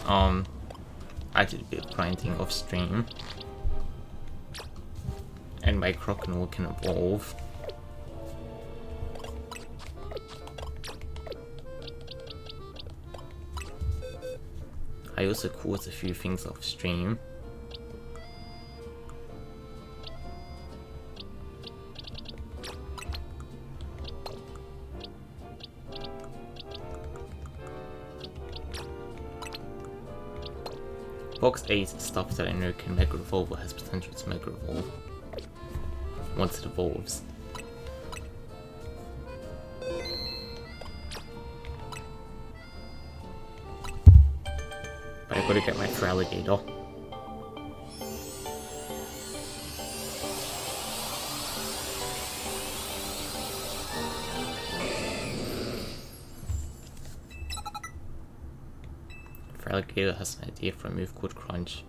I did a bit of grinding off stream. And my Croconaw can evolve. I also caught a few things off stream. Box 8 is stuff that I know can Mega Evolve or has potential to Mega Evolve once it evolves. But I gotta get my Feraligatr. Feraligatr has an idea for a move called Crunch.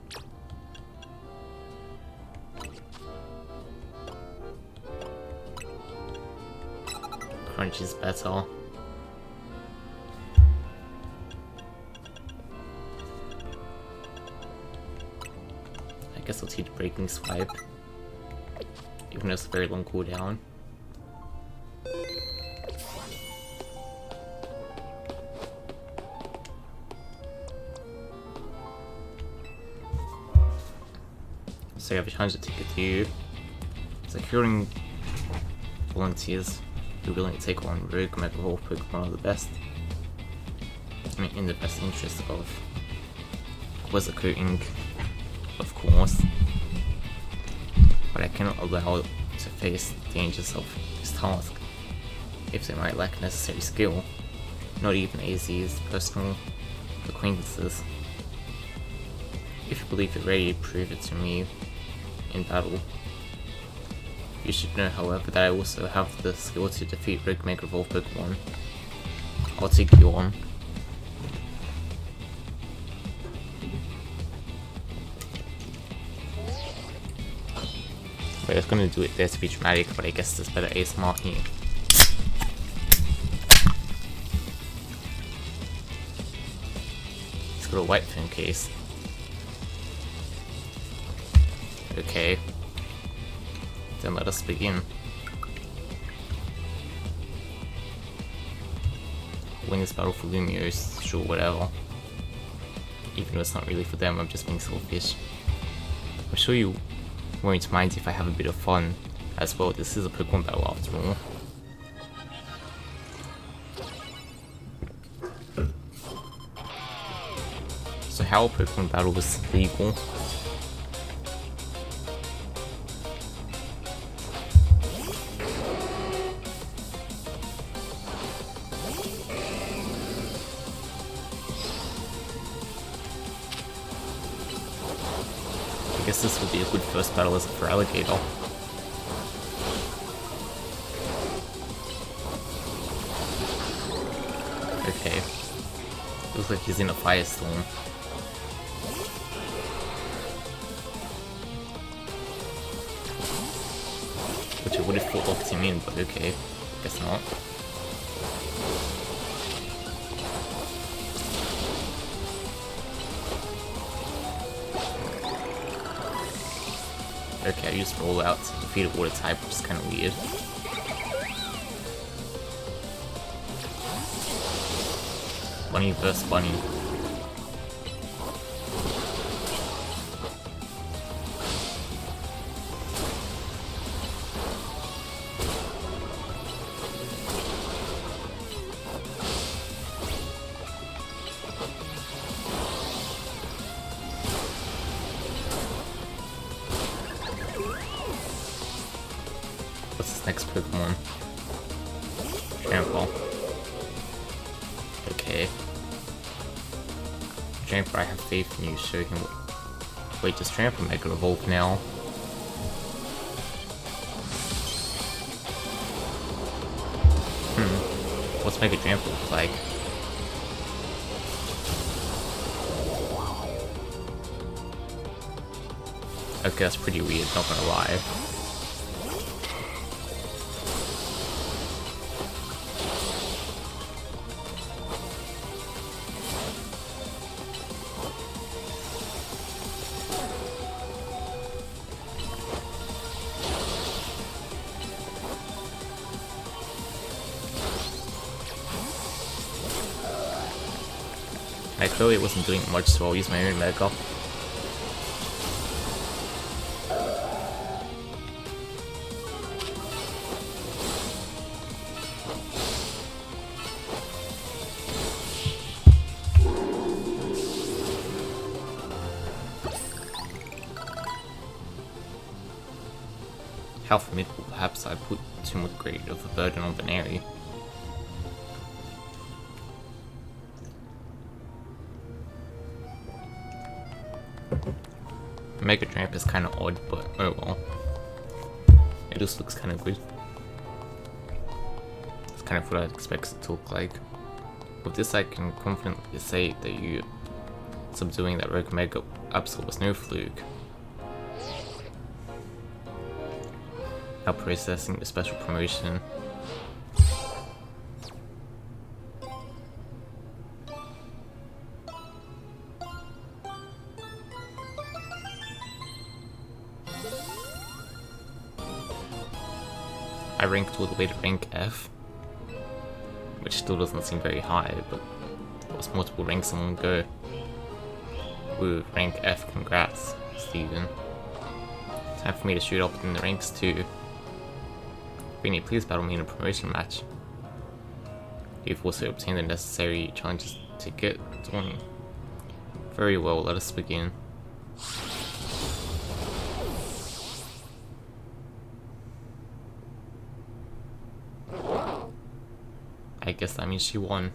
Crunch is better. I guess I'll teach Breaking Swipe, even though it's a very long cooldown. So you have a chance to take it to you. Securing volunteers who are willing to take on Rogue Mega Evolve Pokemon are the best. I mean, in the best interest of Quasarcoating, of course. But I cannot allow to face the dangers of this task if they might lack necessary skill, not even AZ's personal acquaintances. If you believe you're ready, prove it to me in battle. You should know, however, that I also have the skill to defeat Rogue Mega Evolve Pokemon. I'll take you on. Wait, I was gonna do it there to be dramatic, but I guess there's better ASMR here. He's got a white phone case. Okay. Then let us begin. Win this battle for Lumiose, sure, whatever. Even though it's not really for them, I'm just being selfish. I'm sure you won't mind if I have a bit of fun as well. This is a Pokemon battle after all. So how a Pokemon battle is legal? I guess this would be a good first battle as a Feraligatr. Okay. Looks like he's in a Firestorm. Which I would have thought locked him in, but okay. Guess not. Okay, I used Roll Out to defeat a Water type, which is kind of weird. Bunny vs. Bunny. What's this next Pokemon? Trample. Okay. Trample, I have faith in you, show him what... Wait, does Trample Mega Evolve now? What's Mega Trample look like? Okay, that's pretty weird, not gonna lie. I clearly wasn't doing much, so I'll use my own Mega. How formidable, perhaps I put too much great of a burden on Veneri. Mega Tramp is kinda odd, but oh well. It just looks kinda good. It's kind of what I'd expect it to look like. With this I can confidently say that you subduing that Rogue Mega Absol was no fluke. Now processing the special promotion. I ranked all the way to rank F, which still doesn't seem very high, but it was multiple ranks in one go. Ooh, rank F, congrats, Steven. Time for me to shoot up in the ranks too. Vinny, please battle me in a promotion match. You've also obtained the necessary challenges to get on. Very well, let us begin. I guess that means she won.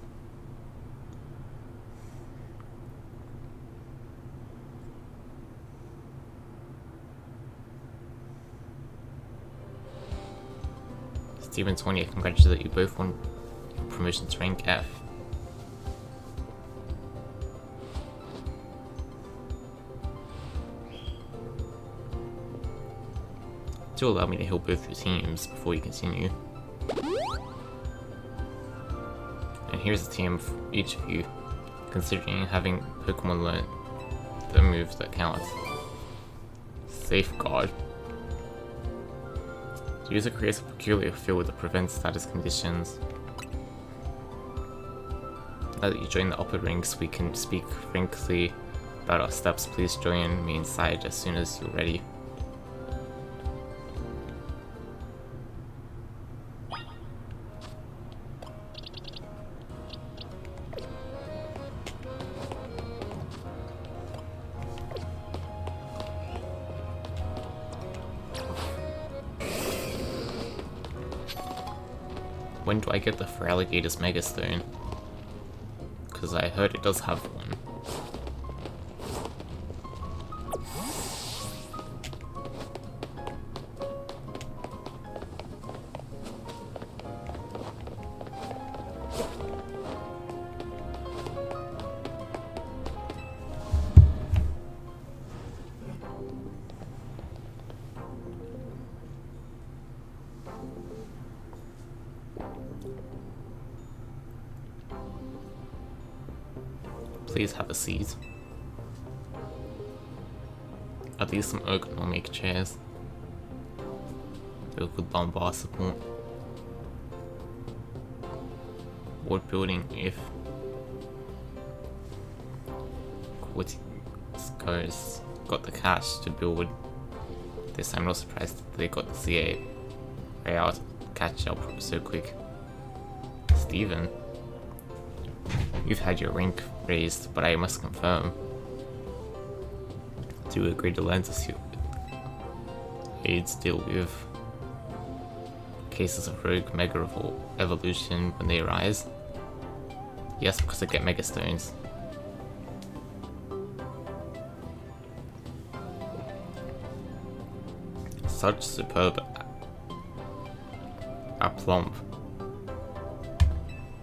Steven, Tony, I congratulate you both on promotion to rank F. Do allow me to heal both your teams before you continue. And here's a team for each of you, considering having Pokemon learn the moves that count. Safeguard. The user creates a peculiar field that prevents status conditions. Now that you join the upper ranks, we can speak frankly about our steps. Please join me inside as soon as you're ready. When do I get the Feraligatr Mega Stone? Because I heard it does have one. Please have a seat. Are these some ergonomic chairs? With good lumbar support. Ward building if Cortico's got the cash to build this. I'm not surprised that they got the CA layout catch up so quick. Steven, you've had your rank raised, but I must confirm. Do you agree to lend us your aids deal with cases of rogue mega evolution when they arise? Yes, because I get mega stones. Such superb aplomb.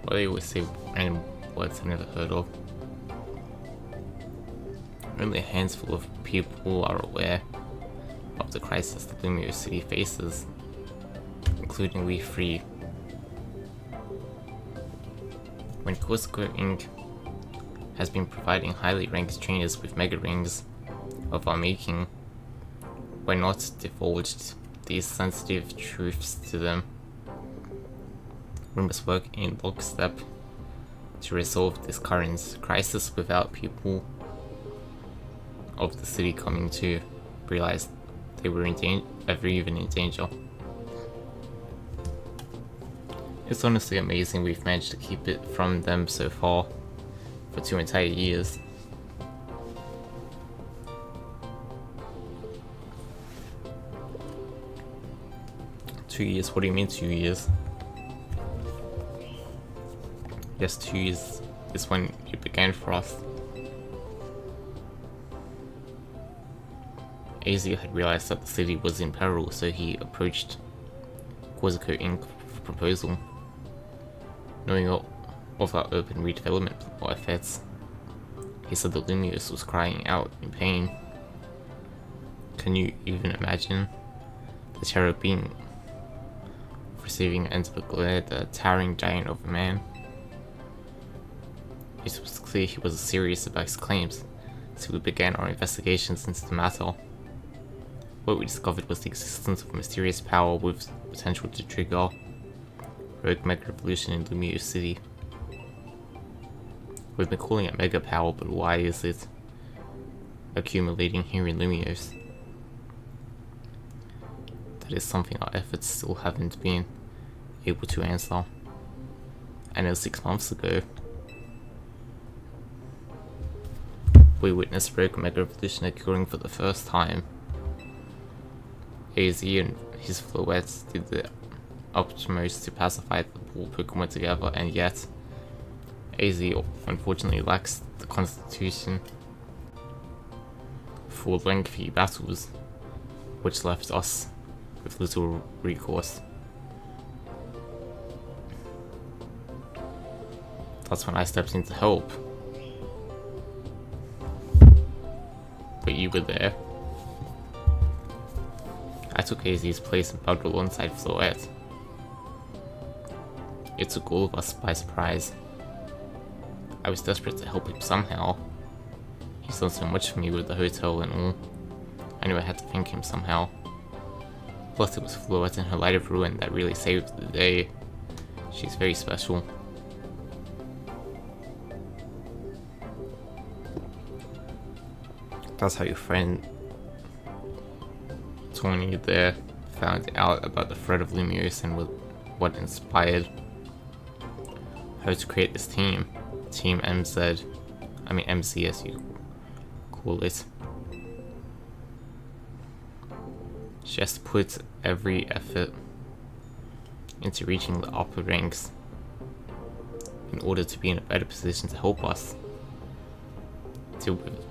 What do they always say random words I've never heard of? Only a handful of people are aware of the crisis the Blumio City faces, including we three. When Corsico Inc. has been providing highly ranked trainers with mega rings of our making, why not divulge these sensitive truths to them? We must work in lockstep to resolve this current crisis without people of the city coming to realize they were ever even in danger. It's honestly amazing we've managed to keep it from them so far for 2 entire years. Two years? What do you mean 2 years? Yes, 2 years is when it began for us. Azir had realized that the city was in peril, so he approached Quasico Inc. for proposal. Knowing of our open redevelopment efforts, he said that Lumiose was crying out in pain. Can you even imagine the terror of being receiving end of the glare, the towering giant of a man? It was clear he was serious about his claims, so we began our investigations into the matter. What we discovered was the existence of a mysterious power with potential to trigger rogue mega revolution in Lumiose City. We've been calling it mega power, but why is it accumulating here in Lumiose? That is something our efforts still haven't been able to answer. I know 6 months ago, we witnessed rogue mega revolution occurring for the first time. Azir and his Floettes did the utmost to pacify the poor Pokemon together, and yet Azir unfortunately lacks the constitution for lengthy battles, which left us with little recourse. That's when I stepped in to help. But you were there. I took Azir's place and battled alongside Floette. It took all of us by surprise. I was desperate to help him somehow. He's done so much for me with the hotel and all. I knew I had to thank him somehow. Plus it was Floette and her Light of Ruin that really saved the day. She's very special. That's how your friend Tony there found out about the threat of Lumiose and what inspired her to create this team. Team MZ. I mean MC as you call it. She has to put every effort into reaching the upper ranks in order to be in a better position to help us deal with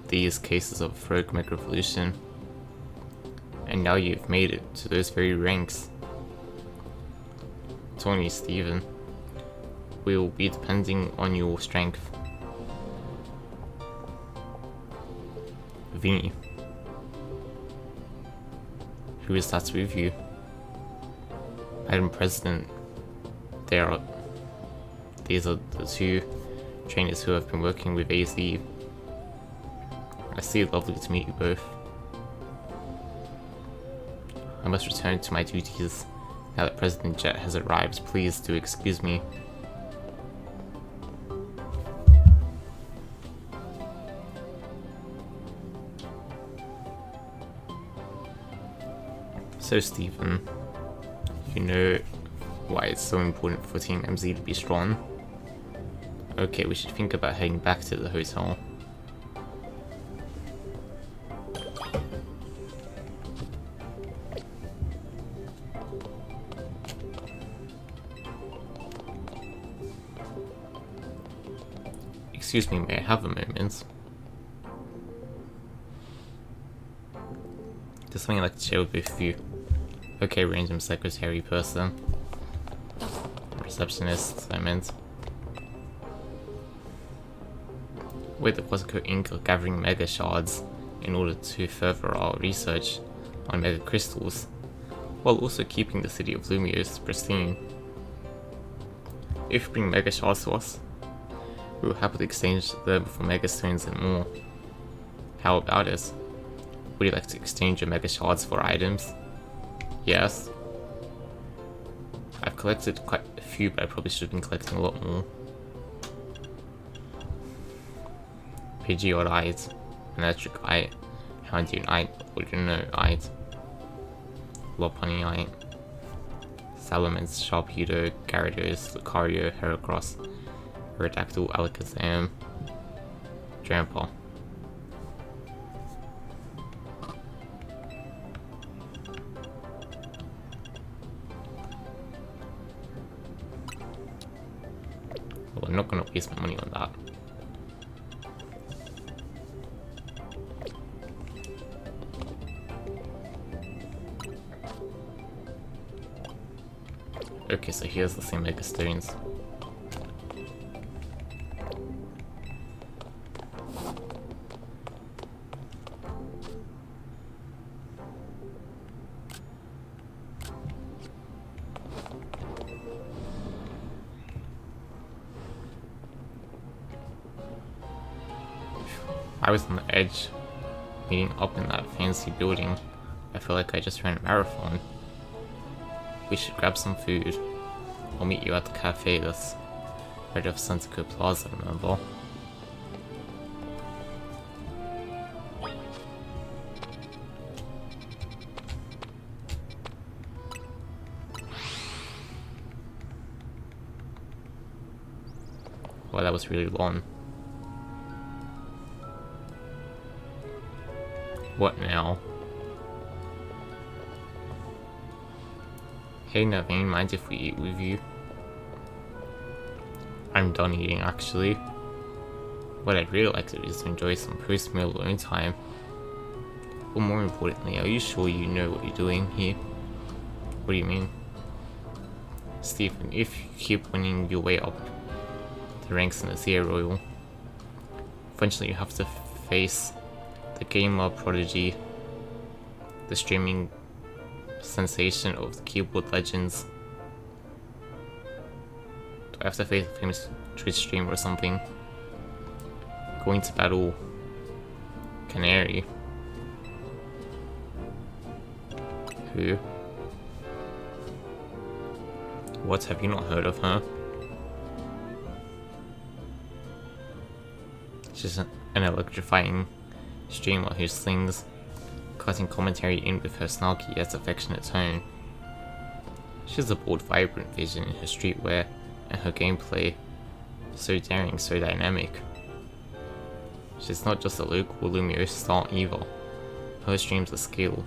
these cases of rogue mega revolution. And now you've made it to those very ranks. Tony, Steven, we will be depending on your strength. Vinny, who is that with you? Madam President, these are the 2 trainers who have been working with AZ. I see it lovely to meet you both. I must return to my duties now that President Jet has arrived. Please do excuse me. So Stephen, you know why it's so important for Team MZ to be strong? Okay, we should think about heading back to the hotel. Excuse me, may I have a moment? There's something I'd like to share with both of you. Okay, random secretary person. Receptionist, I meant. We're the Quasico Inc. are gathering mega shards in order to further our research on mega crystals, while also keeping the city of Lumiose pristine. If you bring mega shards to us, we will happily exchange them for mega stones and more. How about it? Would you like to exchange your mega shards for items? Yes. I've collected quite a few, but I probably should have been collecting a lot more. Pidgeotite, Electricite, Houndourite, Audinoite, Lopunnyite, Salamence, Sharpedo, Gyarados, Lucario, Heracross, Aerodactyl, Alakazam, Drampa. Well, I'm not gonna waste my money on that. Okay, so here's the same Mega Stones. I was on the edge, meeting up in that fancy building. I feel like I just ran a marathon. We should grab some food. I'll meet you at the cafe that's right off Santico Plaza, remember? Well, that was really long. What now? Hey Naveen, mind if we eat with you? I'm done eating actually. What I'd really like to do is to enjoy some post-meal alone time. But more importantly, are you sure you know what you're doing here? What do you mean? Stephen, if you keep winning your way up the ranks in the Zero Royal, eventually you have to face the gamer prodigy, the streaming sensation of the keyboard legends. Do I have to face a famous Twitch streamer or something? Going to battle Canary. Who? What, have you not heard of her? She's an electrifying streamer who slings cutting commentary in with her snarky yet affectionate tone. She has a bold, vibrant vision in her streetwear and her gameplay, so daring, so dynamic. She's not just a local Lumio star either. Her streams are skill.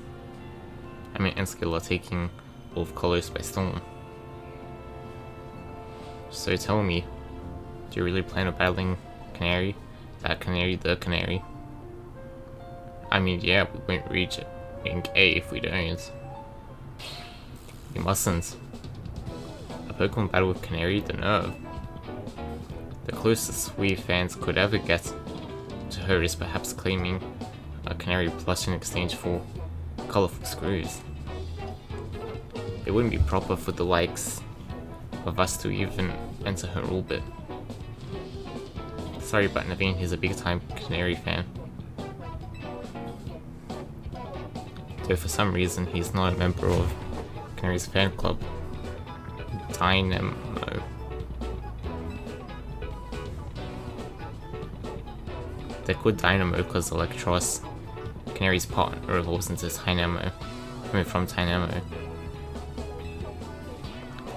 And skill are taking all of Kalos by storm. So tell me, do you really plan on battling Canary? That Canary, the Canary? I mean, yeah, we won't reach rank A if we don't. You mustn't. A Pokemon battle with Canary? The nerve. The closest we fans could ever get to her is perhaps claiming a Canary plush in exchange for colourful screws. It wouldn't be proper for the likes of us to even enter her orbit. Sorry, but Naveen, he's a big-time Canary fan. Though for some reason he's not a member of Canary's fan club, Dynamo. They're called Dynamo because Electros, Canary's partner, evolves into Tynamo, coming from Tynamo.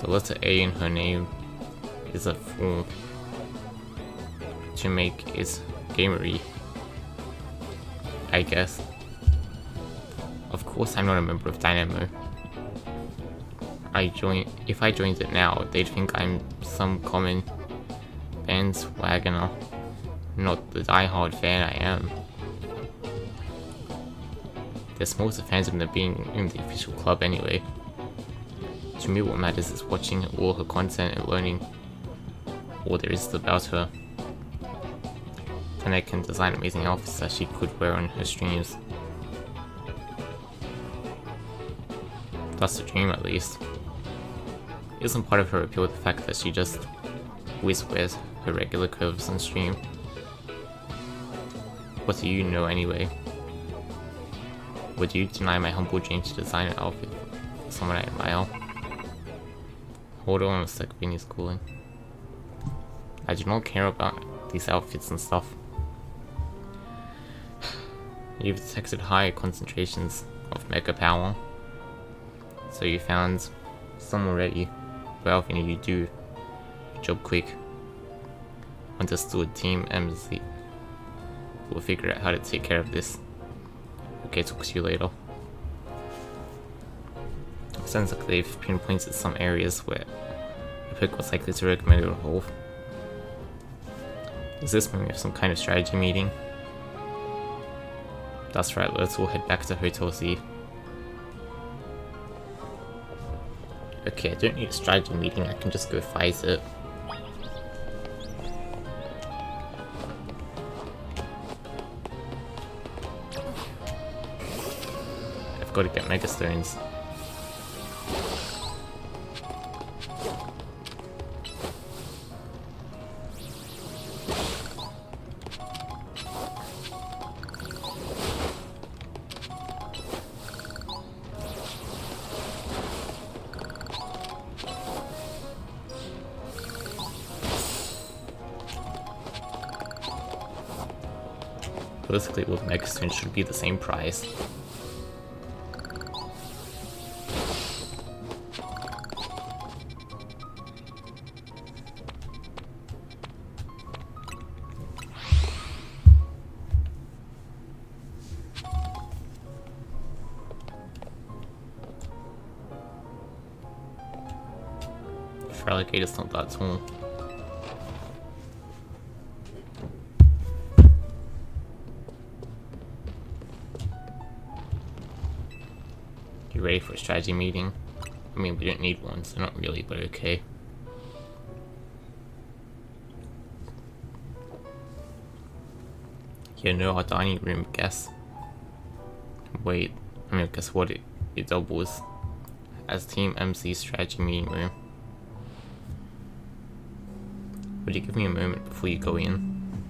The letter A in her name is a form to make it gamery, I guess. Of course I'm not a member of Dynamo. If I joined it now, they'd think I'm some common bandwagoner, not the die-hard fan I am. There's more to fandom than being in the official club anyway. To me, what matters is watching all her content and learning all there is about her. Then I can design amazing outfits that she could wear on her streams. That's the dream, at least. Isn't part of her appeal the fact that she just always wears her regular clothes on stream? What do you know anyway? Would you deny my humble dream to design an outfit for someone I admire? Hold on a sec, Vinny's calling. I do not care about these outfits and stuff. You've detected high concentrations of Mega Power. So you found some already. Well, you need to do your job quick. Understood. Team MZ. We'll figure out how to take care of this. Okay, talk to you later. Sounds like they've pinpointed some areas where a pick was likely to Rogue Mega Evolve. Does this mean we have some kind of strategy meeting? That's right, let's all head back to Hotel Z. Okay, I don't need a strategy meeting, I can just go fight it. I've got to get Mega Stones. Basically, all the Mega Stones should be the same price. Feraligator's not that tall. You ready for a strategy meeting? I mean, we don't need one, so not really, but okay. Yeah, no, our dining room, guess. Wait, I mean, guess what? It doubles as Team MC strategy meeting room. Would you give me a moment before you go in?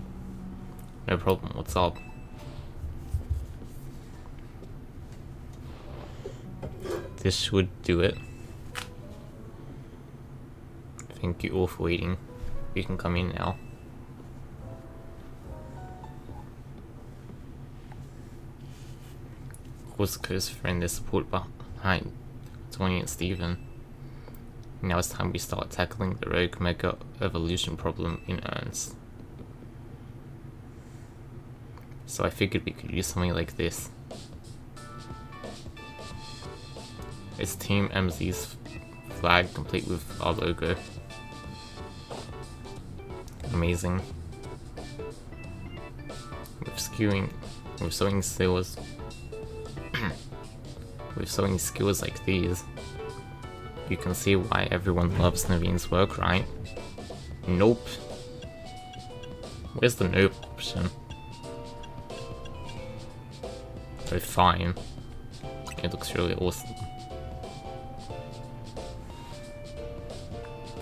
No problem, what's up? This should do it. Thank you all for waiting. You can come in now. Corsica's friend is support behind Tony and Steven. Now it's time we start tackling the Rogue Mega Evolution problem in earnest. So I figured we could use something like this. It's Team MZ's flag complete with our logo. Amazing. With sewing skills with sewing skills like these, you can see why everyone loves Naveen's work, right? Nope. Where's the nope option? Oh, fine. It looks really awesome.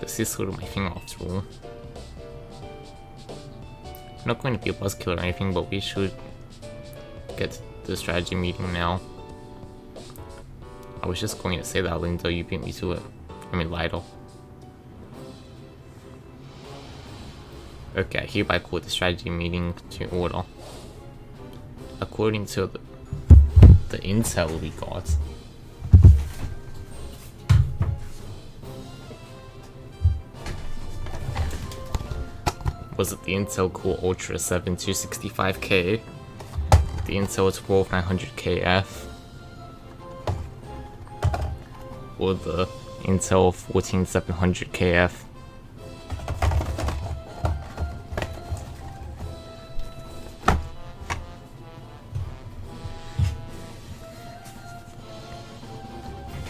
This is sort of my thing after all. I'm not going to be a buzzkill or anything, but we should get the strategy meeting now. I was just going to say that, Linda, you beat me to it. I mean, Lidl. Okay, I hereby call the strategy meeting to order. According to the intel we got, was it the Intel Core Ultra 7 265K, the Intel 12900KF, or the Intel 14700KF?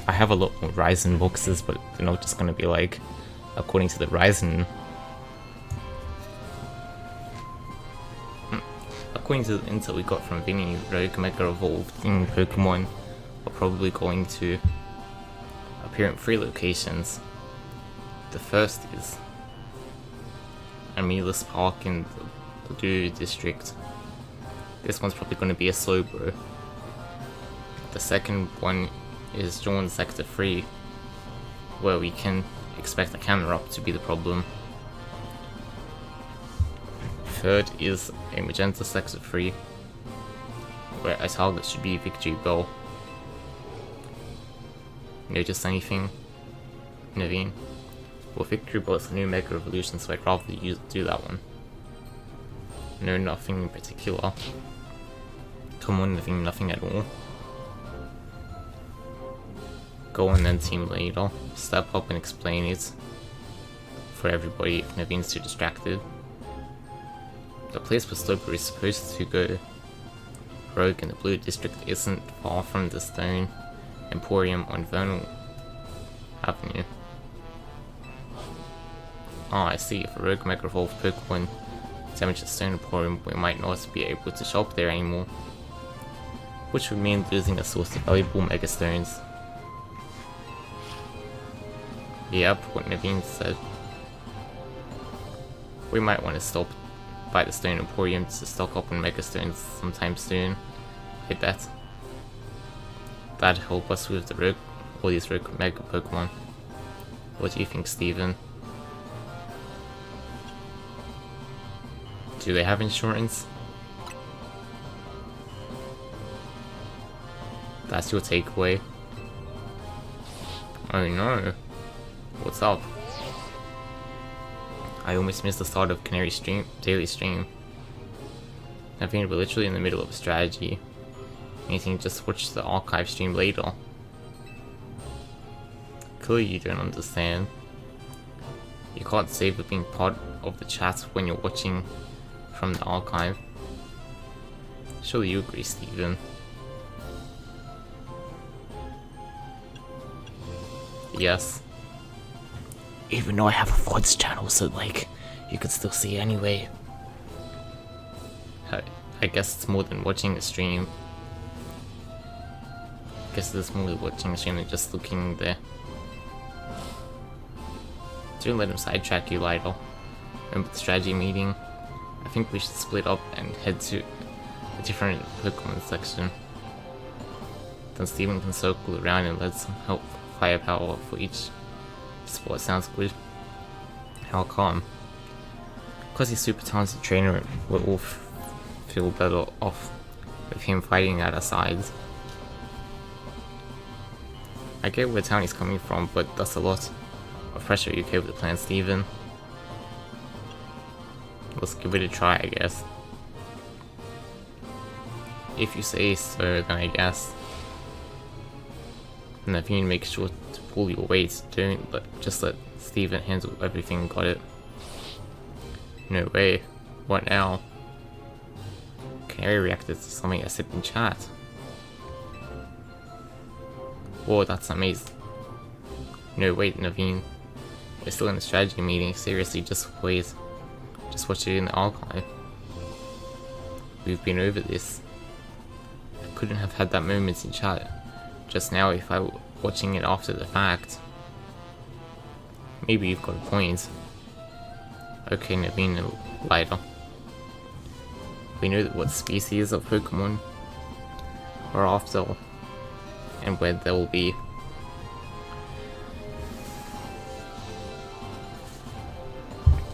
I have a lot more Ryzen boxes, but they're not just gonna be like, according to the Ryzen. According to the intel we got from Vinny, Rogue Mega Evolved in Pokemon are probably going to appear in 3 locations. The first is Amelis Park in the Blue District. This one's probably going to be a Slowbro. The second one is Dawn Sector 3, where we can expect a camera up to be the problem. Third is a Magenta Sector 3, where a target should be Victory Bell. Notice anything, Naveen? Well, Victory Bell is a new Mega Evolution, so I'd rather do that one. No, nothing in particular. Come on, Naveen, nothing at all. Go on then, Team Leader. Step up and explain it for everybody if Naveen's too distracted. The place where Slowbro is supposed to go rogue in the Blue District isn't far from the Stone Emporium on Vernal Avenue. Ah, I see. If a rogue Mega Evolved Pokemon damages the Stone Emporium, we might not be able to shop there anymore, which would mean losing a source of valuable Mega Stones. Yep, what Naveen said. We might want to stop by the Stone Emporium to stock up on Mega Stones sometime soon, I bet. That'd help us with all these rogue Mega Pokemon. What do you think, Steven? Do they have insurance? That's your takeaway? Oh no. What's up? I almost missed the start of Canary's daily stream. I think we're literally in the middle of a strategy. Anything, just watch the archive stream later. Clearly you don't understand. You can't savor being part of the chat when you're watching from the archive. Surely you agree, Steven. Yes. Even though I have a VODs channel, so like, you could still see anyway. I guess it's more than watching a stream. I guess it's more than watching a stream than just looking there. Don't let him sidetrack you, Lidl. Remember the strategy meeting? I think we should split up and head to a different Pokemon section. Then Steven can circle around and let some help firepower for each sport. Sounds good. How come? Because he's super talented trainer, we'll all feel better off with him fighting at our sides. I get where Tony's coming from, but that's a lot of pressure. You okay with the plan, Steven? Let's give it a try, I guess. If you say so, then I guess. And if you make sure to pull your weight, just let Steven handle everything, got it? No way. What now? Canary reacted to something I said in chat. Whoa, that's amazing. No, wait, Naveen. We're still in the strategy meeting. Seriously, just wait. Just watch it in the archive. We've been over this. I couldn't have had that moment in chat just now if I were watching it after the fact. Maybe you've got a point. Okay, Naveen and Lida. We know what species of Pokemon are after and where they will be.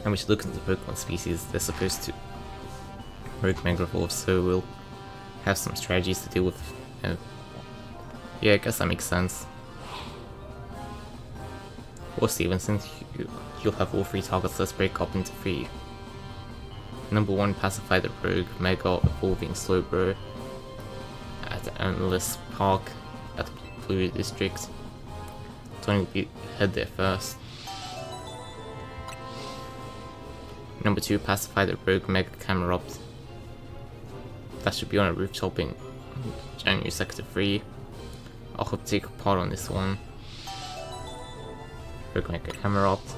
And we should look into the Pokemon species they're supposed to rogue Mega Evolve, so we'll have some strategies to deal with. Yeah, I guess that makes sense. Or Steven, since you'll have all 3 targets, let's break up into 3. Number 1, pacify the rogue Mega Evolving Slowbro at Endless Park at Blue District. Tony will head there first. Number 2, pacify the rogue Mega Camerupt. That should be on a rooftop in January Sector 3. I'll hope to take part on this one. Rogue Mega Camerupt.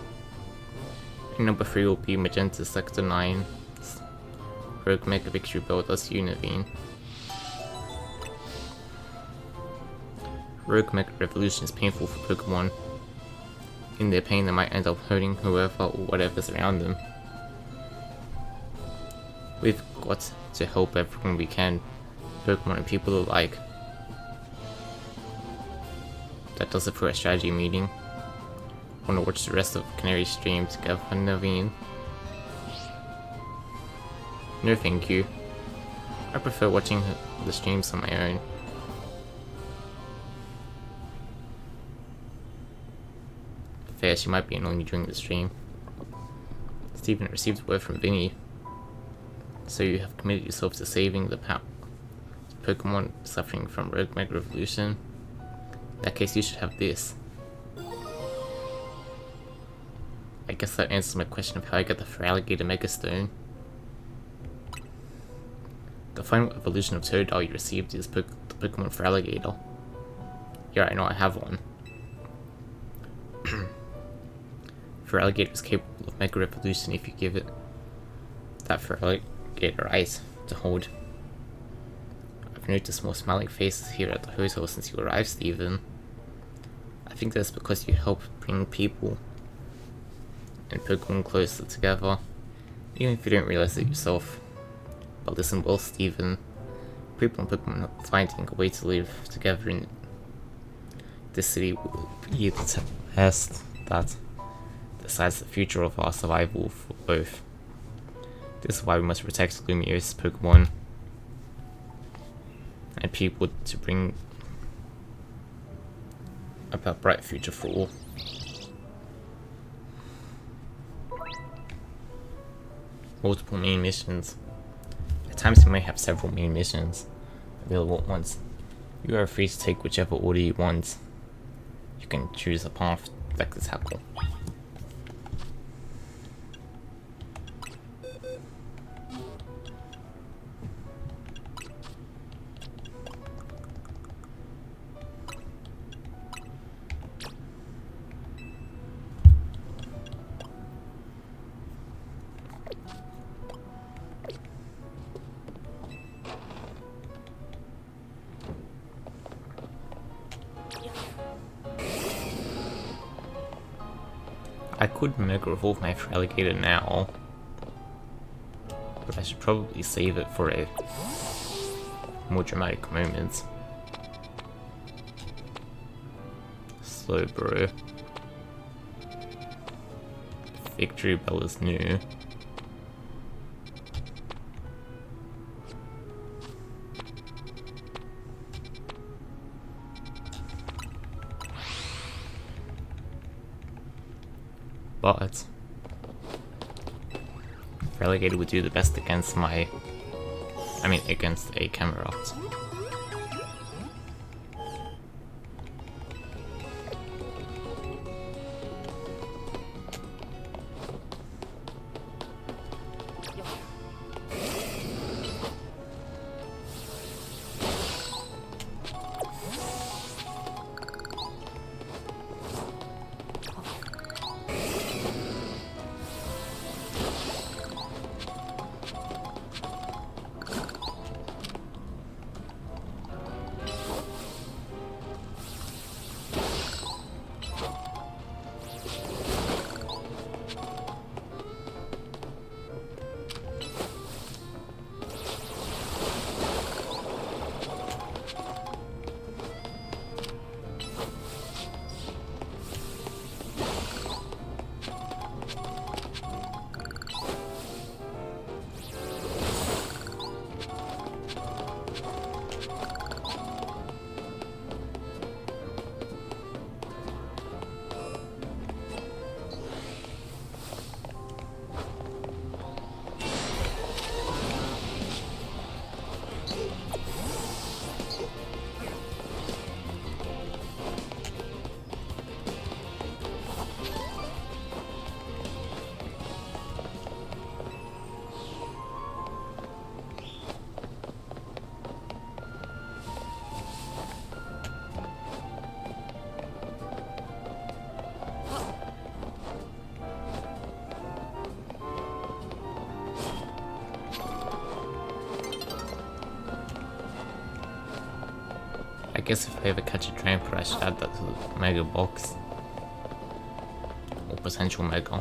And number 3 will be Magenta Sector 9. Rogue Mega Victory Bell, that's you, Naveen. Rogue Mega Revolution is painful for Pokemon. In their pain, they might end up hurting whoever or whatever's around them. We've got to help everyone we can, Pokemon and people alike. That does it for a strategy meeting. Wanna watch the rest of Canary's stream together, Naveen? No thank you. I prefer watching the streams on my own. Fair, she might be annoying you during the stream. Stephen received word from Vinny. So you have committed yourself to saving the Pokemon suffering from Rogue Mega Evolution? In that case, you should have this. I guess that answers my question of how I got the Feraligatr Mega Stone. The final evolution of Totodile you received is the Pokemon Feraligatr. Yeah, I know I have one. Feraligatr is capable of Mega Evolution if you give it that Feraligatr Ice to hold. I've noticed more smiling faces here at the hotel since you arrived, Stephen. I think that's because you help bring people and Pokemon closer together, even if you don't realize it yourself. But listen well, Stephen. People and Pokemon are finding a way to live together in this city will be the test that decides the future of our survival for both. This is why we must protect Lumio's Pokemon and people to bring about a bright future for all. Multiple main missions. At times you may have several main missions available at once. You are free to take whichever order you want. You can choose a path like the tackle. I could Mega Evolve my Feraligatr now, but I should probably save it for a more dramatic moment. Slowbro. Victory Bell is new. But Feraligatr would do the best against against a Camerupt. I guess if I ever catch a Tramper, I should add that to the Mega Box. Or potential Mega.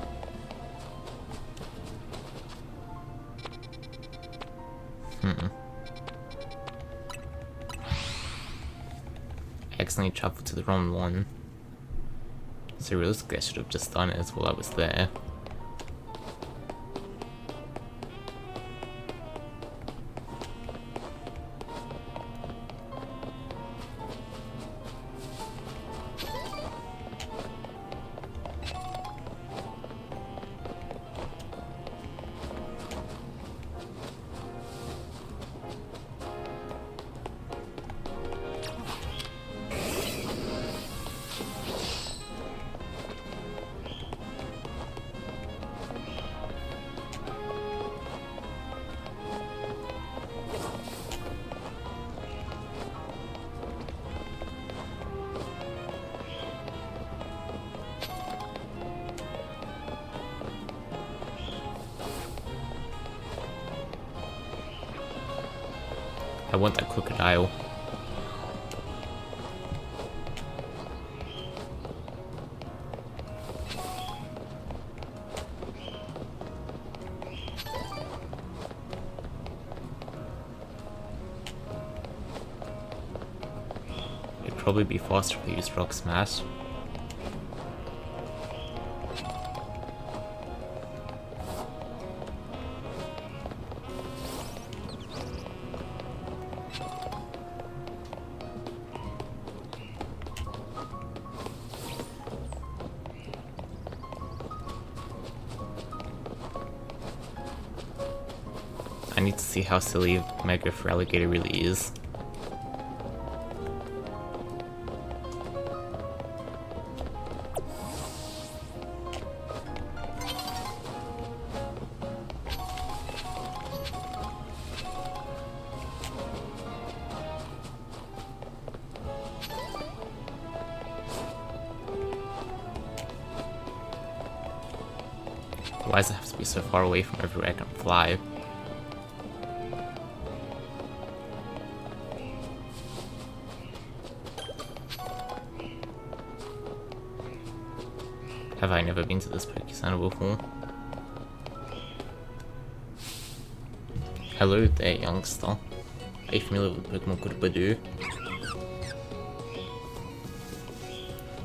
I accidentally travelled to the wrong one. So realistically I should have just done it while I was there. I want that crocodile. It'd probably be faster if I used Rock Smash. I need to see how silly Mega Feraligatr really is. Why does it have to be so far away from everywhere I can fly? Have I never been to this Poké Center before? Hello there, youngster. Are you familiar with Pokemon called Badoo?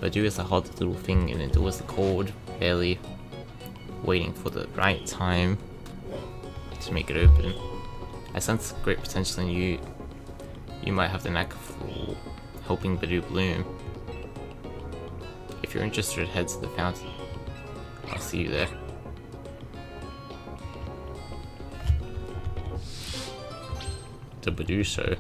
Badoo is a hard little thing and it endures the cold, barely waiting for the right time to make it open. I sense great potential in you. You might have the knack for helping Badoo bloom. If you're interested, head to the fountain. I'll see you there. The Badoo Show.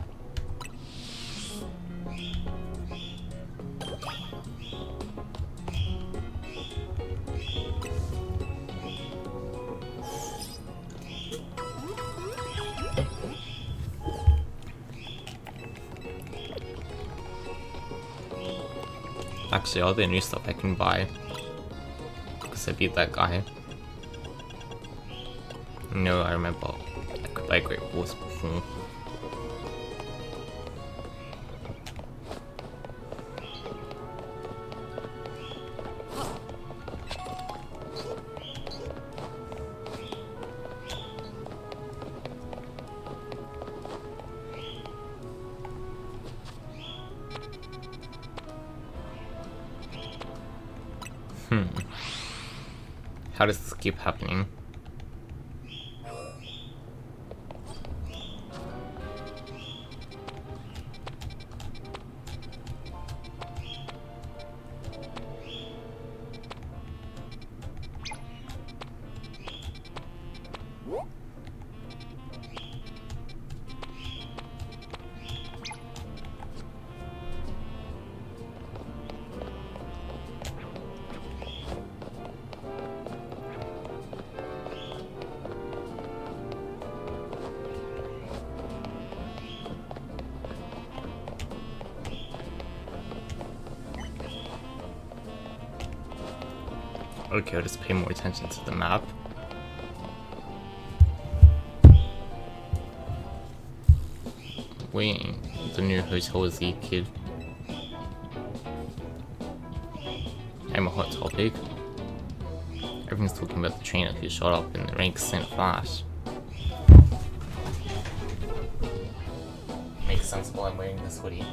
Actually, all the new stuff I can buy because I beat that guy. No, I remember I could buy Great Balls before. How does this keep happening? Okay, I'll just pay more attention to the map. Wait, the new Hotel Z kid. I'm a hot topic. Everyone's talking about the trainer who shot up in the ranks Saint Flash. Makes sense while I'm wearing this hoodie.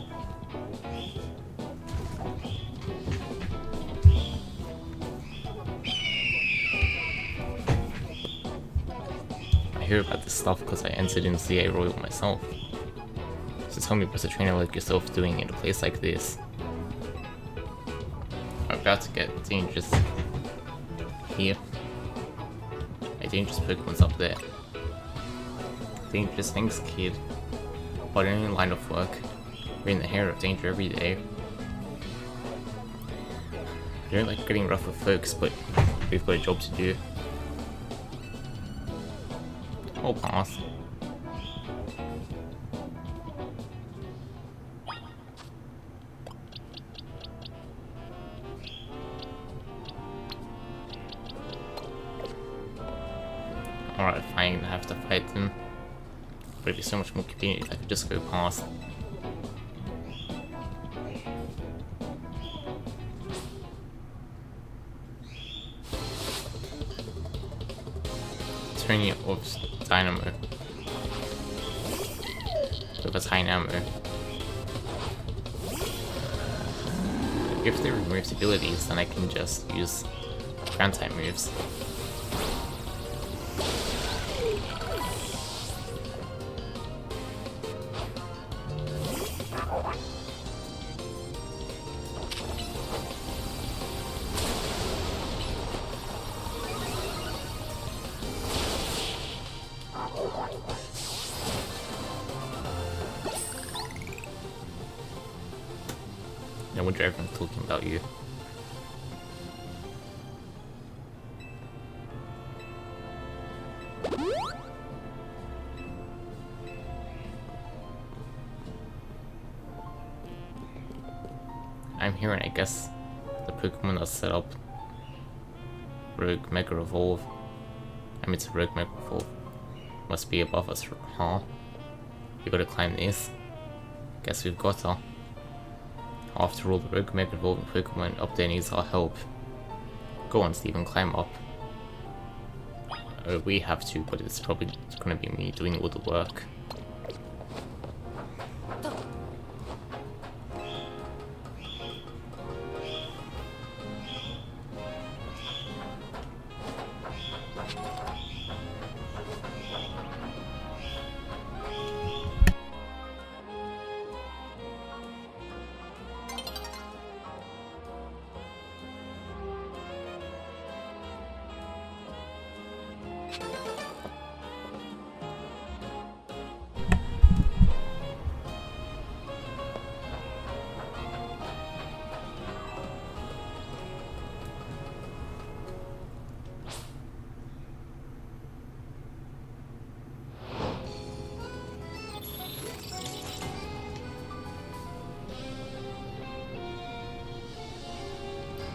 I hear about this stuff because I entered in CA Royal myself. So tell me, what's a trainer like yourself doing in a place like this? I'm about to get dangerous here. A dangerous Pokemon's up there. Dangerous things, kid. But in any line of work, we're in the hair of danger every day. I don't like getting rough with folks, but we've got a job to do. I'll pass. Alright, fine, I have to fight them. But it'd be so much more convenient if I could just go past. Turning it off Dynamo. With a Dynamo. If they remove abilities, then I can just use ground type moves. No wonder everyone's talking about you. I'm here and I guess the Pokemon that set up Rogue Mega Evolve, I mean it's a Rogue Mega Evolve, must be above us, huh? You gotta climb this. Guess we've got her. After all, the Rogue Mega Evolving Pokemon up there needs our help. Go on, Steven, climb up. We have to, but it's probably gonna be me doing all the work.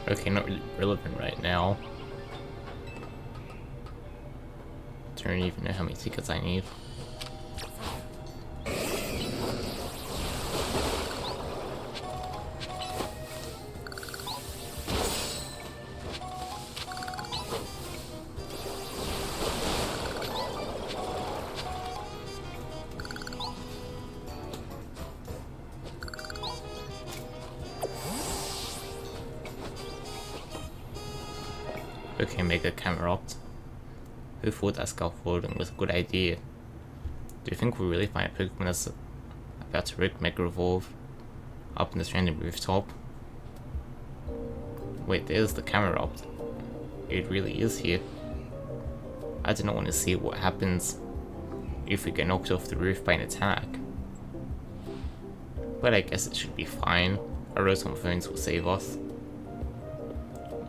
Okay, not really relevant right now. Don't even know how many tickets I need. Okay, Mega Camerupt. Who thought that scaffolding was a good idea? Do you think we'll really find a Pokemon that's about to Rogue Mega Evolve up in this random rooftop? Wait, there's the Camerupt. It really is here. I do not want to see what happens if we get knocked off the roof by an attack. But I guess it should be fine. Our Rotom phones will save us.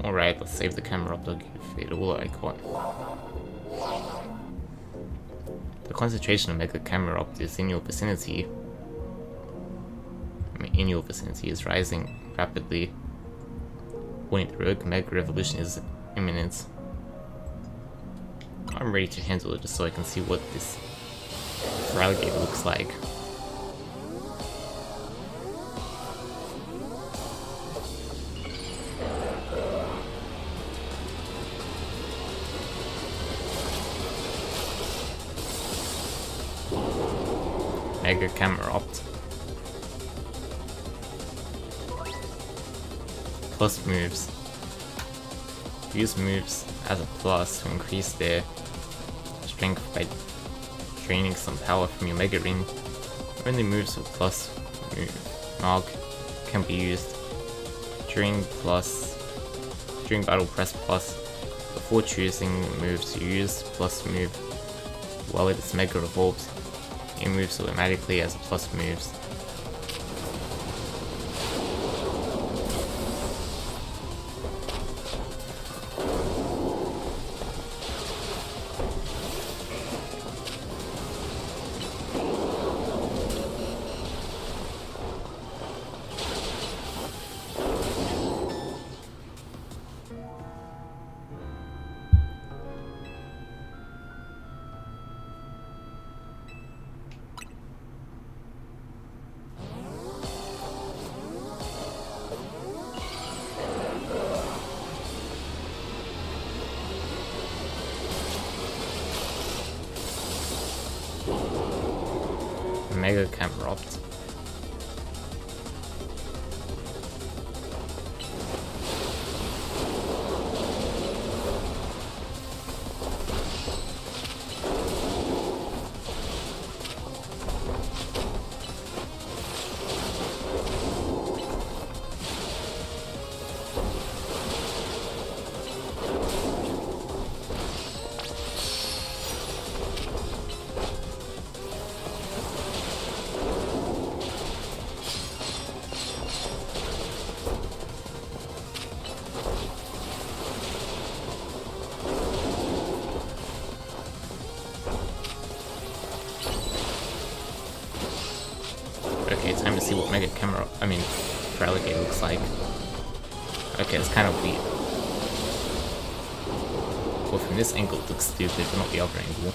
Alright, let's save the Camerupt. I'll give it all I got. The concentration of Mega Camerupt is in your vicinity. Is rising rapidly. Warning, the Rogue Mega Revolution is imminent. I'm ready to handle it just so I can see what this Feraligatr looks like. Mega Camerupt. Plus moves. Use moves as a plus to increase their strength by draining some power from your Mega Ring. Only moves with plus mark can be used during Battle Press Plus before choosing move to use plus move while it is Mega Evolved. It moves automatically as plus moves. Mega Camp robbed. Okay, time to see what Mega Camera, Feraligatr looks like. Okay, it's kind of weird. Well, from this angle it looks stupid, but not the other angle.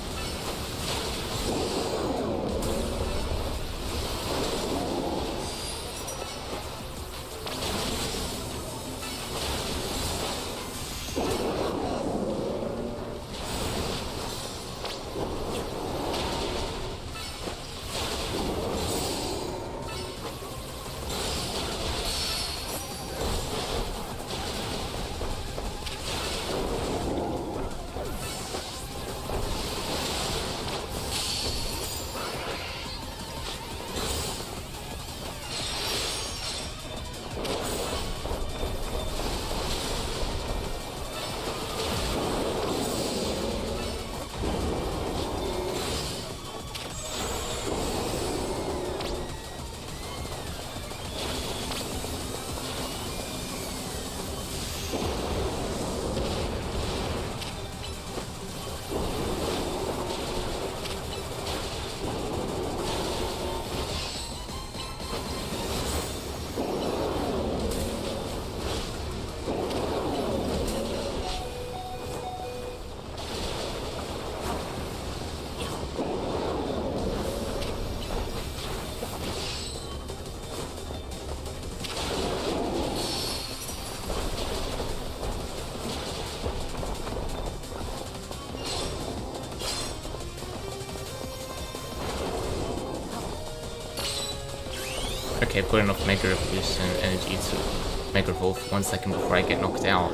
Okay, I've got enough Mega Evolution energy to Mega Evolve for 1 second before I get knocked out.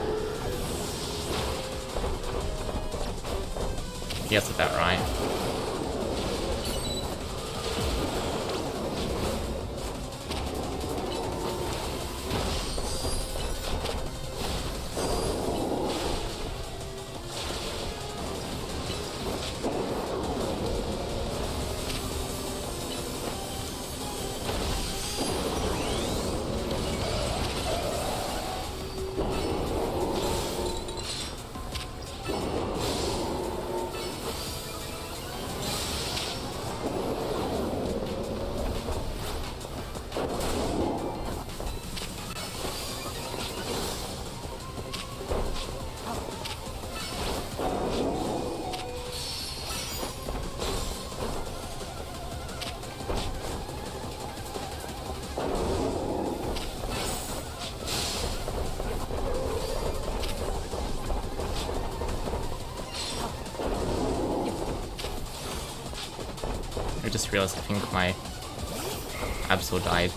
Yes, that's about right. I just realized I think my Absol died.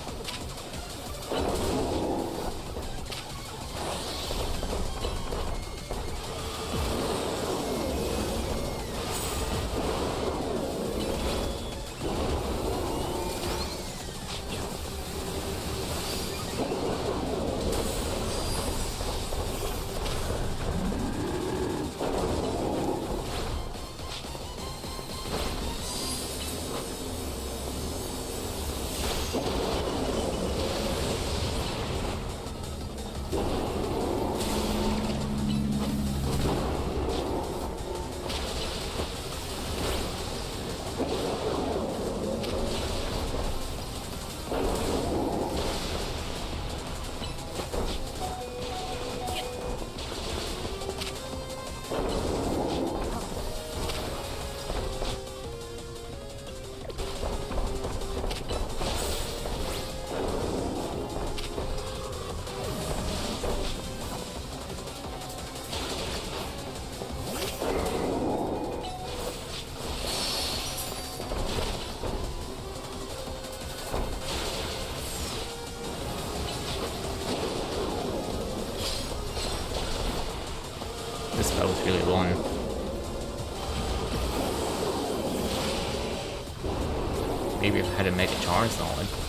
Maybe if I had a Mega Charizard.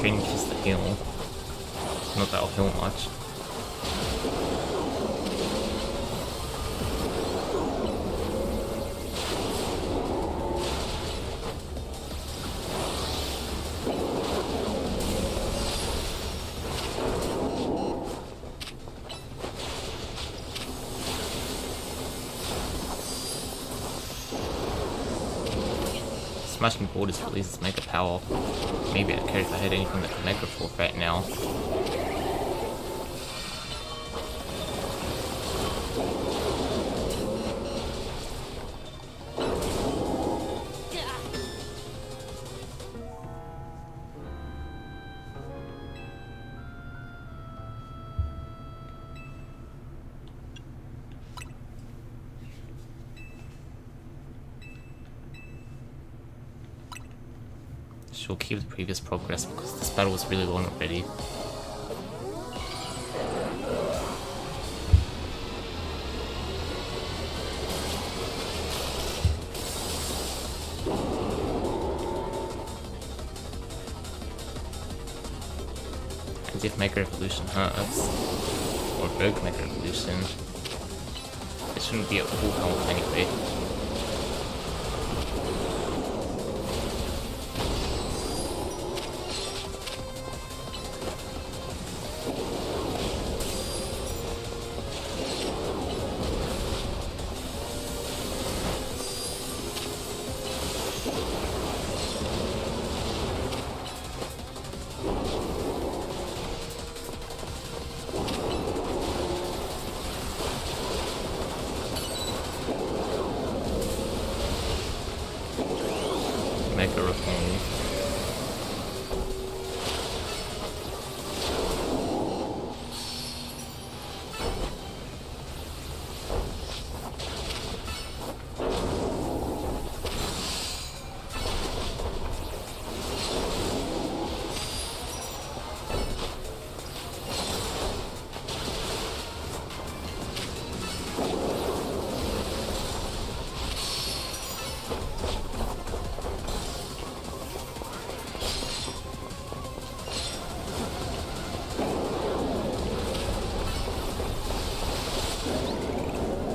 Training just to heal. Not that I'll heal much. Smashing Borders releases Mega Power. Maybe I'd care if I had anything that could Mega Force right now. She'll keep the previous progress because this battle was really long already. And if Mega Evolution hurts, or Rogue Mega Evolution, it shouldn't be at full health anyway. Mega Reform.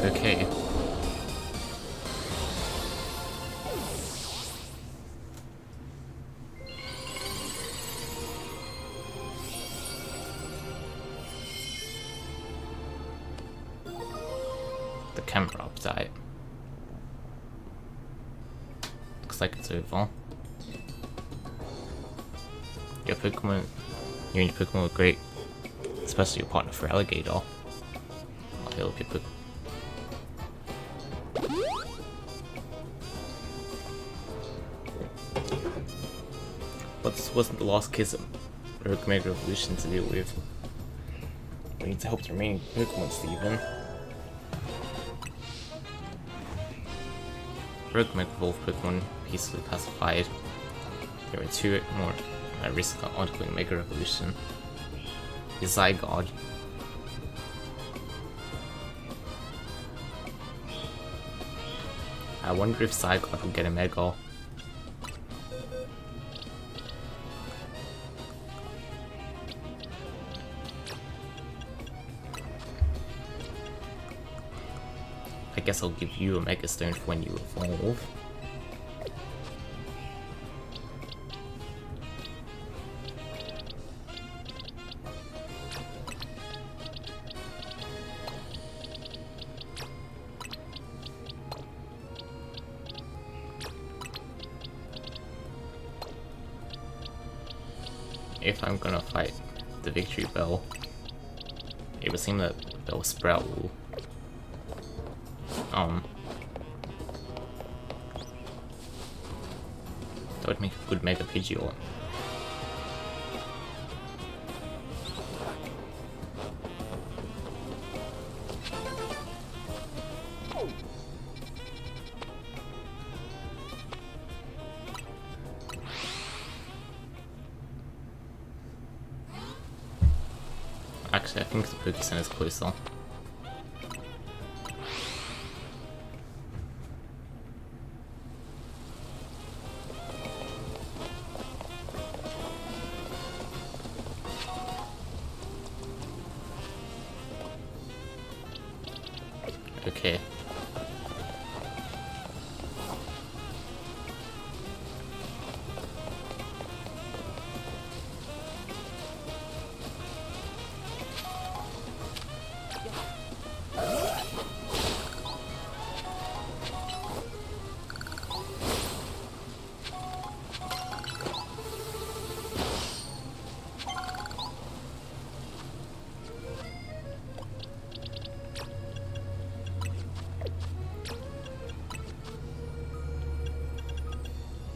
Okay. The camera update. Looks like it's over. Your Pokemon, you and your Pokemon were great, especially your partner for Alligator. I'll heal up your Pokemon. But this wasn't the last case of Rogue Mega Evolution to deal with. We need to help the remaining Pokemon, Steven. Rogue Mega Evolved Pokemon peacefully pacified. There are two more at risk of undergoing Mega Evolution. The Zygarde. I wonder if Zygarde will get a Mega. I guess I'll give you a Mega Stone for when you evolve. if I'm gonna fight the Victory Bell, it would seem that Bellsprout will that would make a good Mega Pidgeot. Actually, I think the Poké Center is closer. Okay.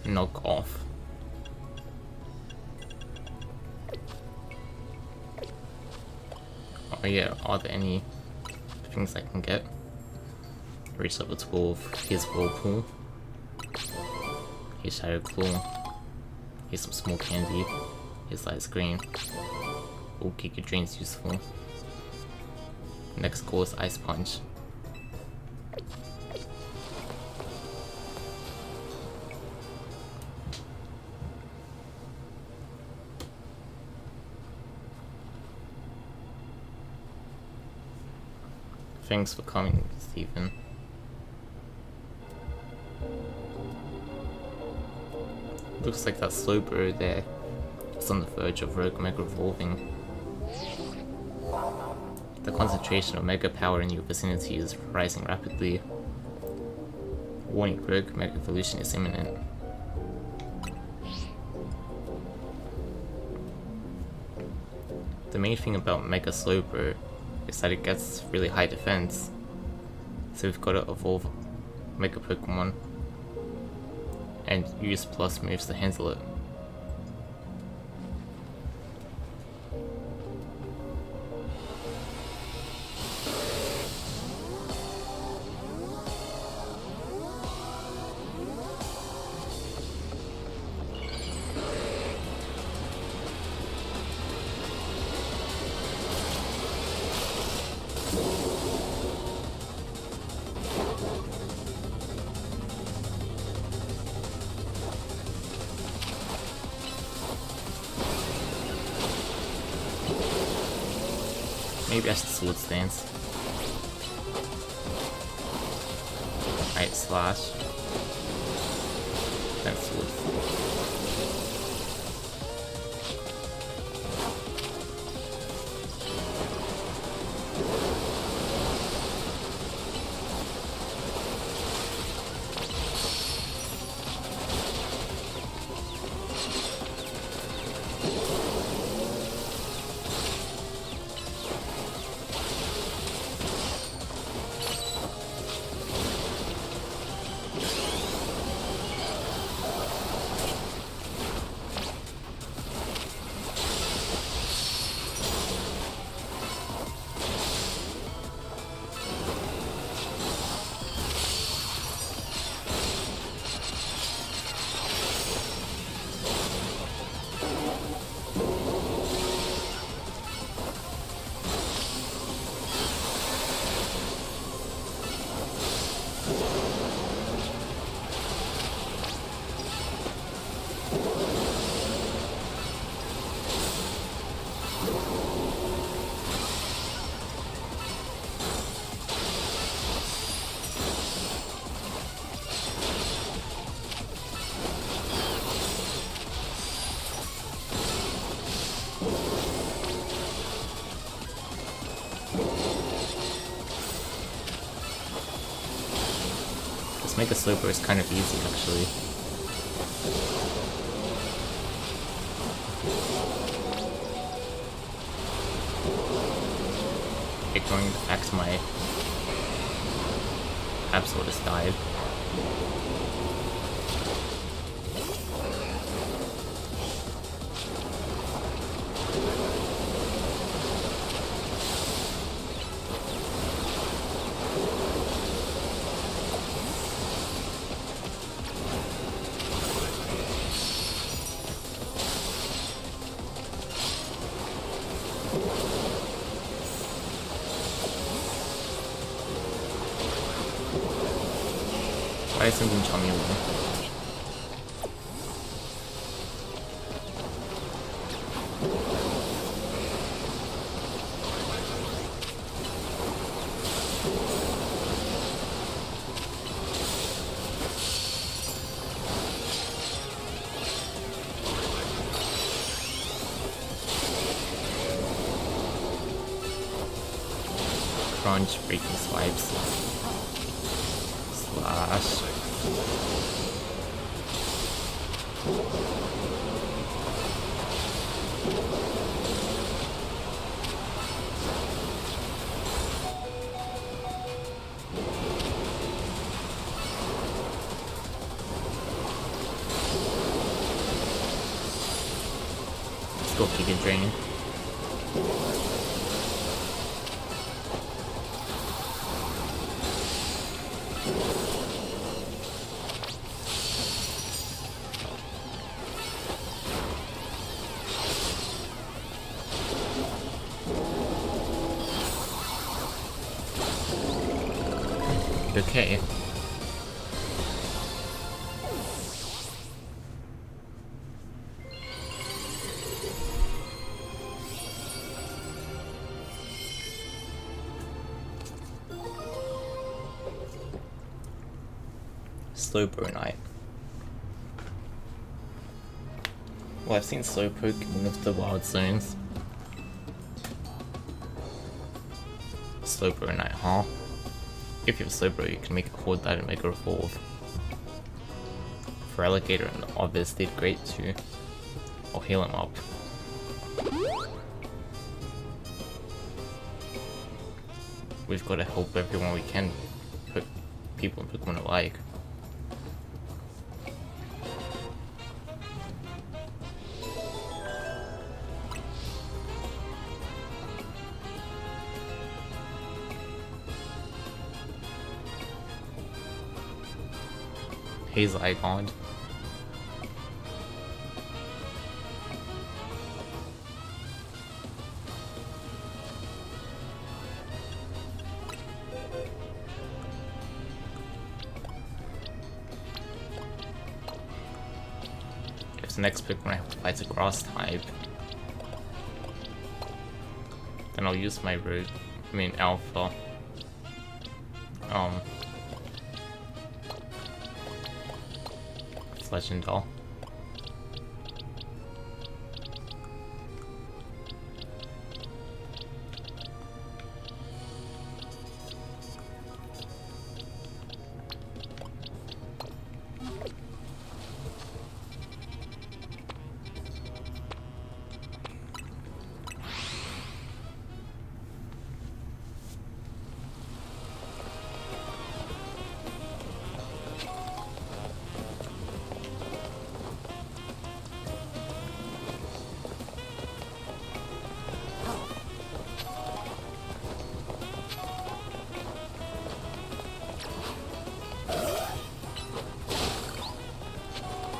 Knock off. Oh yeah, are there any things I can get? Reach level 12, here's Whirlpool. Here's Shadow Claw. Here's some small candy. Here's Ice Cream. Oh, Giga Drain's useful. Next goal is Ice Punch. Thanks for coming, Stephen. Looks like that Slowbro there is on the verge of Rogue Mega evolving. The concentration of Mega power in your vicinity is rising rapidly. Warning, Rogue Mega evolution is imminent. The main thing about Mega Slowbro is that it gets really high defense, so we've got to evolve Mega Pokemon and use plus moves to handle it. Maybe I should Sword Stance. Alright, Slash. Then Sword. This Mega Slowbro is kind of easy, actually. ignoring the fact my Absol just died. 생긴 점이오네. Crunch, breaking swipes, slash. Let's go Giga Drain. Okay. Slowpoke Knight. Well, I've seen Slowpoke in one of the wild zones. Slowpoke Knight, huh? If you have Slowbro, you can make a Horde that and make a Evolve. For Alligator and Obvious did great too. I'll heal him up. We've got to help everyone we can, put people and Pokemon alike. Haze Icon. If the next Pokemon I have to fight a Grass type, then I'll use my Alpha. Legendal.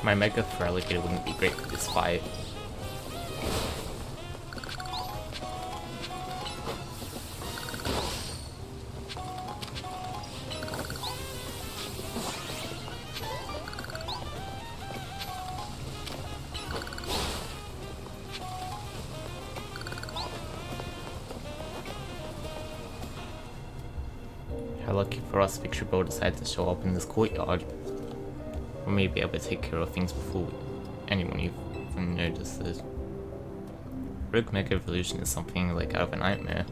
My Mega for Alligator wouldn't be great for this fight. How lucky for us, Victory Bell decided to show up in this courtyard. We may be able to take care of things before anyone even notices. Rogue Mega Evolution is something like out of a nightmare.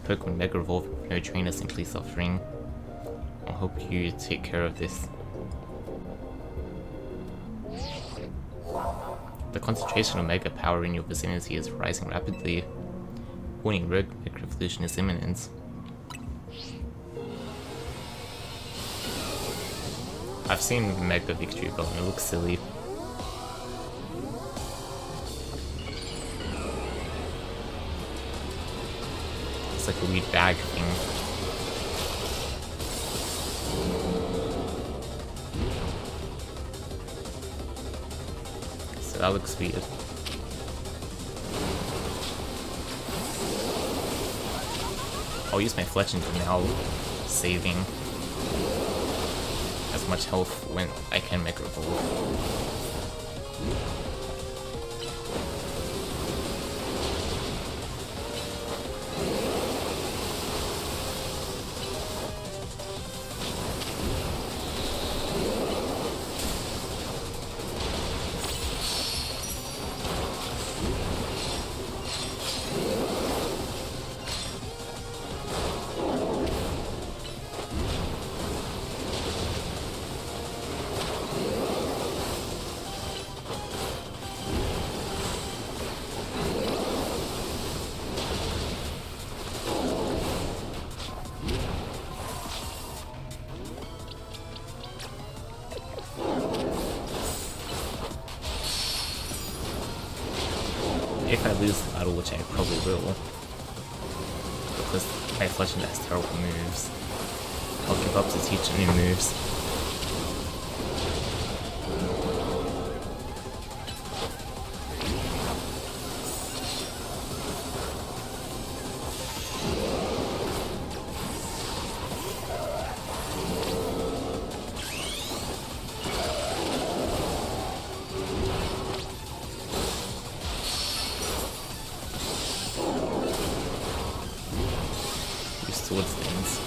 Pokemon Mega Evolve with no trainer simply suffering. I hope you take care of this. The concentration of Mega power in your vicinity is rising rapidly. Warning, Rogue Revolution is imminent. I've seen Mega Victory Bell and it looks silly. It's like a weird bag thing. So that looks weird. I'll use my Fletching for now, saving as much health when I can Mega Evolve. If I lose the battle, which I probably will, because my Fletching has terrible moves, I'll give up to teach new moves. Towards things.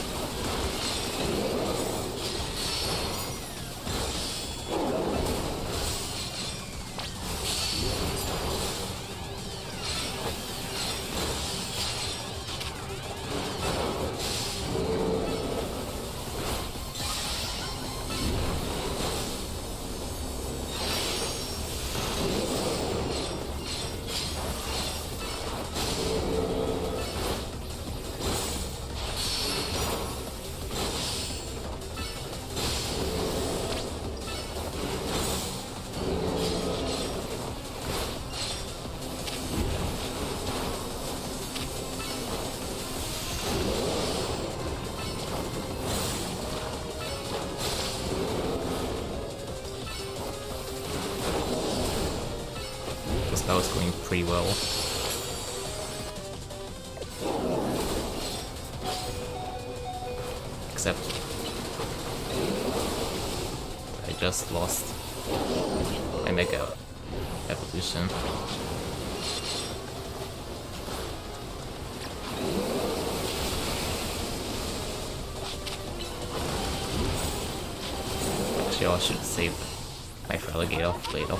That was going pretty well. Except I just lost my Mega Evolution. Actually, I should save my Feraligatr for later.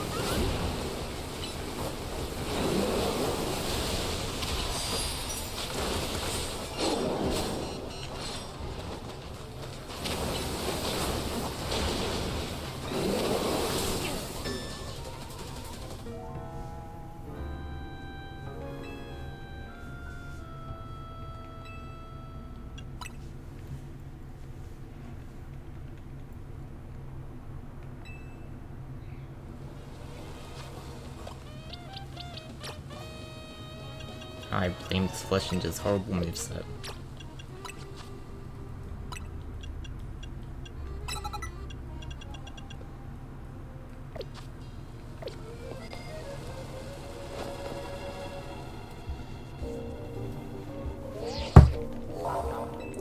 I blame this Fletchinger's horrible moveset.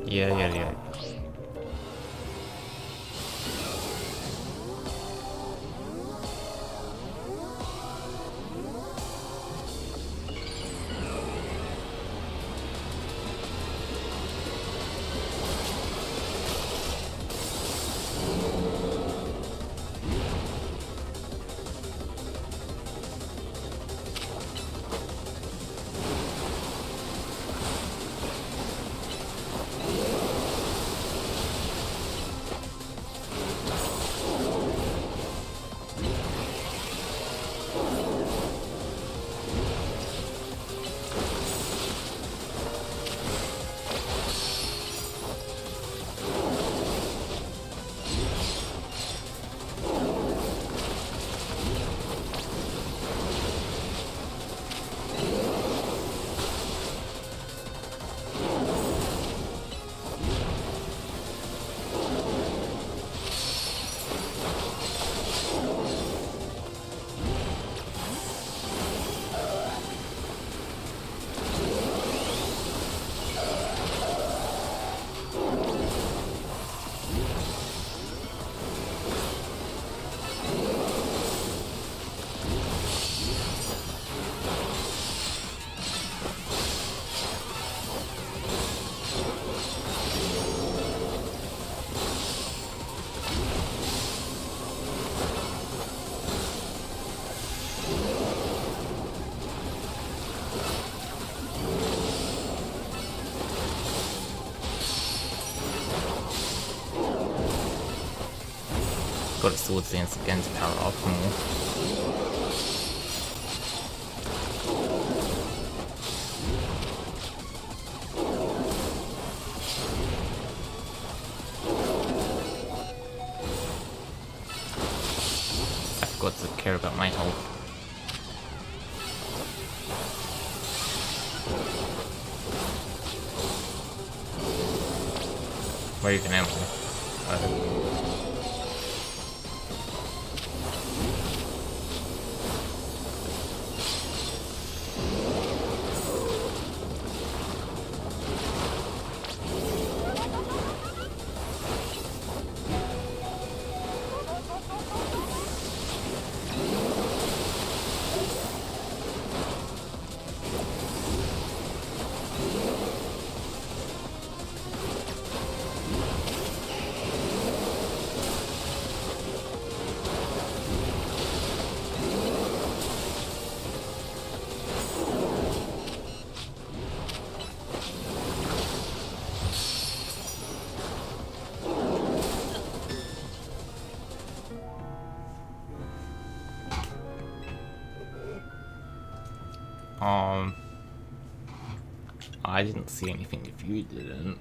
Yeah. got a Swords Dance again to power up more. I forgot to care about my health. Where even am I? I didn't see anything if you didn't.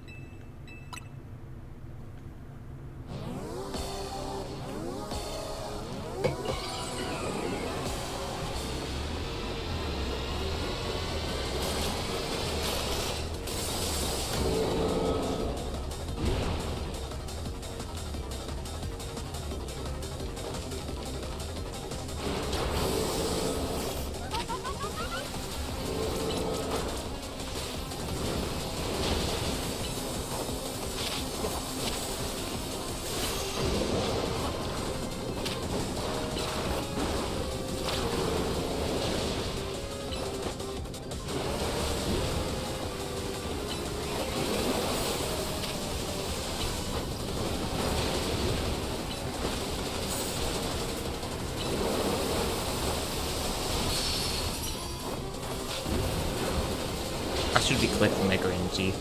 I should be collecting Mega Energy.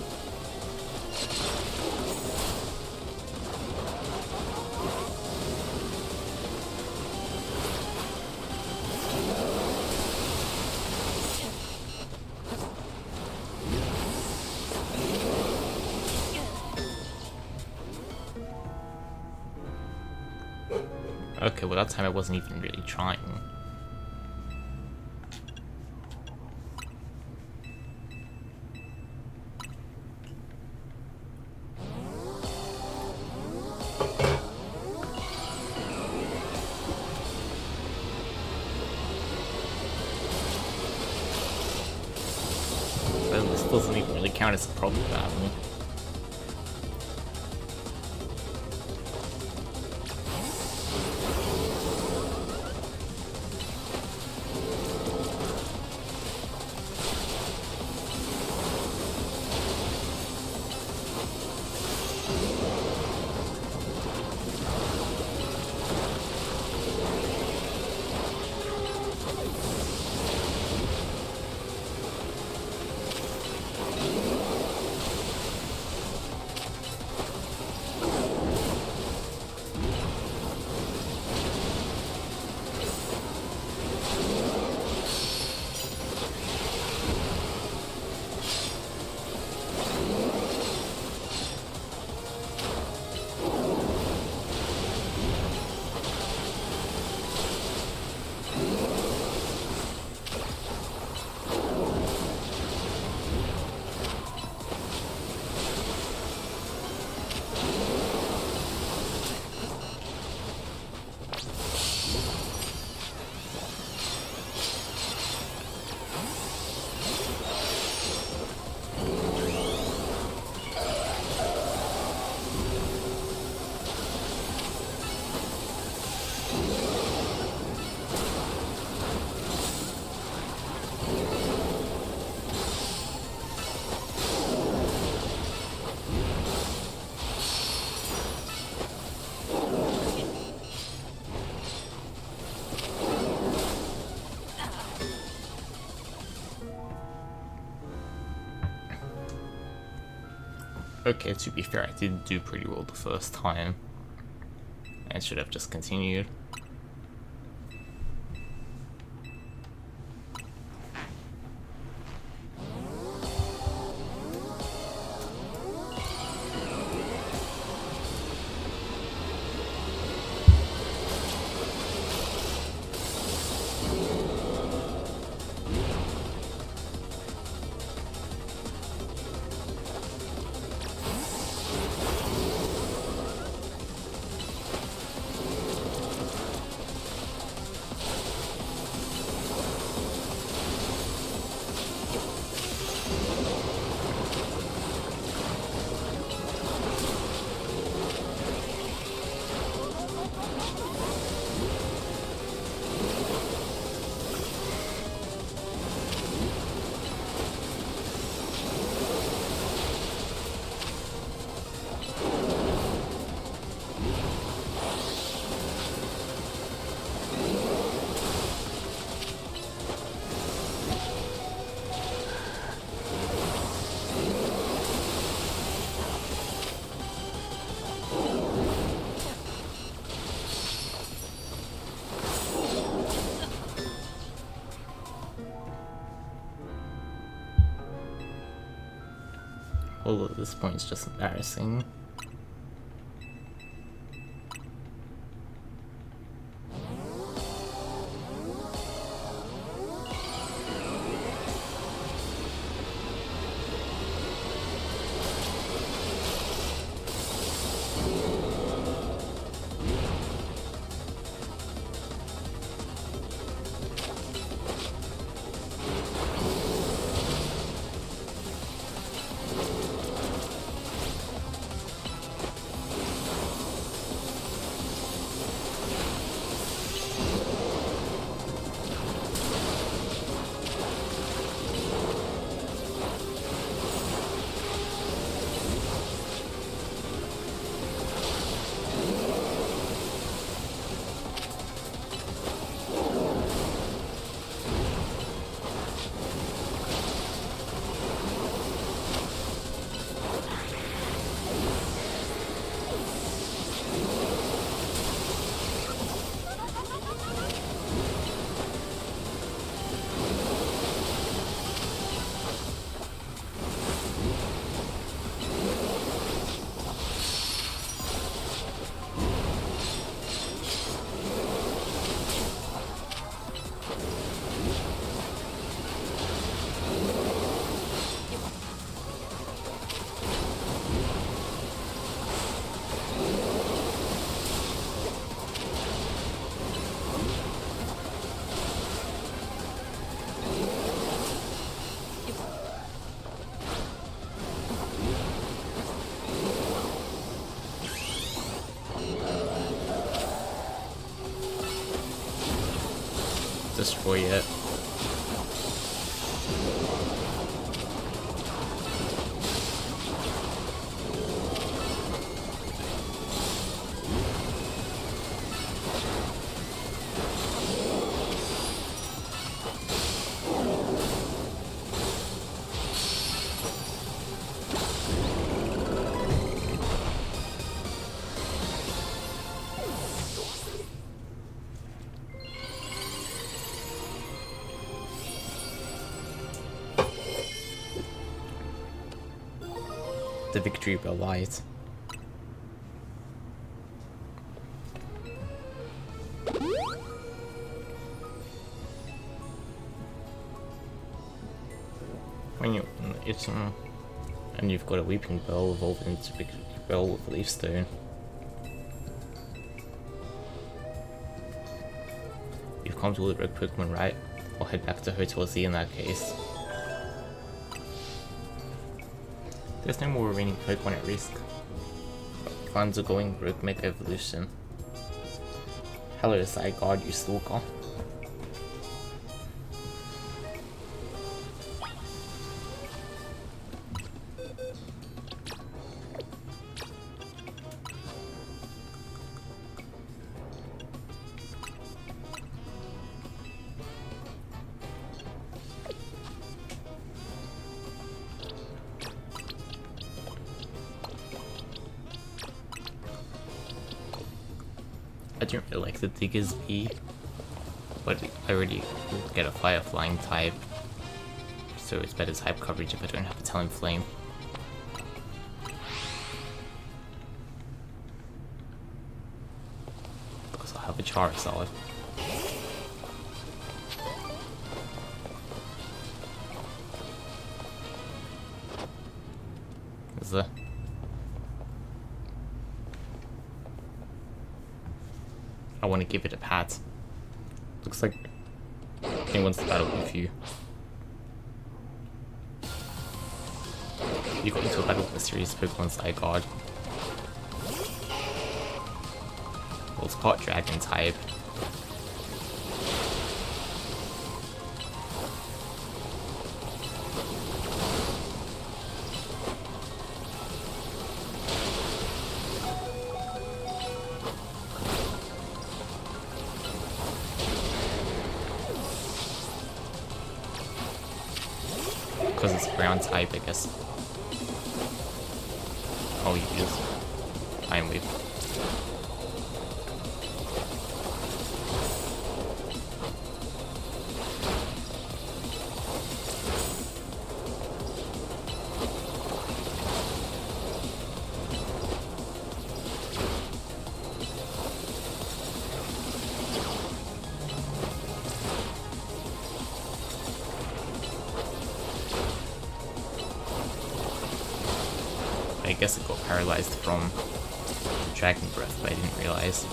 Okay, well that time I wasn't even really trying. Well, this doesn't even really count as a problem battle. Okay, to be fair, I did do pretty well the first time. and should have just continued. All at this point is just embarrassing. Destroy it. The victory bell light. When you it's and you've got a weeping bell evolved into victory bell with leaf stone. You've come to all the red Pokemon, right? I'll head back to Hotel Z in that case. There's no more remaining Pokemon at risk. Funds are going broke, Mega Evolution. Hello, Zygarde, you stalker. I don't really like the Digger's V, but I already get a Fire Flying type, so it's better type coverage if I don't have a Talonflame. Because I'll have a Charizard. Is there? I want to give it a pat. Looks like he wants to battle with you. You got into a battle with a serious Pokemon Zygarde. Well, it's part Dragon type. Because it's ground type, I guess. Oh, you just Time Wave. I guess it got paralyzed from Dragon Breath, but I didn't realize.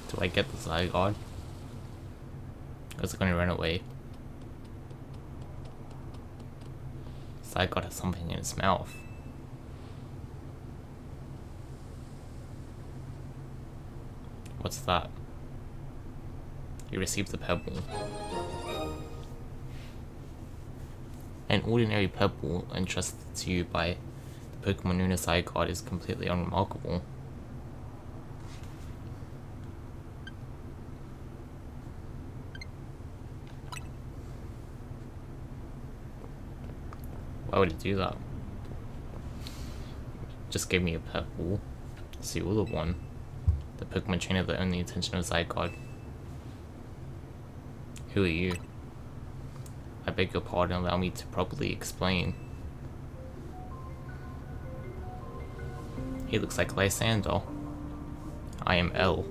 Do I get the Zygarde? Or is it going to run away? Zygarde has something in its mouth. What's that? You received the pebble. An ordinary pebble entrusted to you by the Pokemon known as Zygarde is completely unremarkable. Why would it do that? Just gave me a pebble. See, all of one. The Pokemon trainer that owned the attention of Zygarde. Who are you? I beg your pardon, allow me to properly explain. He looks like Lysander. I am L.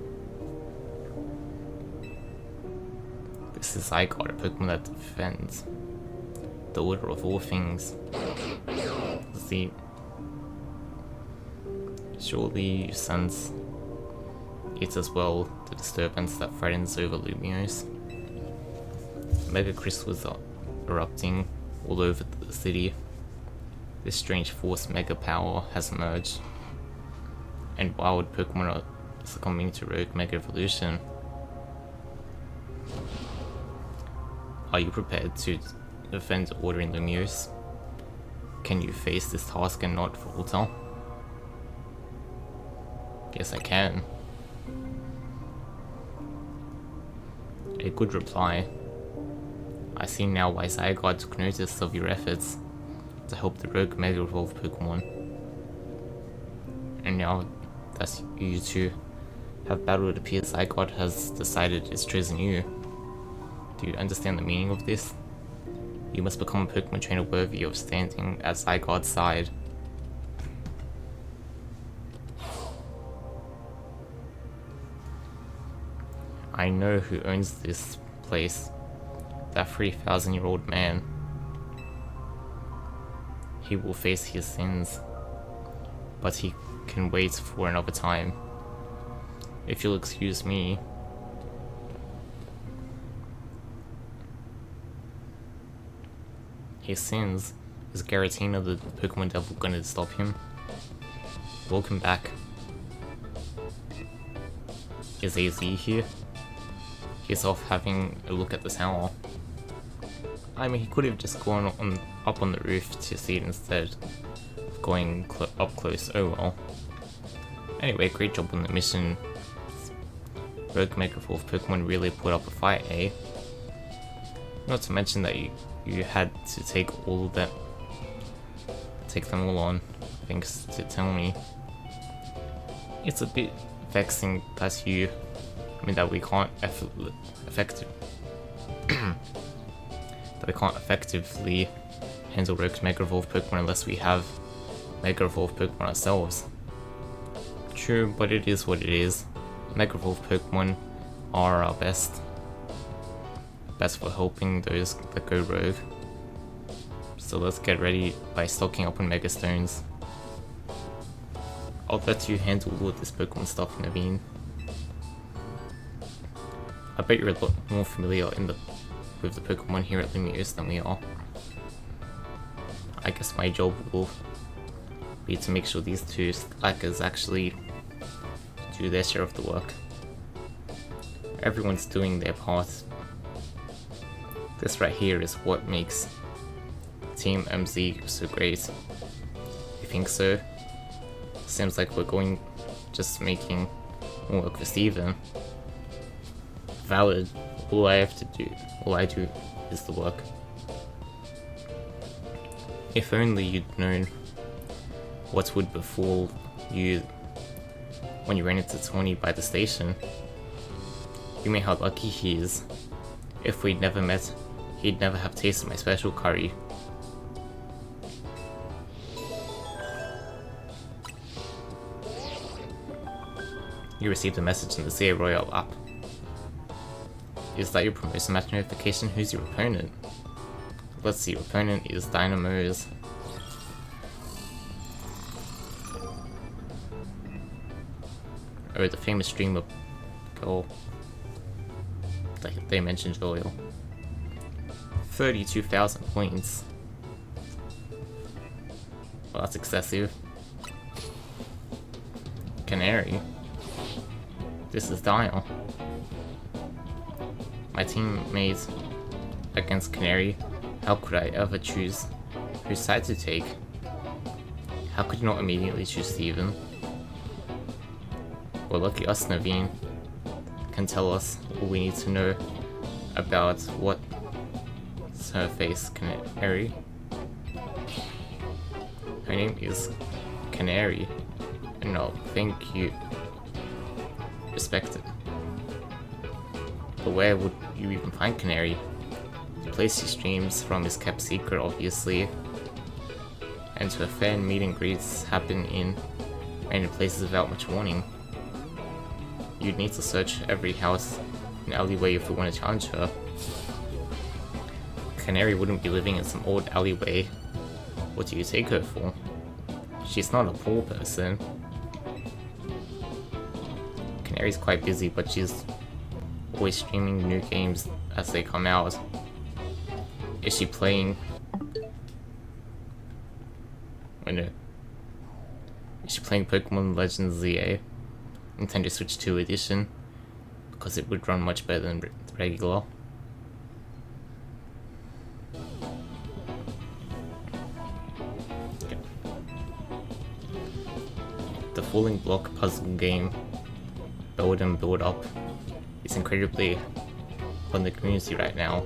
This is Zygarde, a Pokemon that defends. The order of all things. See, surely you sense it as well, the disturbance that threatens over Lumiose. Mega crystals are erupting all over the city. This strange force mega power has emerged, and wild Pokemon are succumbing to rogue mega evolution. Are you prepared to defend order in Lumiose? Can you face this task and not falter? Yes, I can. A good reply. I see now why Zygarde took notice of your efforts to help the rogue Mega Evolved Pokemon. And now that you two have battled, it appears Zygarde has decided it's chosen you. Do you understand the meaning of this? You must become a Pokemon trainer worthy of standing at Zygarde's side. I know who owns this place. That 3,000-year-old man. He will face his sins, but he can wait for another time. If you'll excuse me. His sins. Is Garatina, the Pokemon Devil, gonna stop him? Welcome back. Is AZ here? He's off having a look at the tower. I mean, he could have just gone up on the roof to see it instead. Of going up close. Oh well. Anyway, great job on the mission. Rogue Megavolve Pokemon really put up a fight, eh? Not to mention that you had to take them all on, thanks to Tony. It's a bit vexing that we can't effectively handle Rogue Mega Evolved Pokemon unless we have Mega Evolved Pokemon ourselves. True, but it is what it is. Mega Evolved Pokemon are our best for helping those that go rogue. So let's get ready by stocking up on Mega Stones. I'll let you handle all of this Pokemon stuff, Naveen. I bet you're a lot more familiar with the Pokemon here at Lumiose than we are. I guess my job will be to make sure these two slackers actually do their share of the work. Everyone's doing their part. This right here is what makes Team MZ so great. You think so? Seems like we're just making more work for Steven. Valid. All I do is the work. If only you'd known what would befall you when you ran into Tony by the station. You mean how lucky he is. If we'd never met, he'd never have tasted my special curry. You received a message in the CA Royale app. Is that your promotion match notification? Who's your opponent? Let's see, your opponent is Dynamo's. Oh, the famous streamer girl they mentioned earlier. 32,000 points. Well, that's excessive. Canary. This is Dial. My teammate against Canary. How could I ever choose whose side to take? How could you not immediately choose Steven? Well, lucky us, Naveen can tell us all we need to know about what her face Canary. Her name is Canary, and I'll think you respect it. But where would you even find Canary? The place he streams from is kept secret, obviously, and her fan meet and greets happen in random places without much warning. You'd need to search every house and alleyway if we want to challenge her. Canary wouldn't be living in some old alleyway. What do you take her for? She's not a poor person. Canary's quite busy, but she's always streaming new games as they come out. Is she playing... Oh no. Is she playing Pokemon Legends ZA? Nintendo Switch 2 edition? Because it would run much better than the regular. Okay. The Falling Block puzzle game, Build and Build Up, is incredibly on the community right now.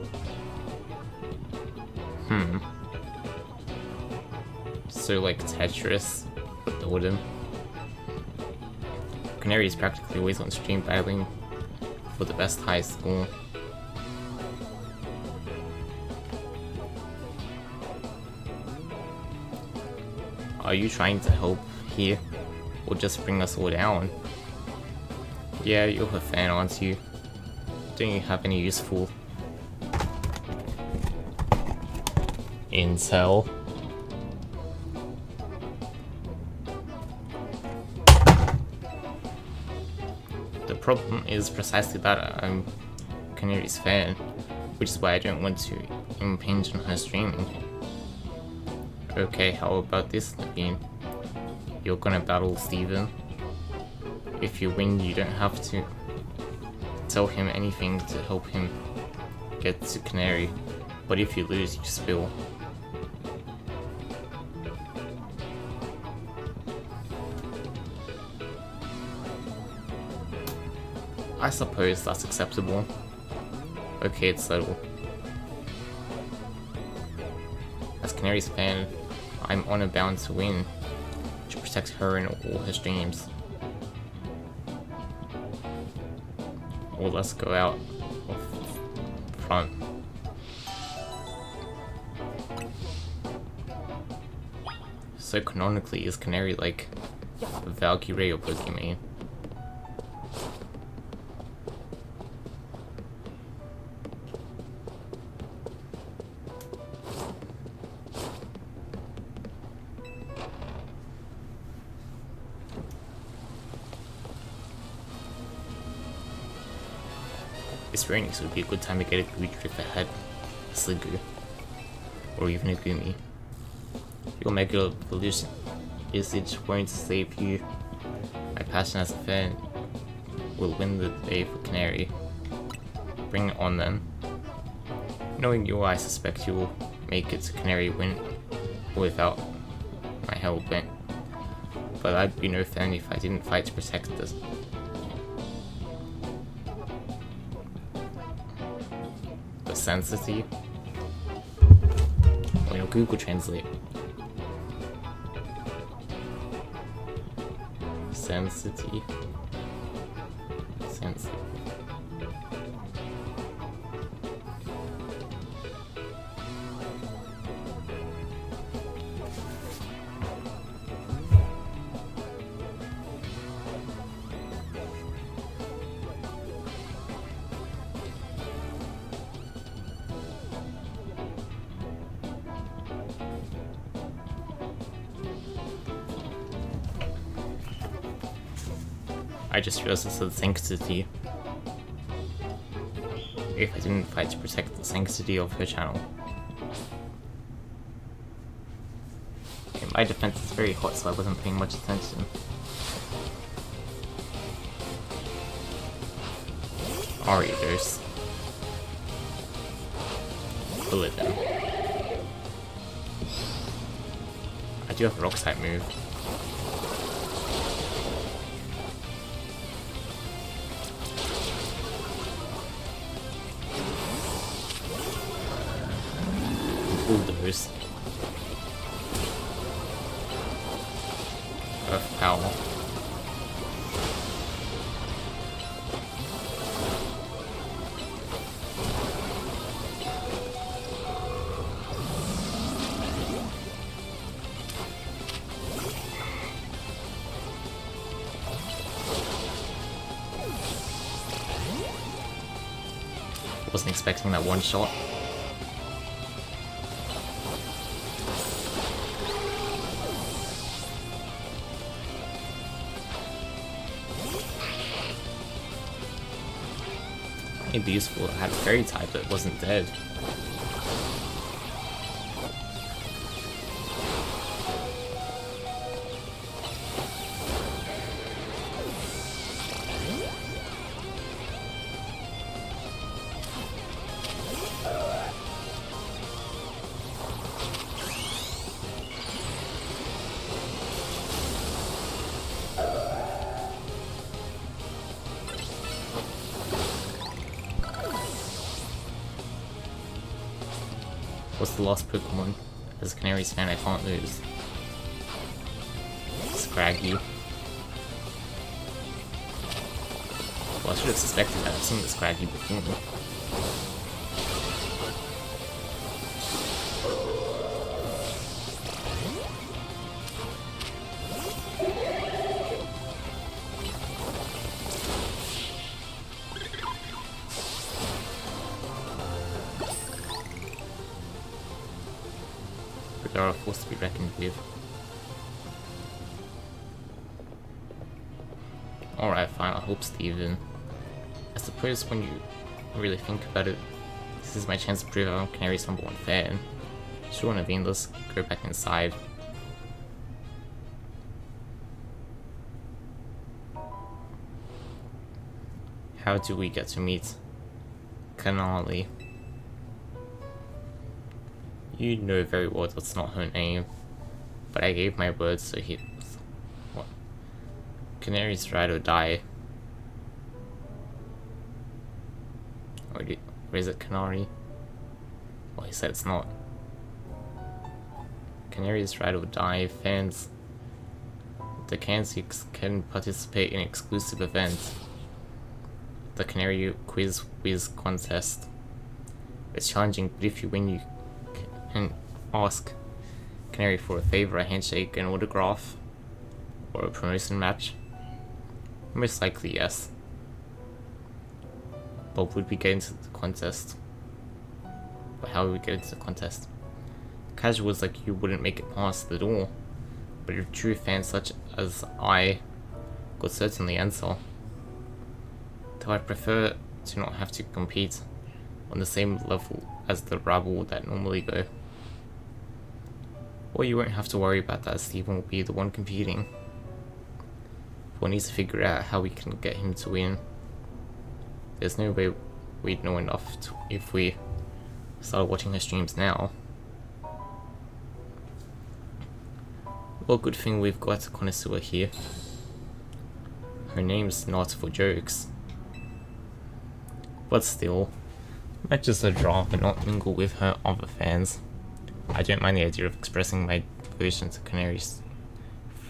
So like Tetris, but Build'em. Canary is practically always on stream battling for the best high score. Are you trying to help here, or just bring us all down? Yeah, you're a fan, aren't you? Don't you have any useful intel? The problem is precisely that I'm Canary's fan, which is why I don't want to impinge on her streaming. Okay, how about this, Naveen? You're gonna battle Steven. If you win, you don't have to tell him anything to help him get to Canary, but if you lose, you spill. I suppose that's acceptable. Okay, it's settled. As Canary's fan, I'm honor bound to win, to protect her and all her dreams. Or let's go out front. So canonically, is Canary like a Valkyrie or Pokemon? It's raining, so it would be a good time to get a Goodra if I had a Sliggoo, or even a Goomy. Your Mega Evolution usage won't save you. My passion as a fan will win the day for Canary. Bring it on then. Knowing you, I suspect you will make it to Canary win without my help, but I'd be no fan if I didn't fight to protect this. The Sensity? Or your Google Translate. Sensity. Sensity. I just realized it's the sanctity. If I didn't fight to protect the sanctity of her channel. Okay, my defense is very hot, so I wasn't paying much attention. Ariados. Bullet them. I do have a rock type move. Bulldoze. Earth Power. Wasn't expecting that one shot. It'd be useful to have a fairy type that wasn't dead. What's the last Pokemon? As a Canary's fan, I can't lose. Scraggy. Well, I should have suspected that. I've seen the Scraggy before. They are a force to be reckoned with. Alright, fine, I'll help Steven. I suppose when you really think about it, this is my chance to prove I'm Canary's #1 fan. Sure, Naveen, let's go back inside. How do we get to meet Kanali? You know very well that's not her name, but I gave my word, so he... What? Canary's ride or die. Or is it Canary? Well, he said it's not. Canary's ride or die. Fans. The Cansies can participate in exclusive events. The Canary Quiz Whiz contest. It's challenging, but if you win, you can ask Canary for a favor, a handshake, an autograph, or a promotion match. Most likely, yes. But would we get into the contest? Or how would we get into the contest? Casuals like you wouldn't make it past the door, but if true fans such as I could certainly answer. Though I prefer to not have to compete on the same level as the rabble that normally go. Or you won't have to worry about that, Stephen will be the one competing. We'll need to figure out how we can get him to win. There's no way we'd know enough if we started watching her streams now. Well, good thing we've got a connoisseur here. Her name's not for jokes. But still, matches are draw but not mingle with her other fans. I don't mind the idea of expressing my devotion to Canaries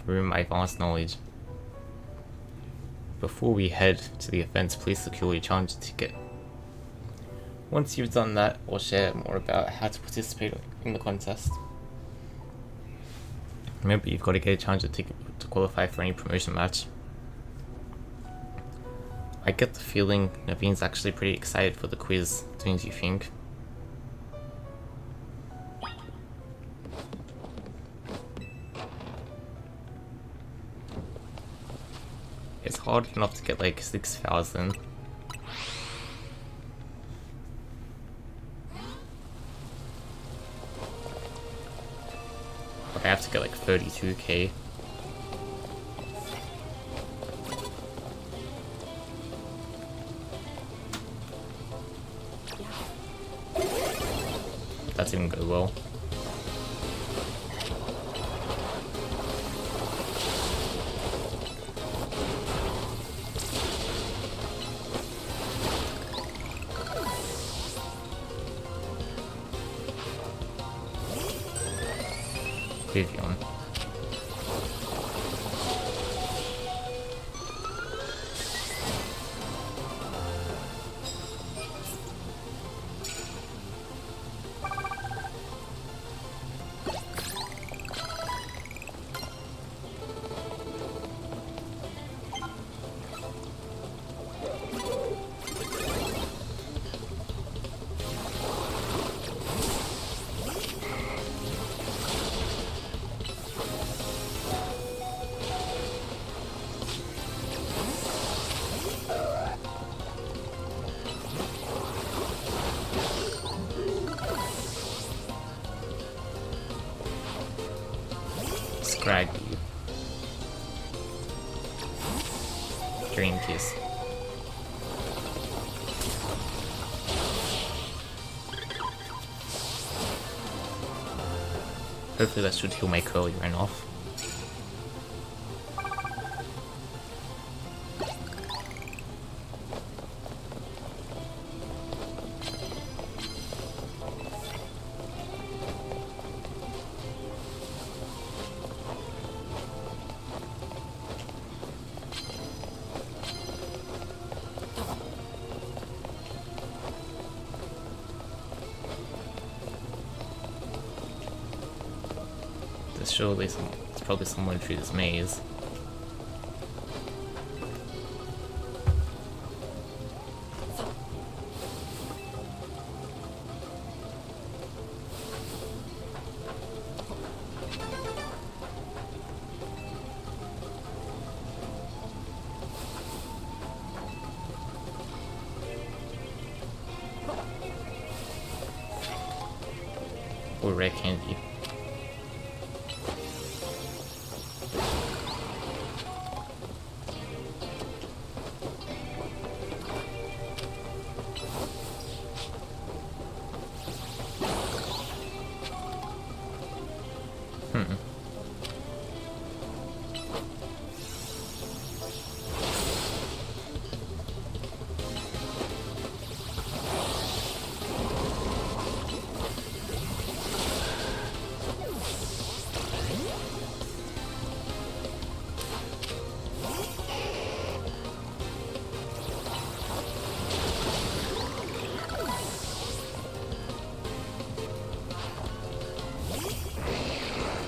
through my vast knowledge. Before we head to the event, please secure your challenger ticket. Once you've done that, we'll share more about how to participate in the contest. Remember, you've got to get a challenger ticket to qualify for any promotion match. I get the feeling Naveen's actually pretty excited for the quiz, don't you think? It's hard enough to get like 6,000. But I have to get like 32k. That didn't go well. Vivian. Scraggy. Dream Kiss. Hopefully that should heal my curly ran off. Surely it's probably someone through this maze. Or rare candy.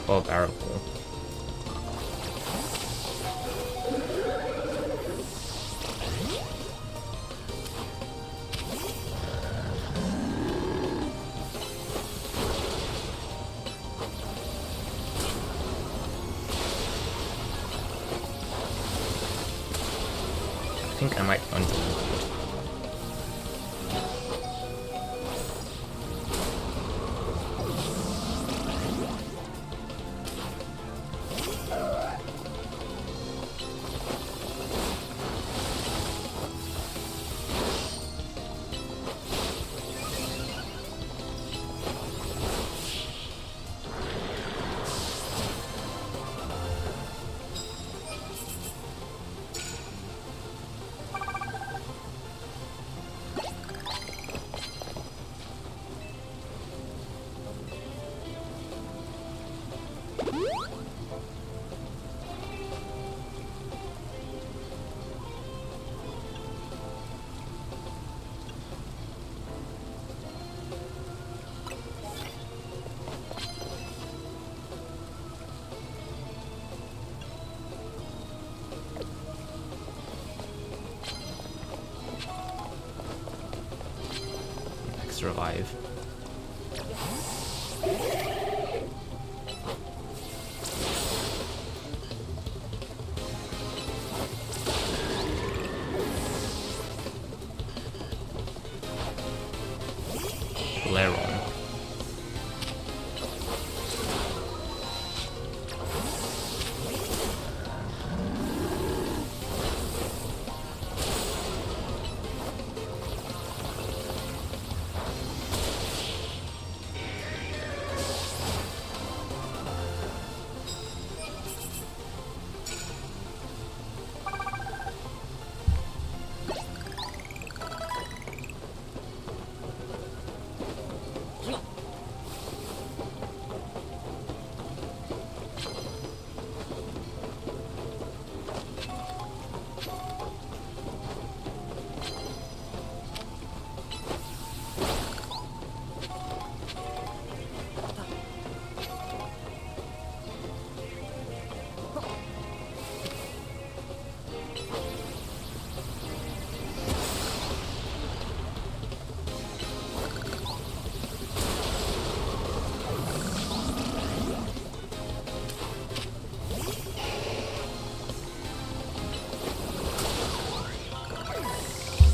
Or bearable. I think I might run to revive. Lairon.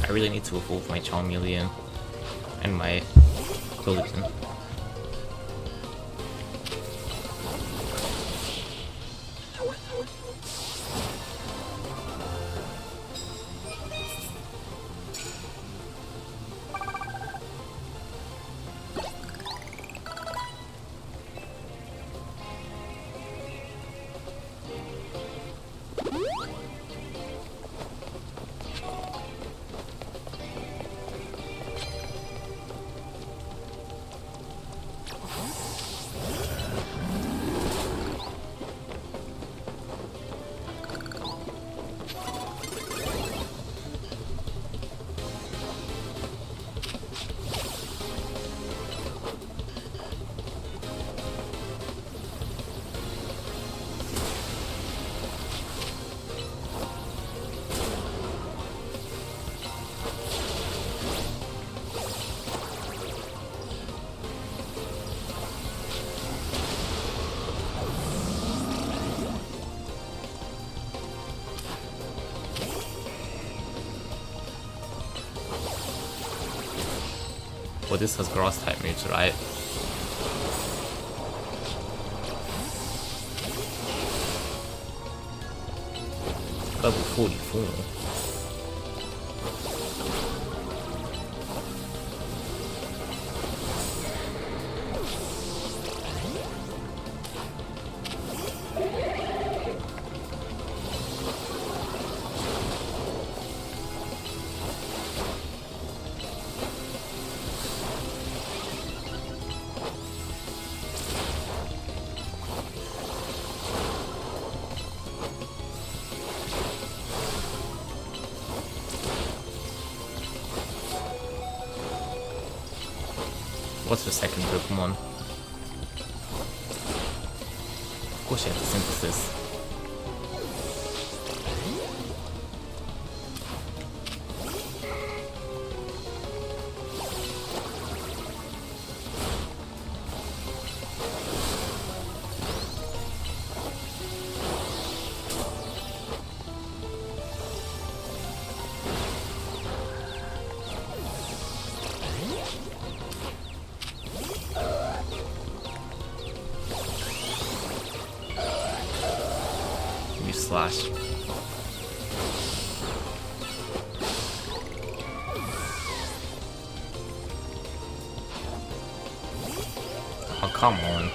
I really need to evolve my Charmeleon and my Goldeen. Well, this has grass type moves, right? Level 44. What's the second Pokemon? course you have the synthesis. Slash. Oh, come on.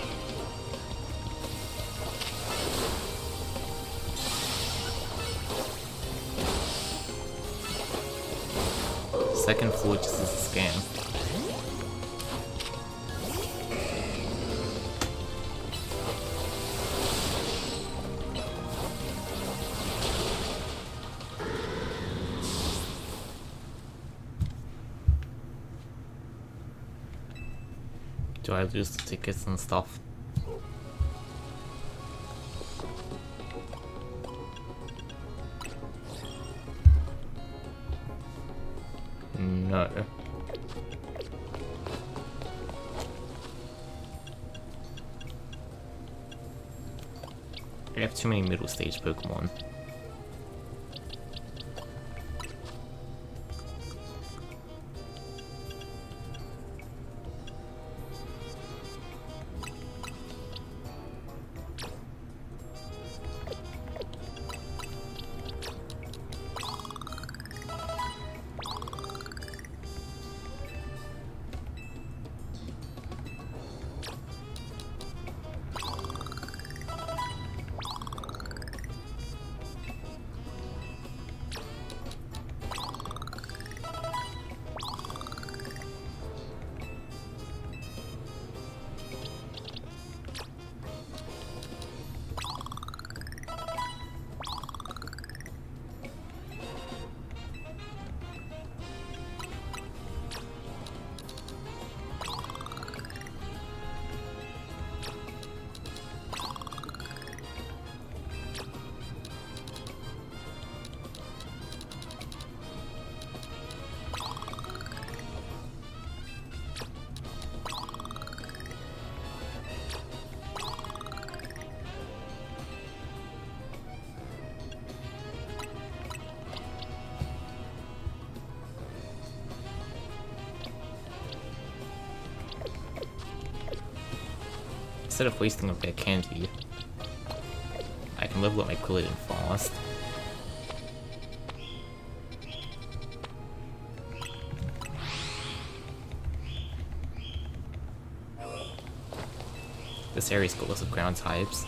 Second floor just is a scam. Do I lose the tickets and stuff? No. I have too many middle stage Pokemon. Instead of wasting a bit candy, I can level up my Quilladin fast. This area's got lots of ground types.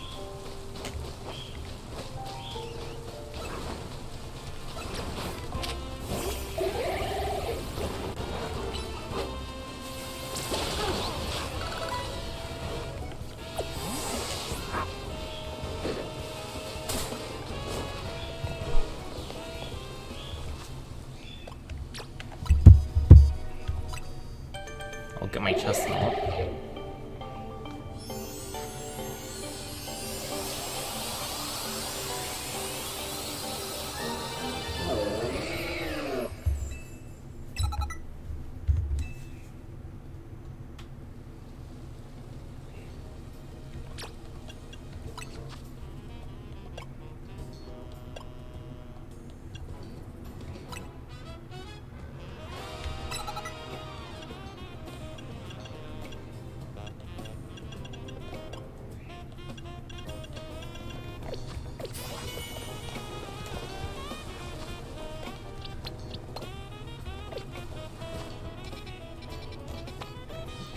I'll get my chestnut.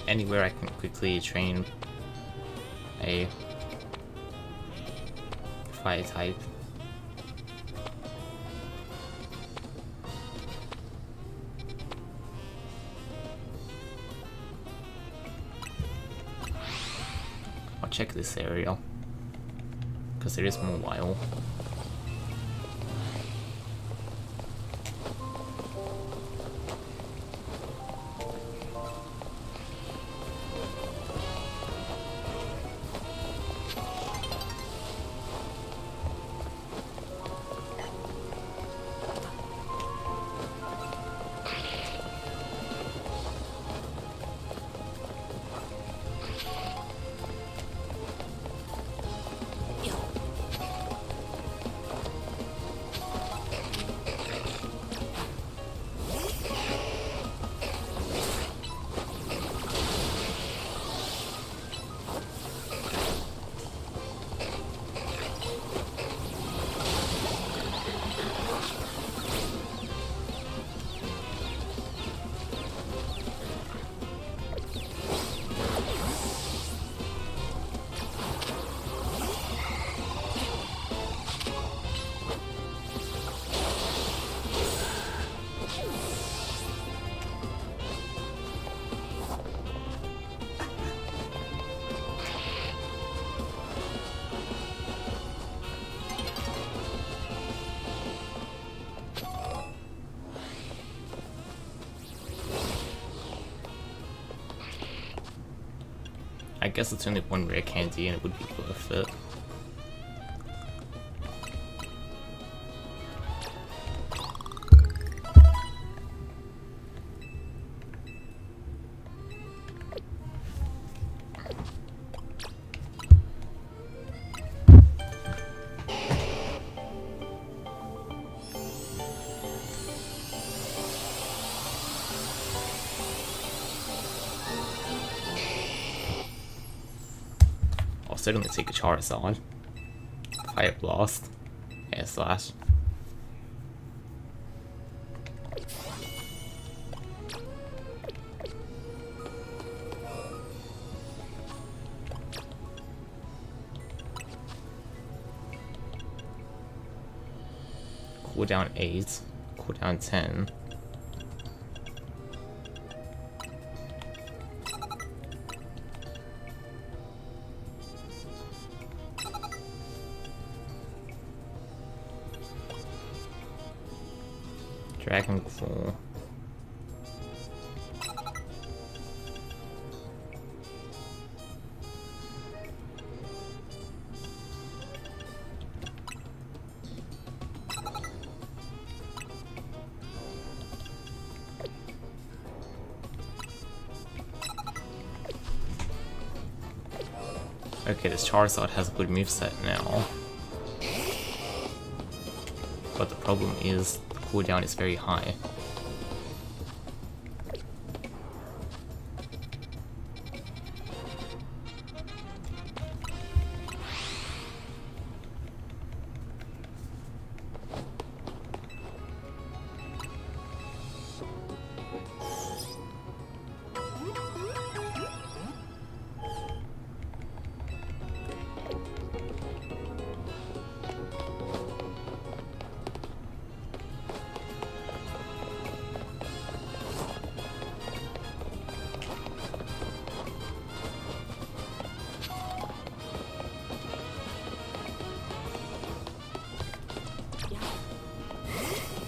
Anywhere I can quickly train a fire type. I'll check this area because there is mobile. I guess it's only one rare candy and it would be worth it. I'll certainly take a Charizard. Fire Blast. Air Slash. Cooldown 8. Cooldown 10. Dragon Claw. Okay, this Charizard has a good moveset now. But the problem is, the cooldown is very high.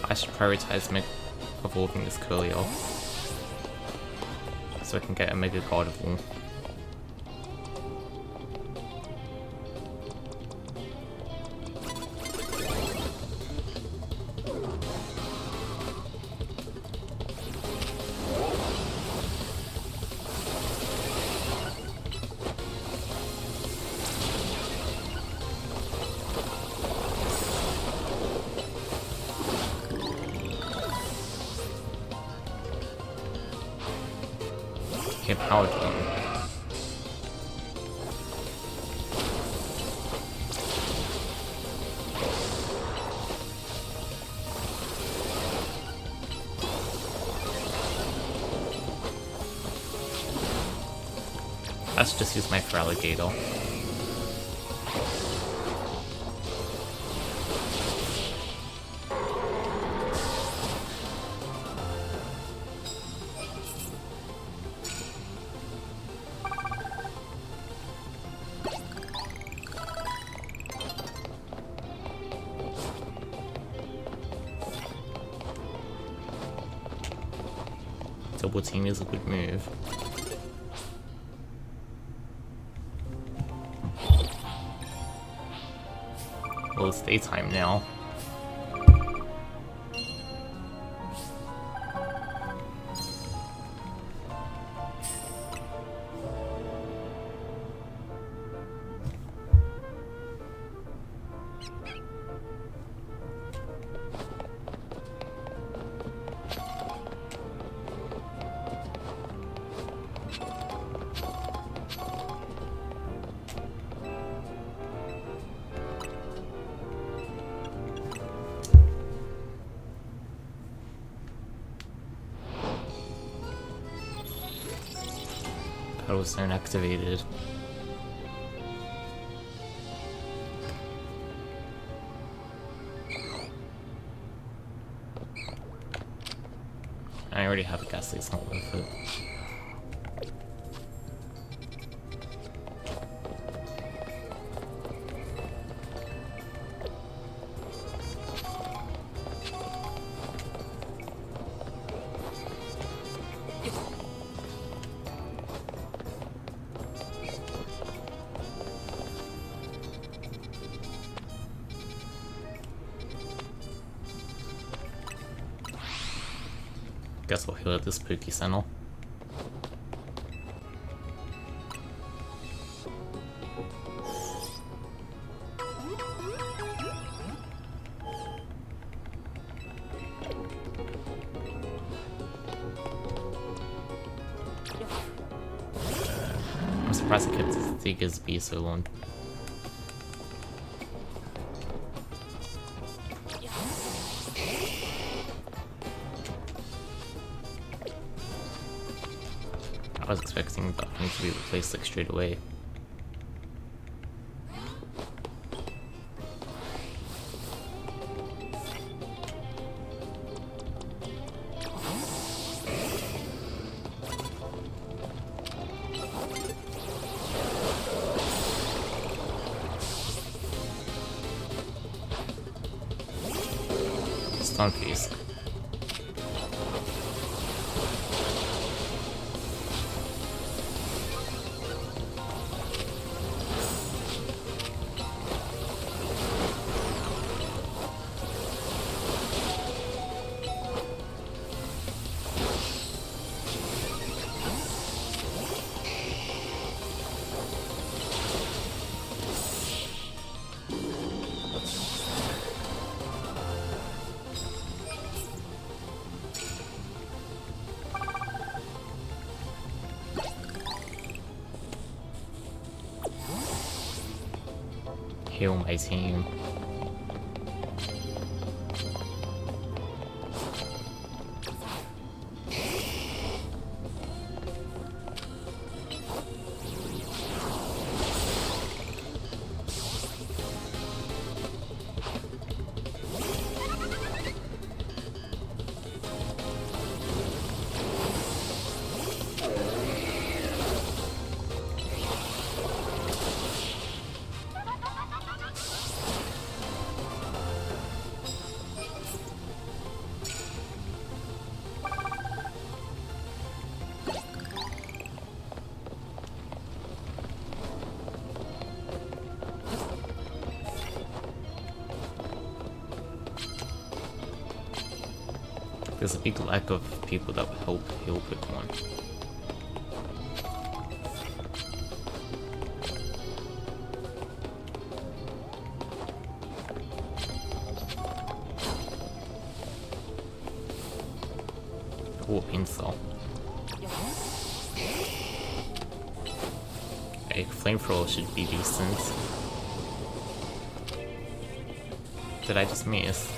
I should prioritize evolving this Curlier so I can get a Mega Gardevoir. Okay, Power Drum. Let's just use my Feraligatr. Double Team is a good move. Well, it's daytime now. Battle Zone activated. I already have a Ghastly, it's not worth it. Guess we'll heal at this Spooky Sentinel. I'm surprised I kept his Digger's Bee so long. I was expecting that thing to be replaced like straight away. Stunfisk. Heal my team. There's a big lack of people that will help heal Pokemon. Oh, Pinsel. A Flamethrower should be decent. Did I just miss?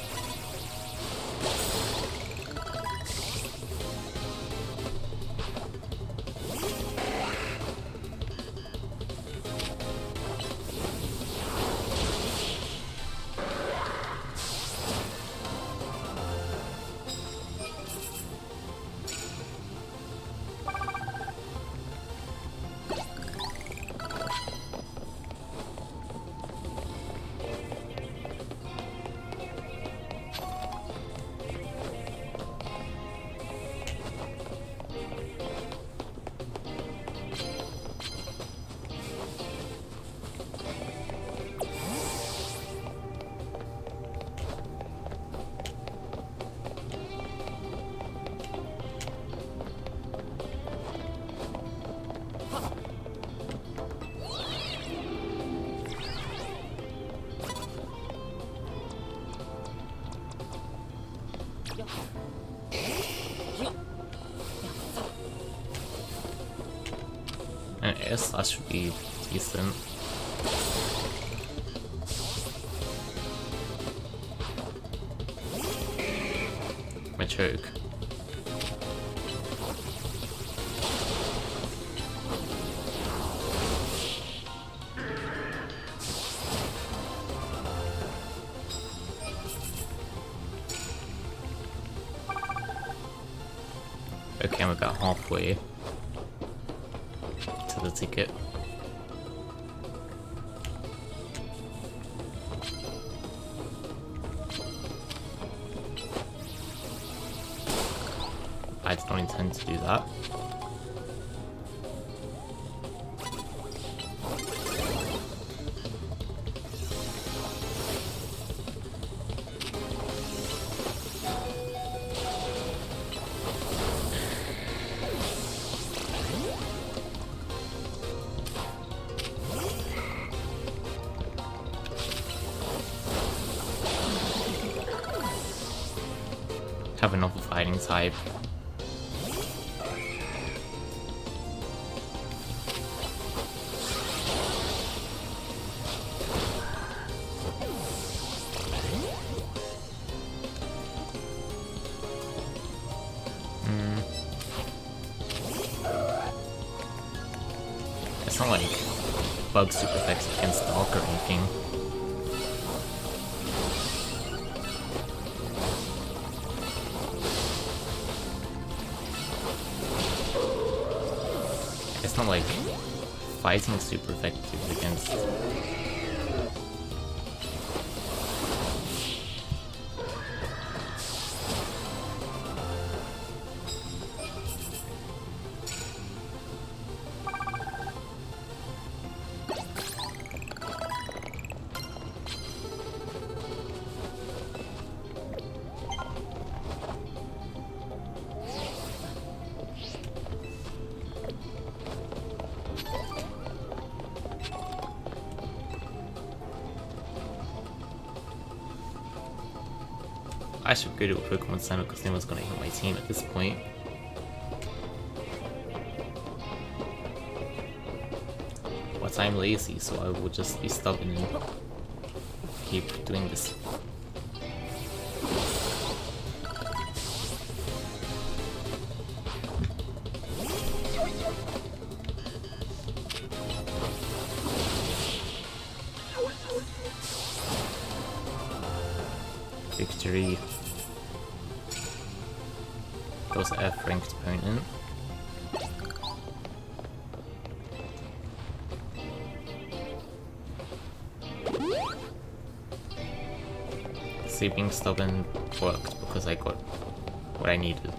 And S slash should be decent. My choke. Okay, I'm about halfway to the ticket. I don't intend to do that. have another fighting type. It's not like bug super effects against Dark or anything. It's not like fighting super effective against. I should go to a Pokemon Center because no one's gonna hit my team at this point. But I'm lazy, so I will just be stubborn and keep doing this. Victory. That was an F-ranked opponent. See, being stubborn worked because I got what I needed.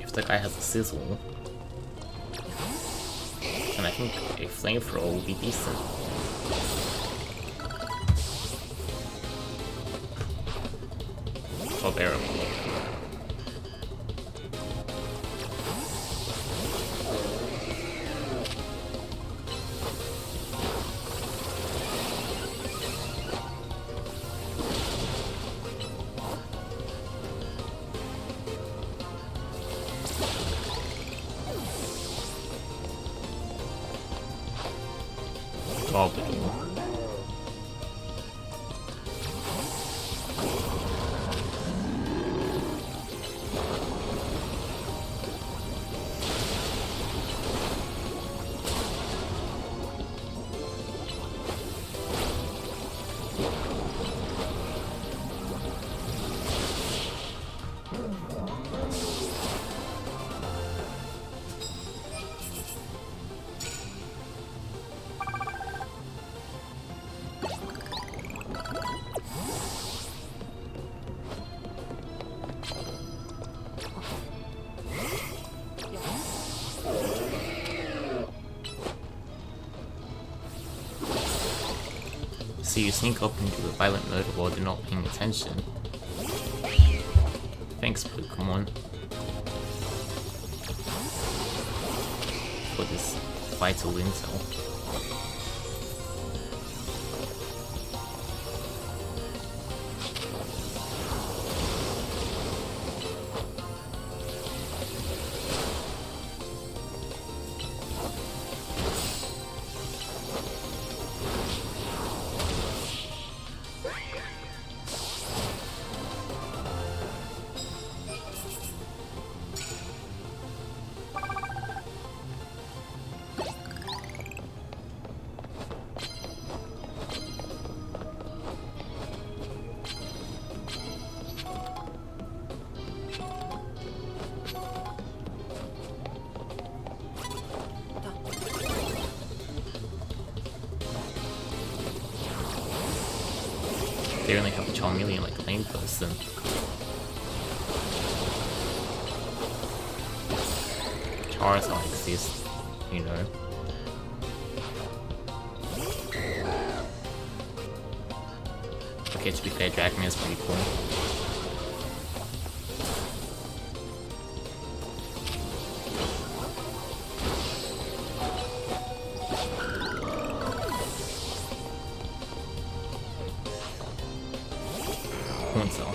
If the guy has a sizzle, then I think a flamethrower will be decent. Or bearable. Orbital. So you sneak up into a violent mode while they're not paying attention. Thanks, Pokemon, for this vital intel. they only have a Charmeleon like a main person. Charizard exists, you know. Okay, to be fair, Dragman is pretty cool. Hornsel.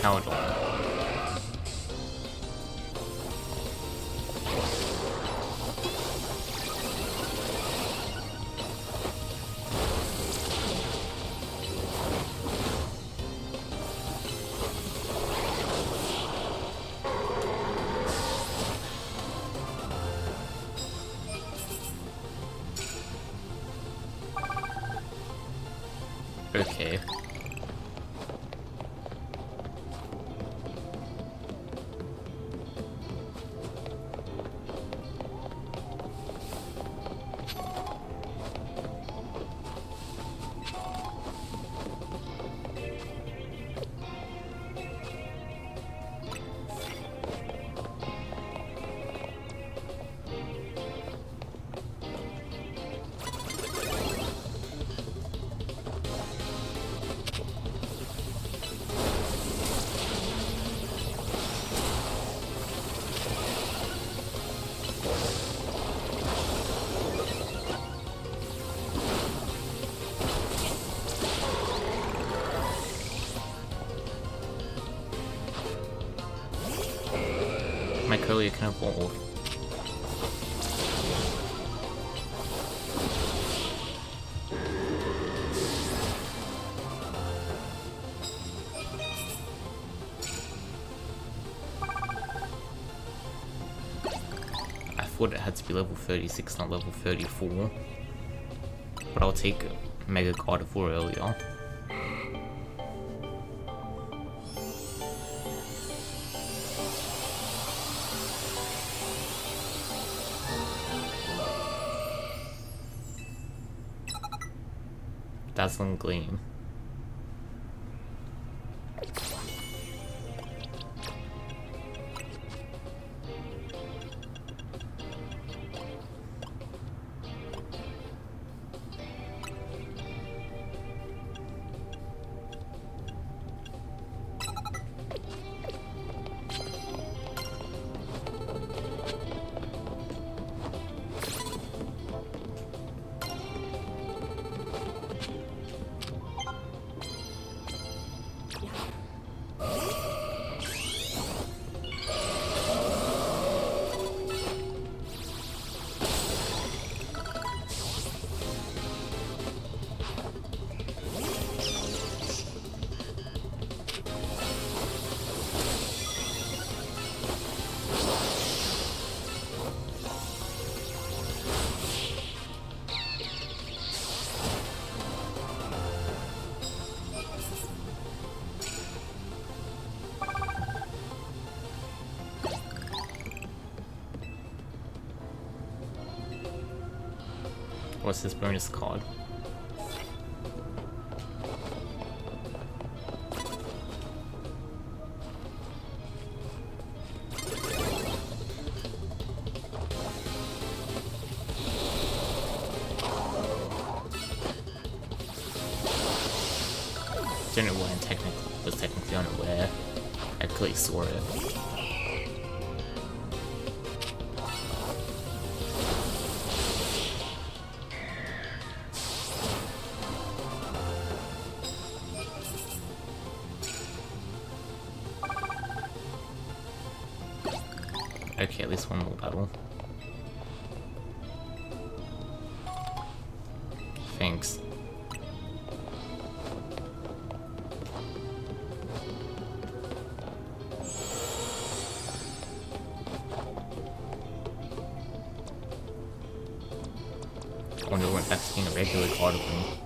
Powder. Okay. My Curlier can evolve. I thought it had to be level 36, not level 34. But I'll take Mega Gardevoir earlier. Dazzling Gleam. What's this bonus card? Don't know why I was technically unaware. I clearly saw it. Okay, at least one more battle. Thanks. I wonder what that's being a regular card of me.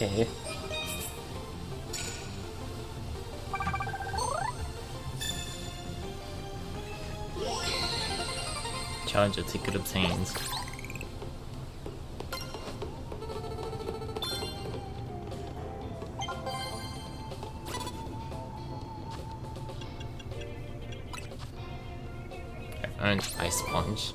Okay. Challenger ticket obtained. I've earned Ice Sponge.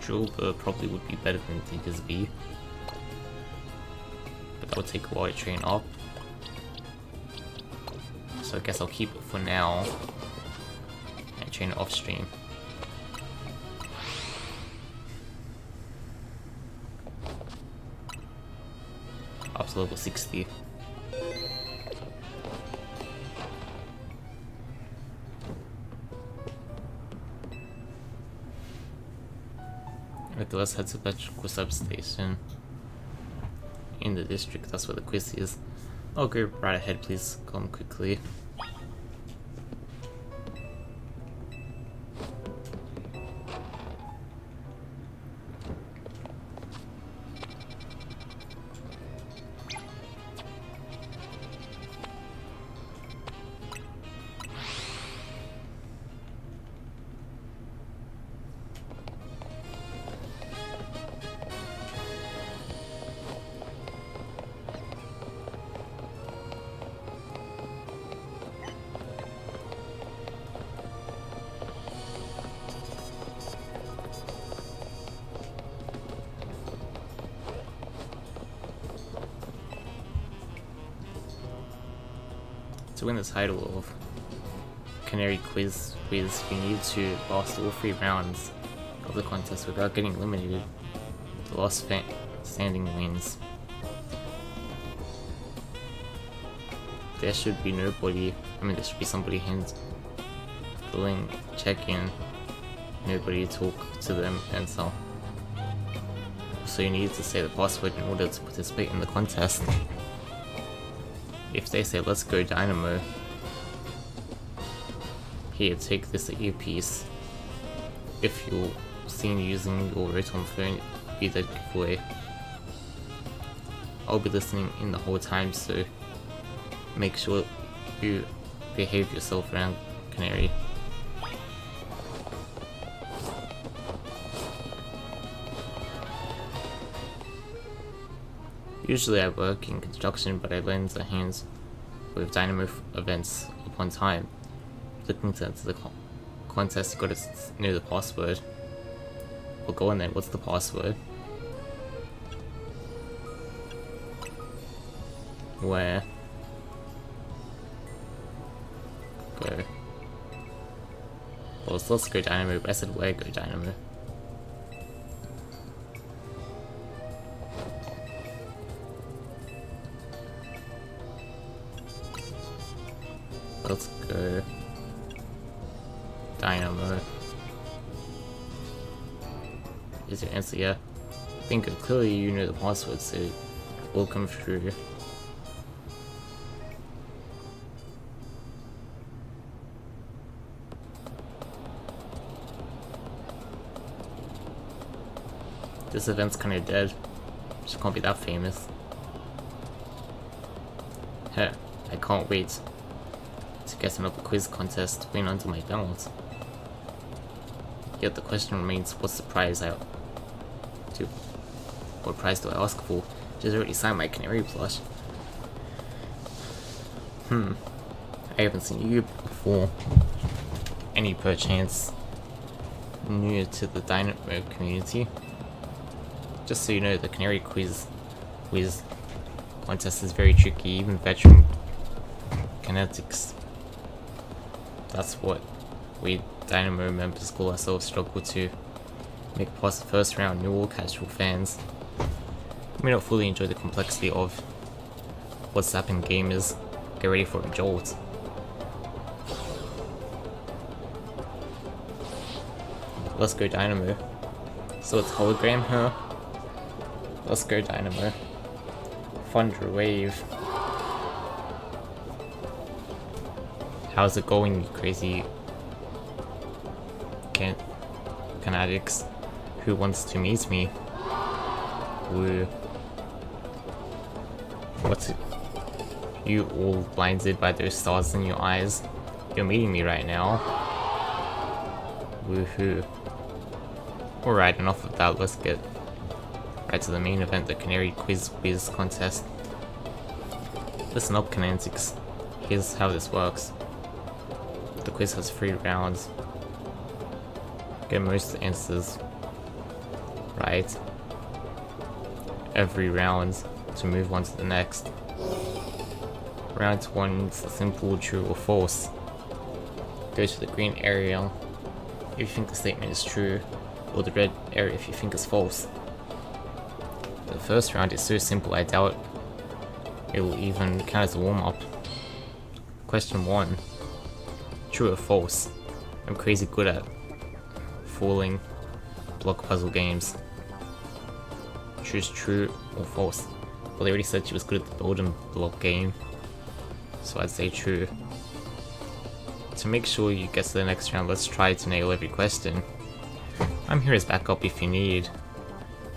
Drillbur probably would be better than Diggersby, but that would take a while to train up. So I guess I'll keep it for now and train it off stream. Up to level 60. Okay, let's head to Electrical Substation in the district. That's where the quiz is. I'll go right ahead, please. Come quickly. To win the title of Canary Quiz, you need to last all 3 rounds of the contest without getting eliminated. The last standing wins. There should be nobody, there should be somebody handling check-in, nobody to talk to them and so. So you need to say the password in order to participate in the contest. If they say, let's go Dynamo, here, take this earpiece. If you're seen using your Rotom phone, be the giveaway. I'll be listening in the whole time, so make sure you behave yourself around Canary. Usually I work in construction, but I lend a hand with Dynamo events upon time. Looking to enter the contest, you gotta know the password. Well, go on then, what's the password? Where? Go. Well, so let's go Dynamo, but I said where go Dynamo. Let's go Dynamo. Is your answer yeah? think clearly you know the password, so it will come through. This event's kinda dead. Just can't be that famous. Heh, I can't wait to get another quiz contest win under my belt. Yet the question remains, what's the prize what prize do I ask for? Just already signed my canary plush. I haven't seen you before. Any perchance new to the Dynamo community? Just so you know, the canary quiz contest is very tricky, even veteran kinetics. That's what we Dynamo members call ourselves, struggle to make past the first round. New or casual fans may not fully enjoy the complexity of what's happening gamers. Get ready for a jolt. Let's go Dynamo. So it's hologram, huh? Let's go Dynamo. Thunder wave. How's it going, you crazy fanatics? Who wants to meet me? Woo. What's it? You all blinded by those stars in your eyes? You're meeting me right now. Woohoo. Alright, enough of that, let's get right to the main event, the Canary Quiz contest. Listen up, Canantics. Here's how this works. The quiz has 3 rounds. Get most answers right every round to move on to the next. Round 1 is a simple true or false. Go to the green area if you think the statement is true, or the red area if you think it's false. The first round is so simple I doubt it will even count as a warm-up. Question 1. True or false? I'm crazy good at falling block puzzle games. Choose true or false. Well, they already said she was good at the building block game, so I'd say true. To make sure you get to the next round, let's try to nail every question. I'm here as backup if you need,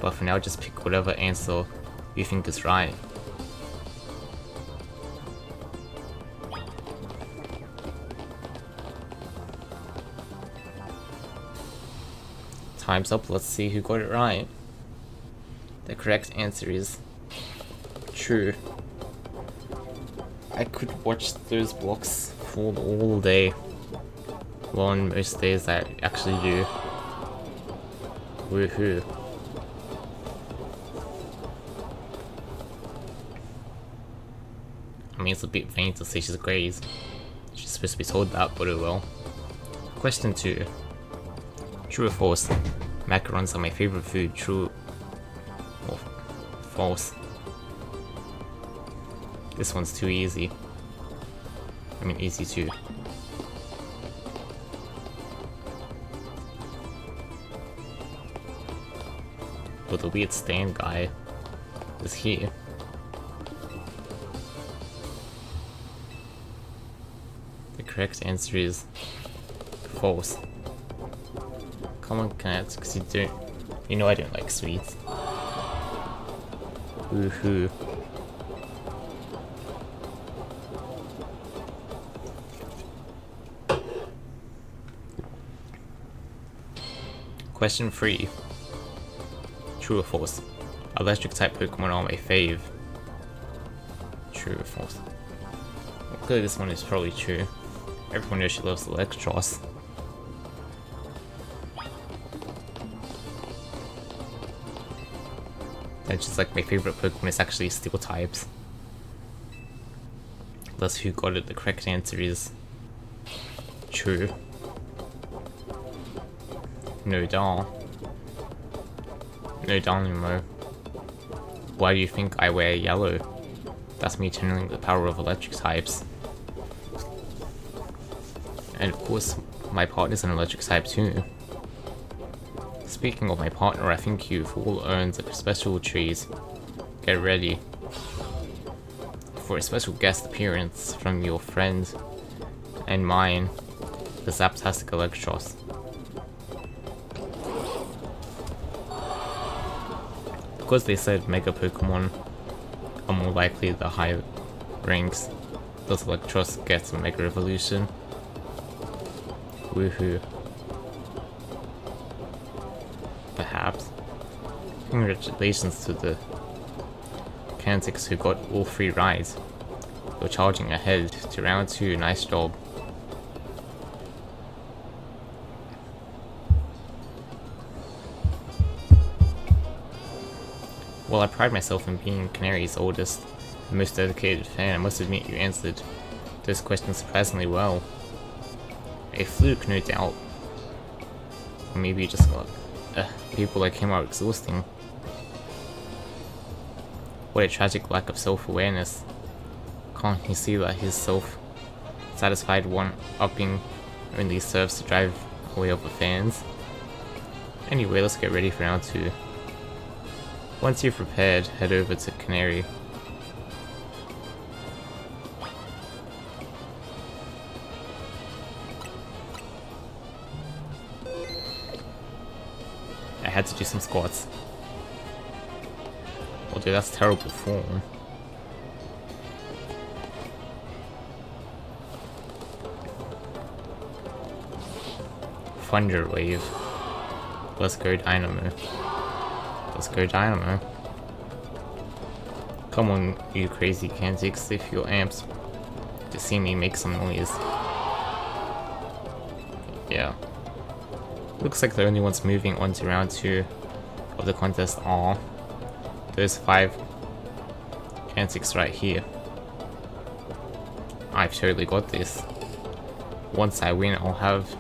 but for now just pick whatever answer you think is right. Time's up, let's see who got it right. The correct answer is true. I could watch those blocks fall all day. Well, on most days I actually do. Woohoo. I mean, it's a bit vain to say she's great. She's supposed to be told that, but oh well. Question 2. True or false? Macarons are my favorite food. True or false? This one's too easy. I mean, easy too. But the weird stand guy is here. The correct answer is false. Come on, cats, because you know I don't like sweets. Woohoo. Question 3. True or false? Electric type Pokemon are my fave. True or false? Well, clearly this one is probably true. Everyone knows she loves Electros. And just like my favorite Pokemon is actually Steel types. Thus, who got it? The correct answer is true. No doubt. No Dynamo. Why do you think I wear yellow? That's me channeling the power of electric types. And of course, my partner's an electric type too. Speaking of my partner, I think you've all earned a special treat. Get ready for a special guest appearance from your friend and mine, the Zaptastic Electros. Because they said Mega Pokemon are more likely the higher ranks, does Electros get a Mega Evolution? Woohoo. Perhaps. Congratulations to the Cantics who got all 3 rides. You're charging ahead to round 2, nice job. Well, I pride myself in being Canary's oldest and most dedicated fan. I must admit you answered those questions surprisingly well. A fluke, no doubt. Or maybe you just got people like him are exhausting. What a tragic lack of self-awareness. Can't he see that his self-satisfied one-upping only serves to drive away other fans? Anyway, let's get ready for round 2. Once you're prepared, head over to Canary. I had to do some squats. Oh dude, that's terrible form. Thunder Wave. Let's go Dynamo. Let's go Dynamo. Come on, you crazy Cantics, if you're amped to see me make some noise. Yeah. Looks like the only ones moving on to round 2 of the contest are those 5 Cantics right here. I've totally got this. Once I win, I'll have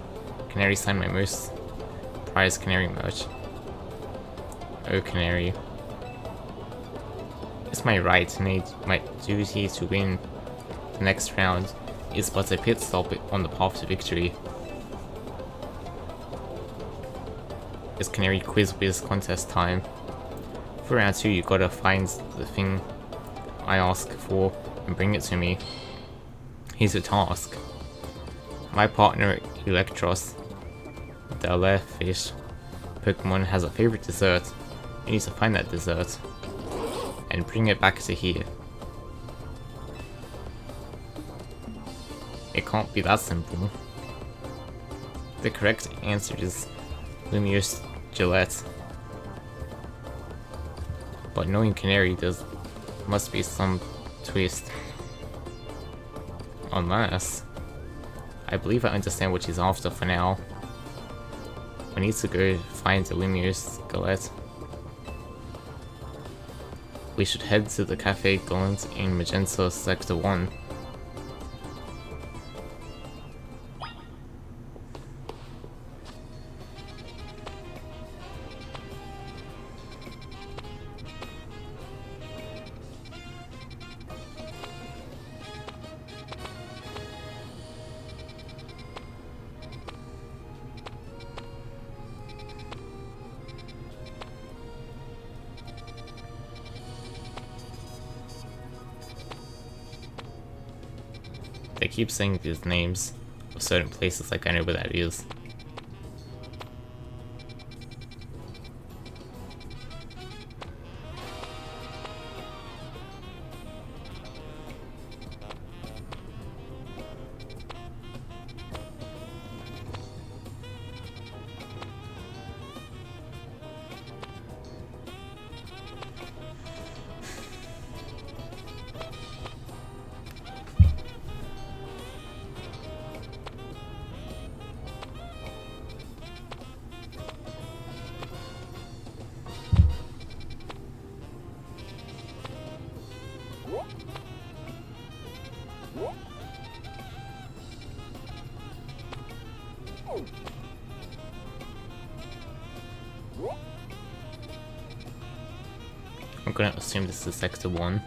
Canary sign my most prized Canary merch. Oh Canary. It's my right and my duty to win the next round is but a pit stop on the path to victory. It's Canary Quiz Whiz contest time. For round 2 you gotta find the thing I ask for and bring it to me. Here's a task. My partner Electros, the Alephish Pokemon, has a favorite dessert. You need to find that dessert and bring it back to here. It can't be that simple. The correct answer is Lumiose Gillette. But knowing Canary, there's must be some twist. Unless I believe I understand what she's after for now. We need to go find the Lumiose Gillette. We should head to the Cafe Gaunt in Magenta Sector 1. They keep saying these names of certain places like I know where that is. I'm gonna assume this is Sector 1.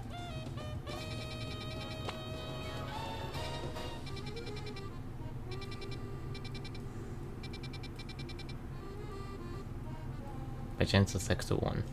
Magenta Sector 1.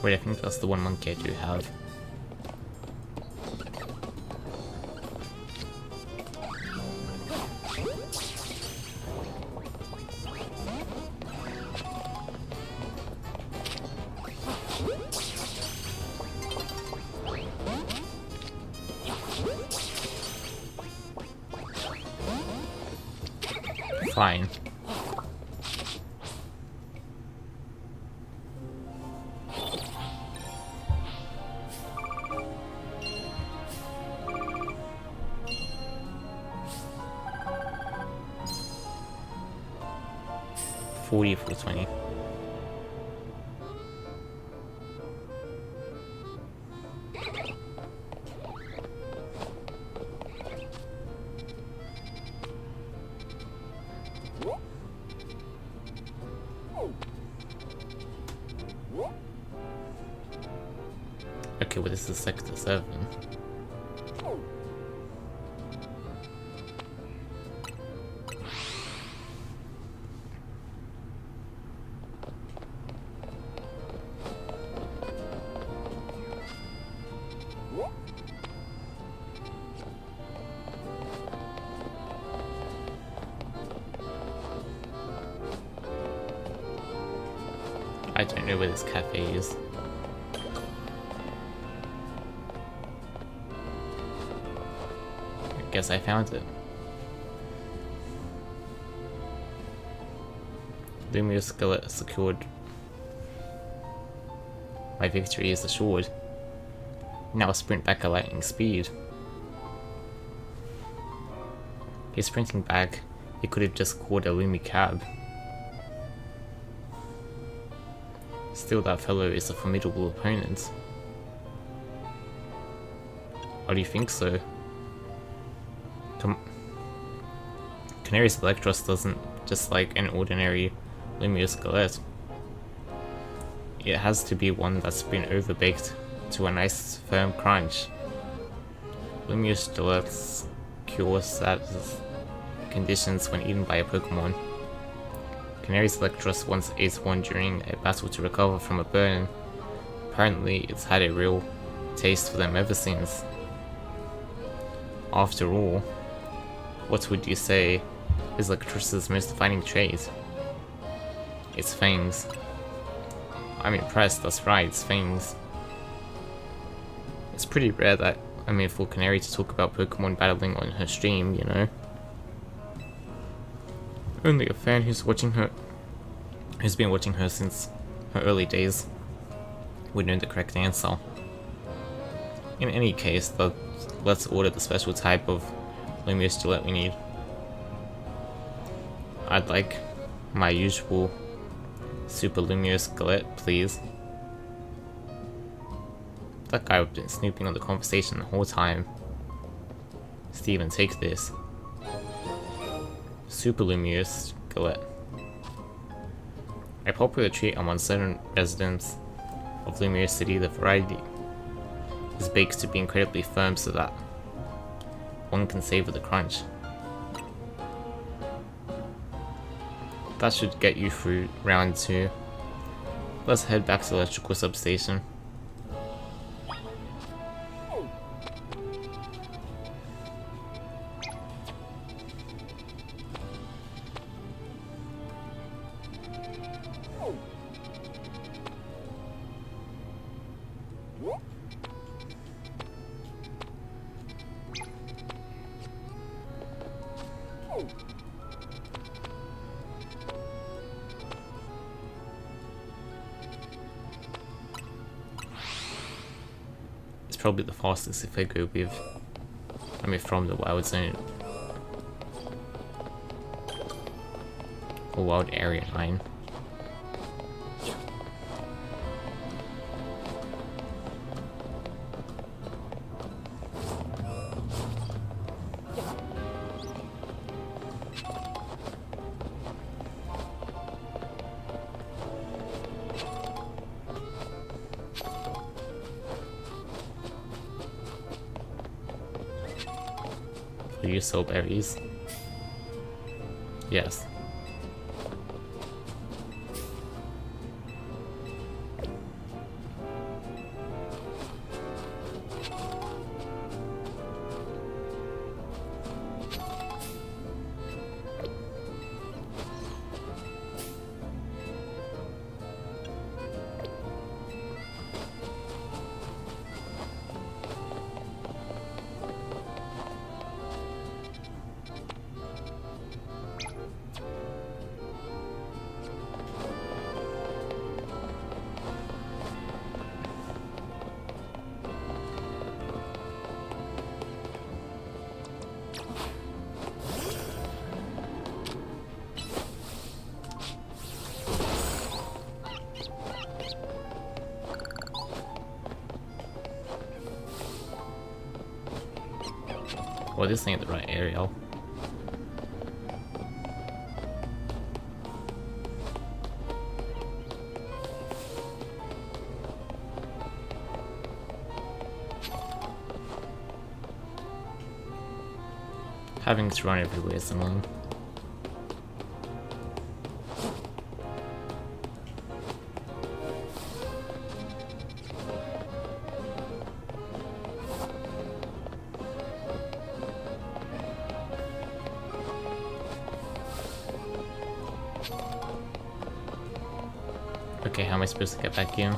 Wait, I think that's the one monkey I do have. Fine. For 20. Okay, well this is Sector 7. I don't know where this cafe is. I guess I found it. Lumious Skillet secured. My victory is assured. Now sprint back at lightning speed. He's sprinting back. He could have just called a Lumi cab. Still, that fellow is a formidable opponent. Why do you think so? Canary's Electros doesn't just like an ordinary Lumious Skillet. It has to be one that's been overbaked to a nice firm crunch. Lumious Skillets cure status conditions when eaten by a Pokemon. Canary's Electros once ate one during a battle to recover from a burn. Apparently, it's had a real taste for them ever since. After all, what would you say is Electros's most defining trait? Its fangs. I'm impressed, that's right, its fangs. It's pretty rare that, for Canary to talk about Pokemon battling on her stream, you know? Only a fan who's been watching her since her early days would know the correct answer. In any case, let's order the special type of Lumious Skillet we need. I'd like my usual Super Lumious Skillet, please. That guy would been snooping on the conversation the whole time. Steven, take this. Super Lumious Skillet. A popular treat among certain residents of Lumiere City, the variety is baked to be incredibly firm so that one can savor the crunch. That should get you through round 2. Let's head back to the electrical substation. probably the fastest if I go with, from the Wild Zone. Or Wild Area 9. Will you sell berries? Yes. Well, this ain't the right area. Having to run everywhere is annoying. Okay, how am I supposed to get back in?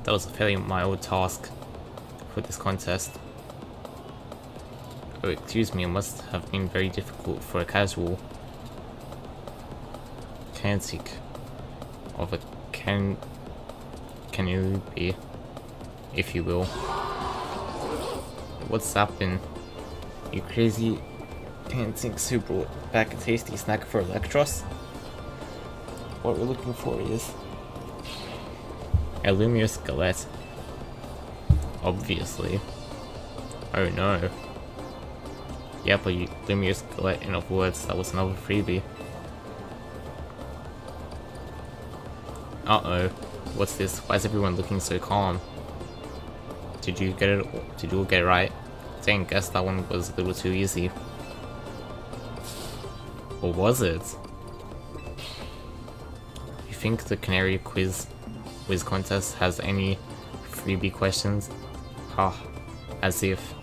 That was a fairly mild task for this contest. Oh, excuse me, it must have been very difficult for a casual Kantic of a Canopy, if you will. What's happened? You crazy Kantic who brought back a tasty snack for Electros? What we're looking for is a Lumiose Skeleton. Obviously. Oh no. Yeah, but Lumiose Skeleton, in other words, that was another freebie. Uh-oh. What's this? Why is everyone looking so calm? Did you get it? Did you all get it right? Dang, guess that one was a little too easy. Or was it? You think the Canary Quiz contest has any freebie questions? Ha, as if.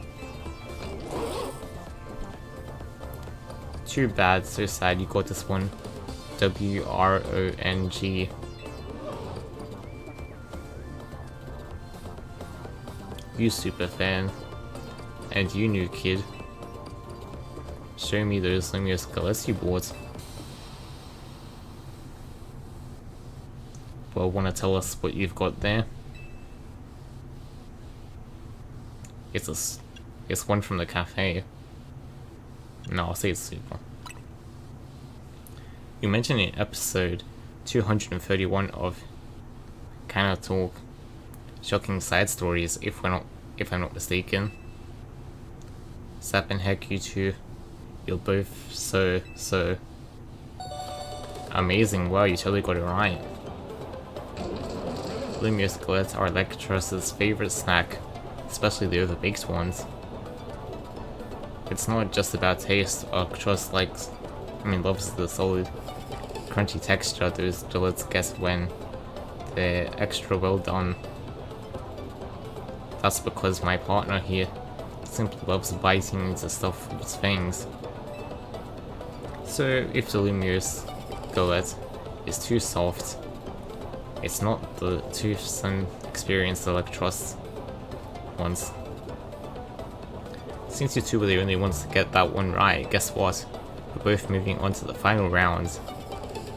Too bad, so sad you got this one. WRONG. You super fan. And you new kid. Show me those Lumiose Skeleton you bought. Well, wanna tell us what you've got there? It's one from the cafe. No, I'll say it's super. You mentioned in episode 231 of Kinda Talk, shocking side stories, if I'm not mistaken. Sap and Heck, you two, you're both so amazing. Wow, you totally got it right. Lumiose Skeleton are Electros' favorite snack, especially the overbaked ones. It's not just about taste. Electros loves the solid, crunchy texture those gelates get when they're extra well done. That's because my partner here simply loves biting into stuff with his fangs. So if the Lumiose Skeleton is too soft. It's not the toothsome experience the Electros wants. Since you two were the only ones to get that one right, guess what? We're both moving on to the final round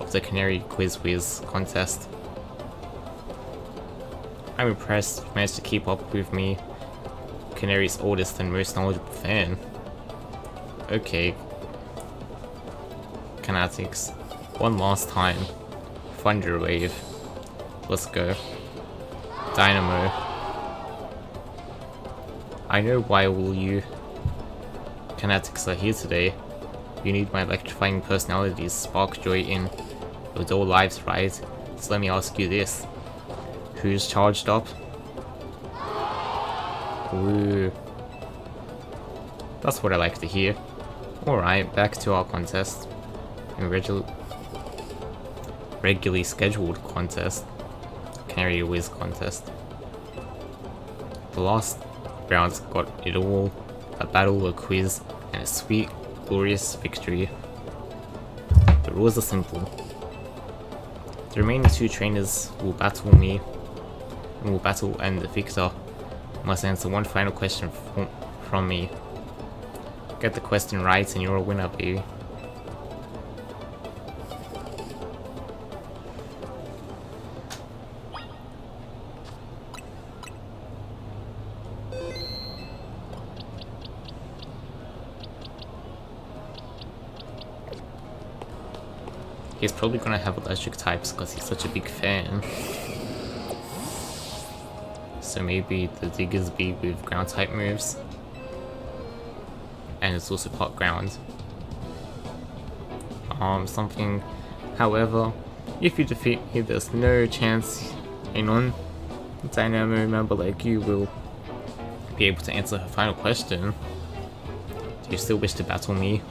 of the Canary Quiz Whiz contest. I'm impressed you managed to keep up with me, Canary's oldest and most knowledgeable fan. Okay, Canatics, one last time. Thunder Wave. Let's go. Dynamo. I know why all you Canatics are here today. You need my electrifying personality to spark joy in your dull lives, right? So let me ask you this. Who's charged up? Ooh. That's what I like to hear. Alright, back to our contest. Regularly scheduled contest. Canary Whiz contest. The last round's got it all. A battle, a quiz, and a sweet, glorious victory. The rules are simple. The remaining two trainers will battle me, and the victor must answer one final question from me. Get the question right and you're a winner, baby. He's probably gonna have electric types because he's such a big fan. So maybe the Diggersby with ground type moves. And it's also part ground. Something. However, if you defeat me, there's no chance a non-Dynamo member like you will be able to answer her final question. Do you still wish to battle me?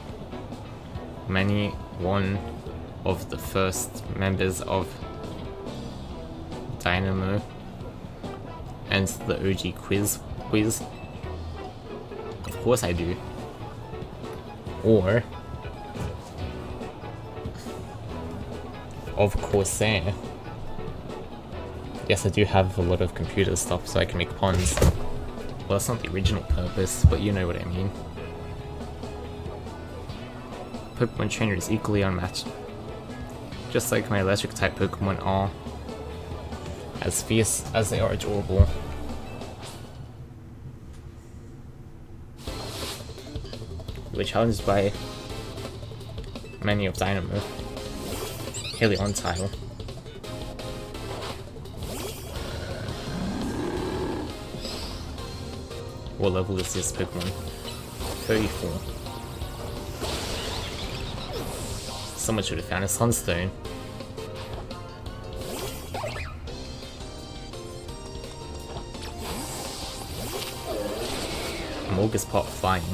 One of the first members of Dynamo and the OG quiz. Of course I do. Or of Corsair. Yes, I do have a lot of computer stuff so I can make puns. Well, that's not the original purpose, but you know what I mean. Pokemon Trainer is equally unmatched. Just like my electric type Pokemon are as fierce as they are adorable. We were challenged by many of Dynamo. Heliantile. What level is this Pokemon? 34. Someone should have found a Sunstone. Morgespot flying.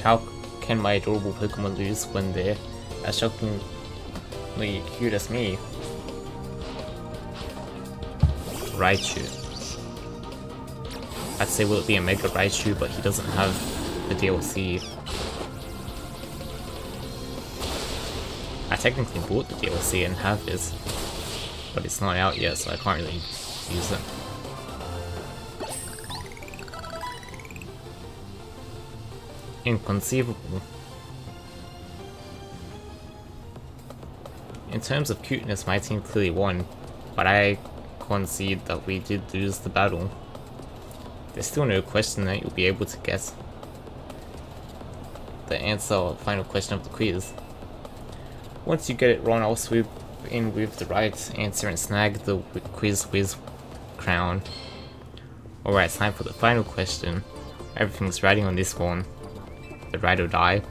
How can my adorable Pokemon lose when they're as shockingly cute as me? Raichu. I'd say will it be a Mega Raichu, but he doesn't have the DLC. I technically bought the DLC and have this, but it's not out yet, so I can't really use it. Inconceivable. In terms of cuteness, my team clearly won, but I concede that we did lose the battle. There's still no question that you'll be able to guess the answer or final question of the quiz. Once you get it wrong, I'll swoop in with the right answer and snag the Quiz Whiz crown. Alright, time for the final question. Everything's riding on this one. The ride or die.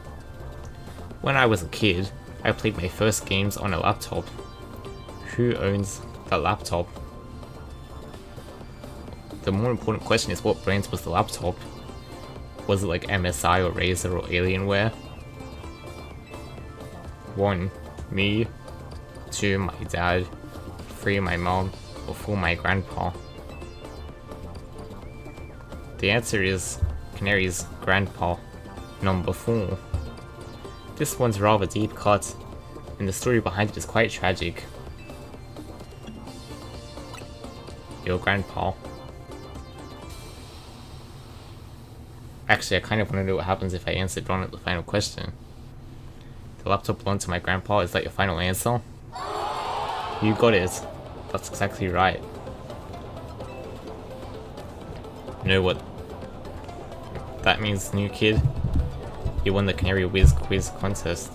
When I was a kid, I played my first games on a laptop. Who owns that laptop? The more important question is what brands was the laptop? Was it like MSI or Razer or Alienware? 1. Me. 2. My dad. 3. My mom. Or 4. My grandpa. The answer is Canary's grandpa, number 4. This one's rather deep cut, and the story behind it is quite tragic. Your grandpa. Actually, I kind of want to know what happens if I answered wrong at the final question. The laptop belonged to my grandpa, is that your final answer? You got it. That's exactly right. You know what that means, new kid? You won the Canary Whiz quiz contest.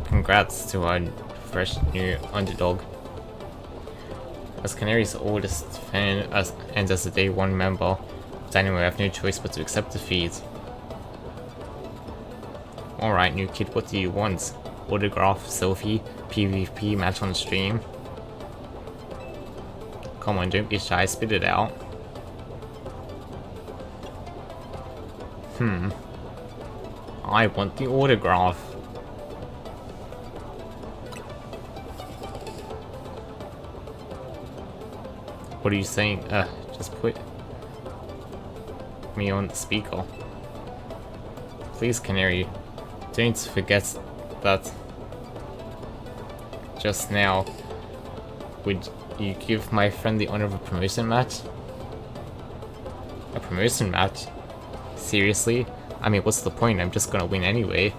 Congrats to our fresh new underdog. As Canary's oldest fan and as a day 1 member of Dynamo, I have no choice but to accept defeat. Alright, new kid, what do you want? Autograph, selfie, PvP, match on stream? Come on, don't be shy, spit it out. I want the autograph. What are you saying? Just put me on the speaker. Please, Canary, don't forget that just now, would you give my friend the honor of a promotion match? A promotion match? Seriously? I mean, what's the point? I'm just gonna win anyway.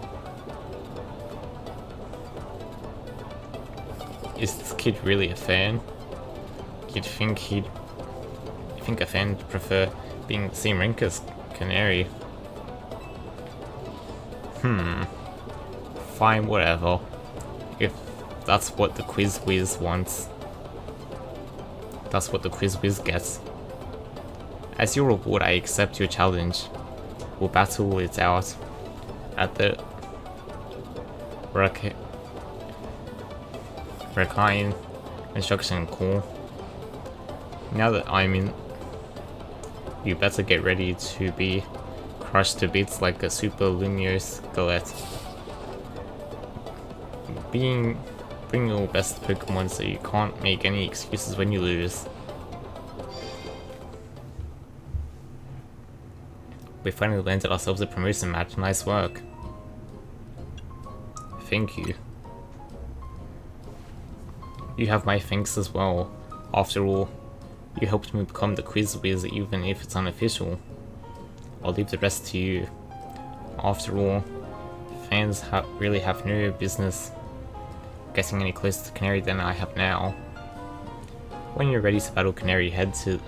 Is this kid really a fan? You think a fan would prefer being in the same rank as Canary? Fine, whatever. If that's what the Quiz Whiz wants. That's what the Quiz Whiz gets. As your reward, I accept your challenge. We'll battle it out at the Rakine Construction Core. Now that I'm in, you better get ready to be crushed to bits like a Super Lumio skeleton. Bring your best Pokemon so you can't make any excuses when you lose. We finally landed ourselves a promotion match, nice work. Thank you. You have my thanks as well. After all, you helped me become the Quiz Whiz even if it's unofficial. I'll leave the rest to you. After all, fans really have no business getting any closer to Canary than I have now. When you're ready to battle Canary, head to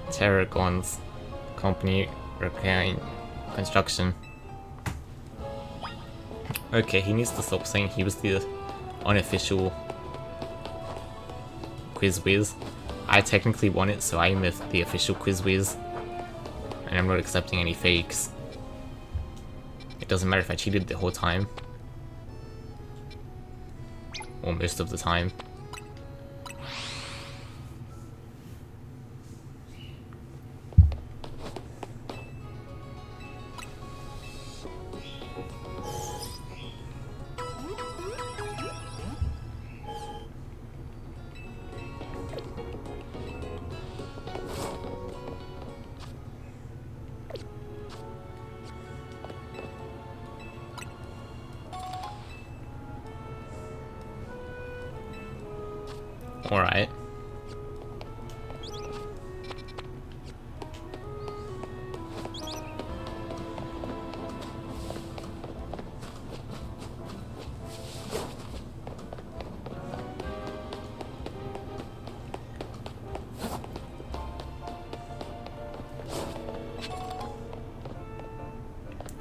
Terragon's company, Rakine Construction. Okay, he needs to stop saying he was the unofficial Quiz Whiz. I technically won it, so I am the official Quiz Whiz. And I'm not accepting any fakes. It doesn't matter if I cheated the whole time. Or most of the time. Alright.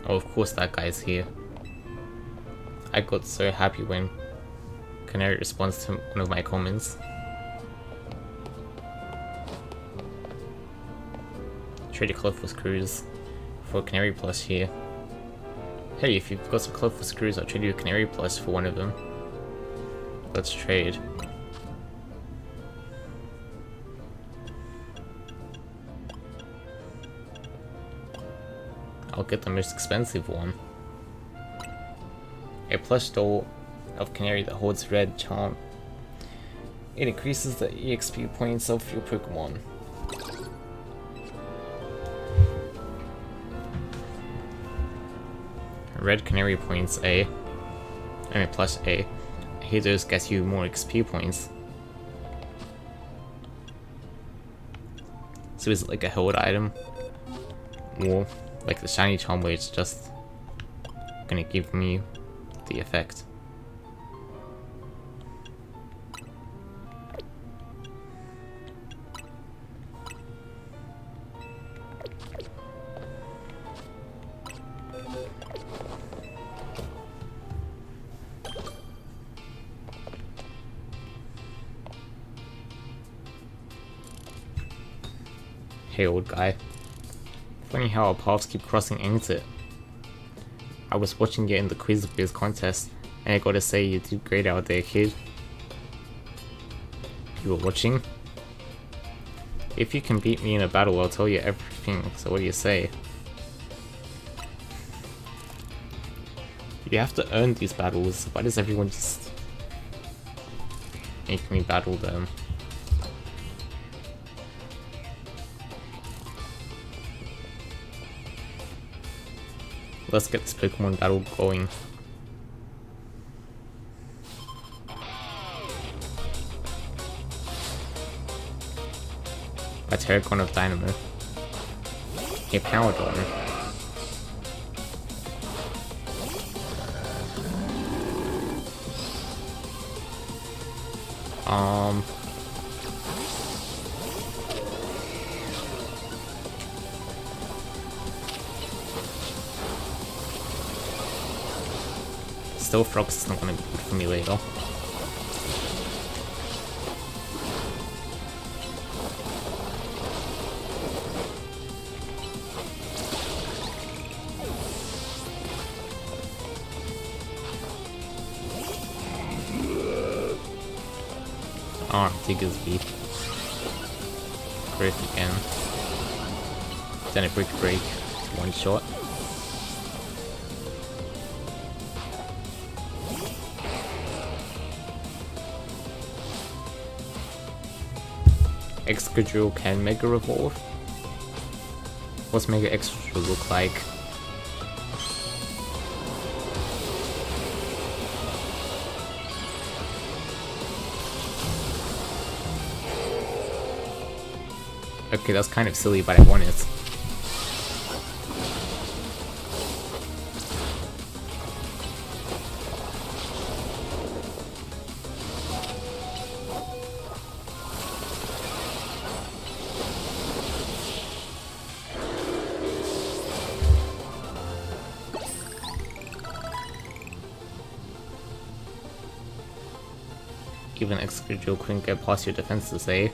Oh, of course that guy's here. I got so happy when Canary responds to one of my comments. Trade a Clothful Screws for a Canary plush here. Hey, if you've got some Clothful Screws, I'll trade you a Canary plush for one of them. Let's trade. I'll get the most expensive one. A plush doll of Canary that holds red charm. It increases the EXP points of your Pokemon. Red Canary points A. I mean plus A. Halos gets you more XP points. So is it like a held item? Or like the shiny charm where it's just gonna give me the effect? Hey old guy. Funny how our paths keep crossing, ain't it? I was watching you in the quiz contest, and I gotta say you did great out there, kid. You were watching? If you can beat me in a battle, I'll tell you everything, so what do you say? You have to earn these battles. Why does everyone just make me battle them? Let's get this Pokemon battle going. A Terracon of Dynamo. A Powerdon. Stealth Rocks is not gonna be good for me later. Diggersby. Growth again. Then a Brick Break. One shot. Excadrill can Mega Evolve. What's Mega Excadrill look like? Okay, that's kind of silly, but I want it. Even Excadrill couldn't get past your defenses, eh?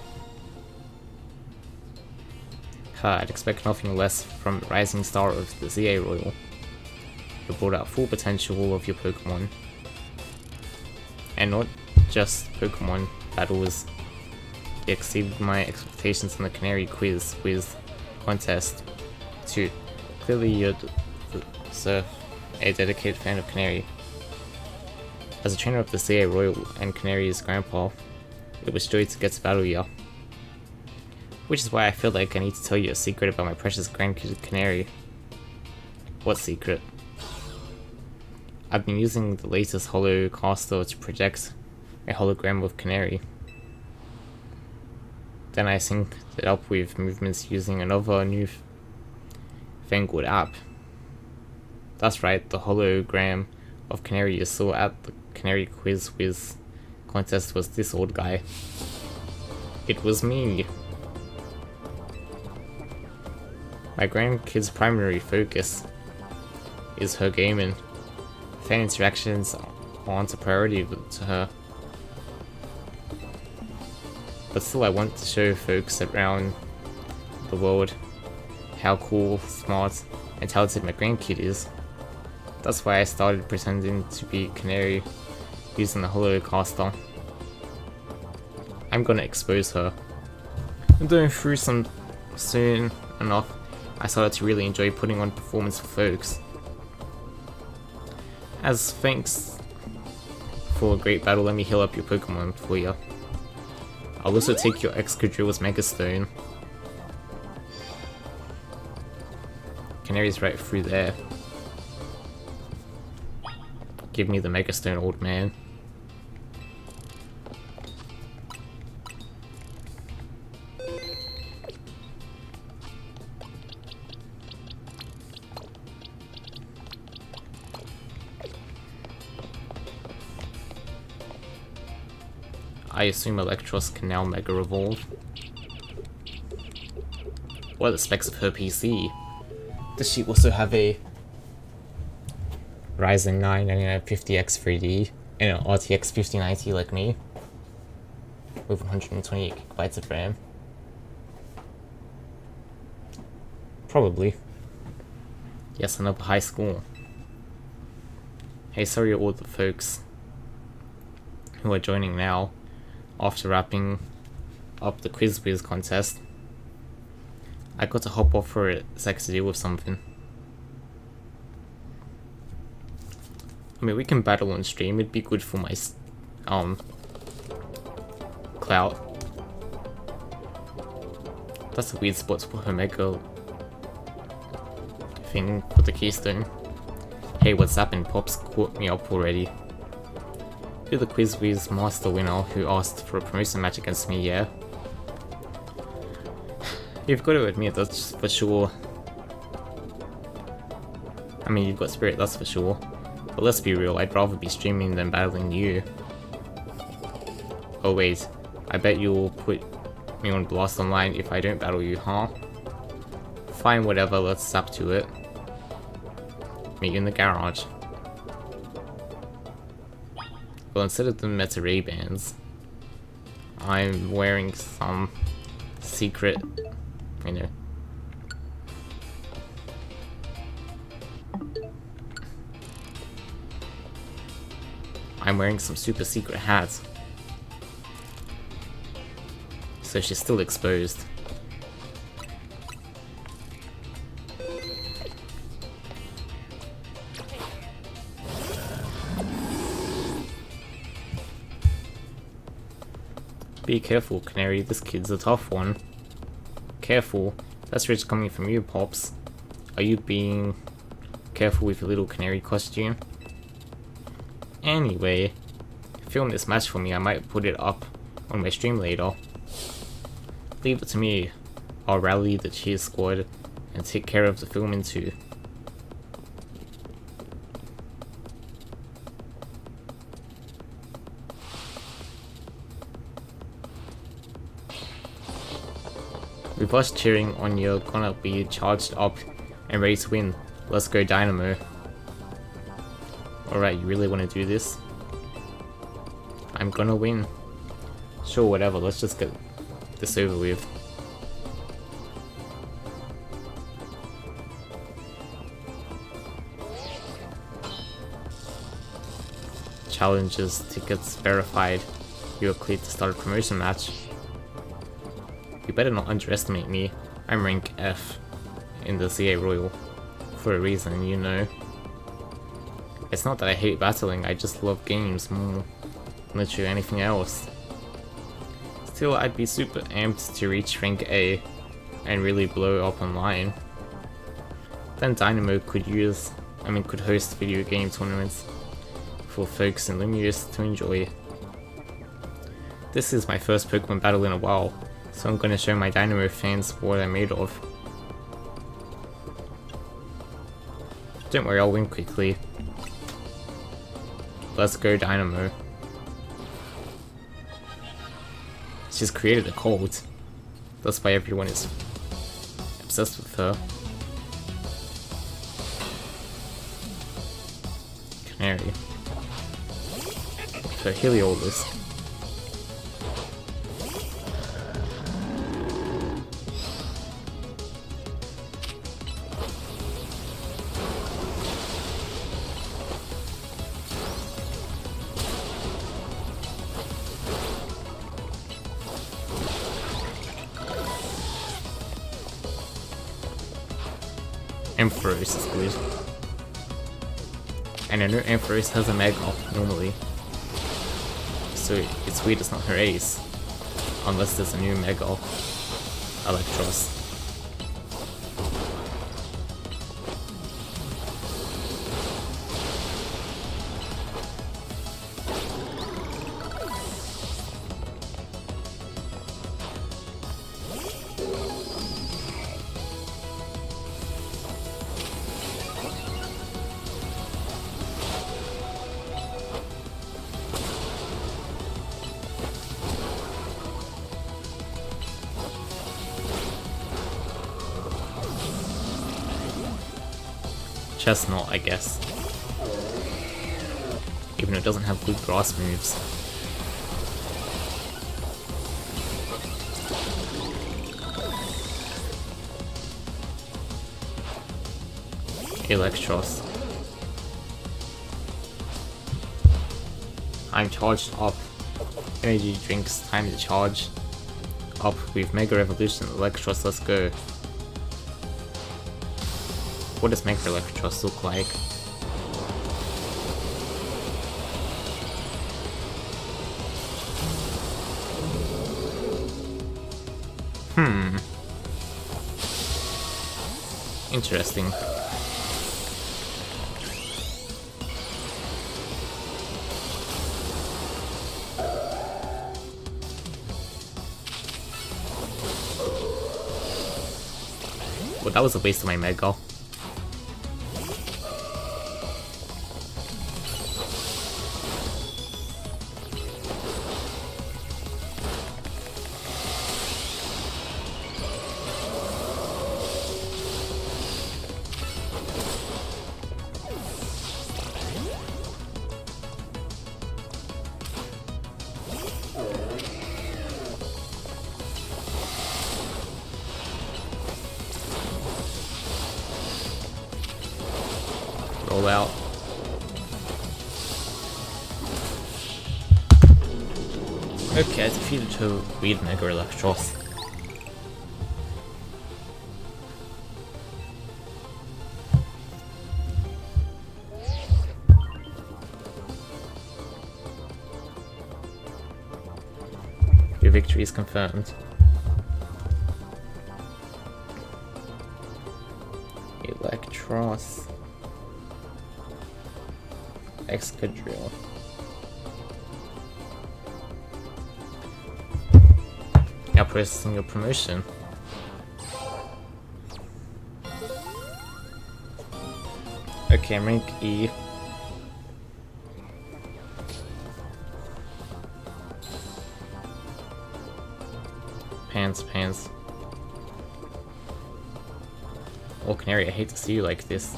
I'd expect nothing less from the rising star of the ZA Royal. You brought out full potential of your Pokemon. And not just Pokemon battles. You exceeded my expectations in the Canary quiz contest too. Clearly you're a dedicated fan of Canary. As a trainer of the ZA Royal and Canary's grandpa, it was joy to get to battle you. Which is why I feel like I need to tell you a secret about my precious grandkid Canary. What secret? I've been using the latest Holocaster to project a hologram of Canary. Then I synced it up with movements using another new fangled app. That's right, the hologram of Canary you saw at the Canary Quiz contest was this old guy. It was me. My grandkid's primary focus is her gaming. Fan interactions aren't a priority to her. But still, I want to show folks around the world how cool, smart, and talented my grandkid is. That's why I started pretending to be Canary using the Holocaster. I'm gonna expose her. I'm going through some soon enough. I started to really enjoy putting on performance for folks. As thanks for a great battle, let me heal up your Pokemon for you. I'll also take your Excadrill's Mega Stone. Canary's right through there. Give me the Megastone, old man. I assume Electros can now Mega Evolve. What are the specs of her PC? Does she also have a Ryzen 9 9950X 3D and an RTX 5090 like me? With 128GB of RAM? Probably. Yes, another high score. Hey, sorry to all the folks who are joining now after wrapping up the Quiz Whiz contest. I got to hop off for a sec to deal with something. I mean, we can battle on stream, it'd be good for my clout. That's a weird spot to put her mega thing for the keystone. Hey, what's happened? Pops caught me up already. You're the Quiz Whiz master winner who asked for a promotion match against me, yeah? You've got to admit, that's for sure. I mean, you've got spirit, that's for sure. But let's be real, I'd rather be streaming than battling you. Oh wait, I bet you'll put me on Blast Online if I don't battle you, huh? Fine, whatever, let's sap to it. Meet you in the garage. Well, instead of the Meta Ray Bans, I'm wearing some secret, you know. I'm wearing some super secret hats. So she's still exposed. Be careful, Canary, this kid's a tough one. Careful, that's rich coming from you, Pops. Are you being careful with your little canary costume? Anyway, film this match for me, I might put it up on my stream later. Leave it to me, I'll rally the cheer squad and take care of the filming too. With us cheering on, you're gonna be charged up and ready to win. Let's go Dynamo. Alright, you really want to do this? I'm gonna win. Sure, whatever, let's just get this over with. Challenges, tickets verified. You are cleared to start a promotion match. You better not underestimate me. I'm rank F in the CA Royal. For a reason, you know. It's not that I hate battling, I just love games more than literally anything else. Still, I'd be super amped to reach rank A and really blow up online. Then Dynamo could host video game tournaments for folks in Lumious to enjoy. This is my first Pokemon battle in a while, so I'm gonna show my Dynamo fans what I'm made of. Don't worry, I'll win quickly. Let's go Dynamo. She's created a cult. That's why everyone is obsessed with her. Canary. So Heliolisk. Ampharos is good. And I know Ampharos has a Mega normally. So it's weird it's not her ace. Unless there's a new Mega Electros. Chestnut, I guess. Even though it doesn't have good grass moves. Electros. I'm charged up. Energy drinks, time to charge. Up with Mega Evolution Electros, let's go. What does Mega Electros look like? Interesting. Well, that was a waste of my Mega. Roll out. Okay, I defeated two weird Mega Electros. Your victory is confirmed. Electros. Excadrill. Now processing your promotion. Okay, rank E. Pants. Oh, Canary, I hate to see you like this.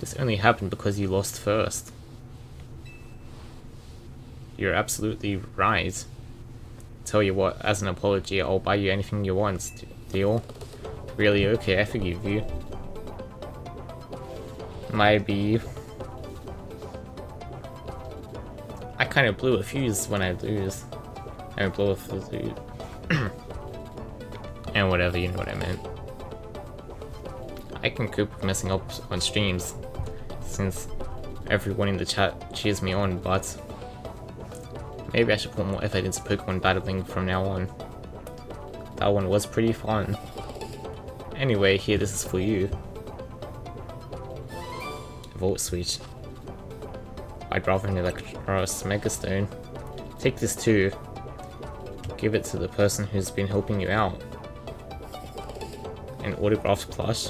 This only happened because you lost first. You're absolutely right. Tell you what, as an apology, I'll buy you anything you want. Deal? Really? Okay, I forgive you. Maybe. I kind of blew a fuse when I lose. I blow a fuse. And whatever, you know what I meant. I can cope with messing up on streams, since everyone in the chat cheers me on, but maybe I should put more effort into Pokemon battling from now on. That one was pretty fun. Anyway, here, this is for you. Volt Switch. I'd rather an Electros Megastone. Take this too. Give it to the person who's been helping you out. An autographed plush.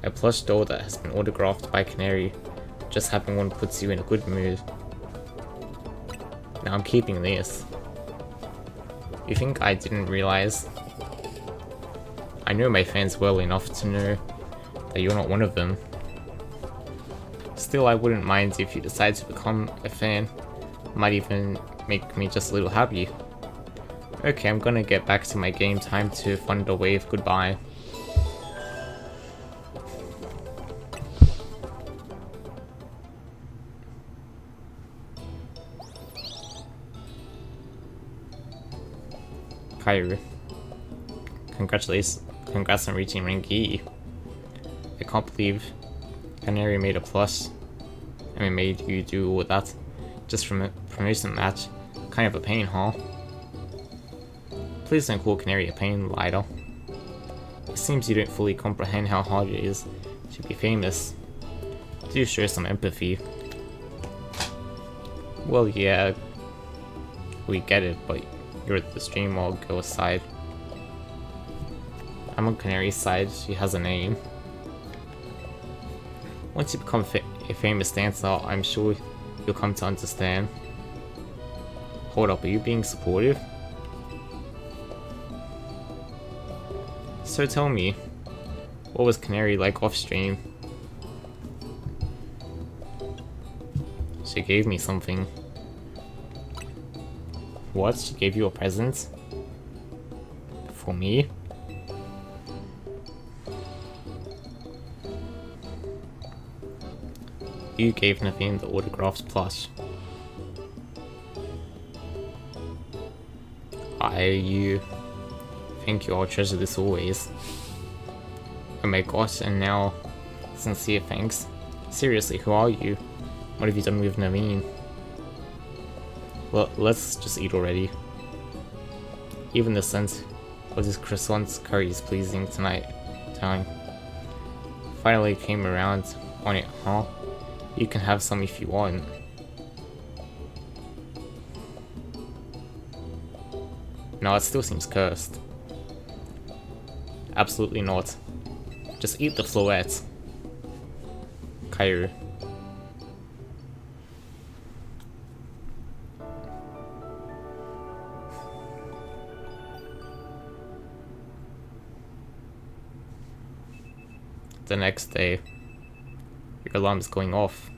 A plush doll that has been autographed by Canary. Just having one puts you in a good mood. Now I'm keeping this. You think I didn't realize? I know my fans well enough to know that you're not one of them. Still, I wouldn't mind if you decide to become a fan. Might even make me just a little happy. Okay, I'm gonna get back to my game. Time to Thunder Wave. Goodbye. Kairu. Congrats on reaching rank E. I can't believe Canary made a plus. I mean, made you do all that just from a promotion match. Kind of a pain, huh? Please don't call Canary a pain, Lido. It seems you don't fully comprehend how hard it is to be famous. Do show some empathy. Well, yeah, we get it, but you're the stream, I'll go aside. I'm on Canary's side, she has a name. Once you become a famous dancer, I'm sure you'll come to understand. Hold up, are you being supportive? So tell me, What was Canary like off stream? She gave me something. What? She gave you a present? For me? You gave Naveen the autographed plush. You thank you, I'll treasure this always. Oh my gosh, and now, sincere thanks. Seriously, who are you? What have you done with Naveen? Well, let's just eat already. Even the scent of this croissant's curry is pleasing tonight. Finally came around on it, huh? You can have some if you want. No, it still seems cursed. Absolutely not. Just eat the floette. Kaoru. The next day, your alarm is going off.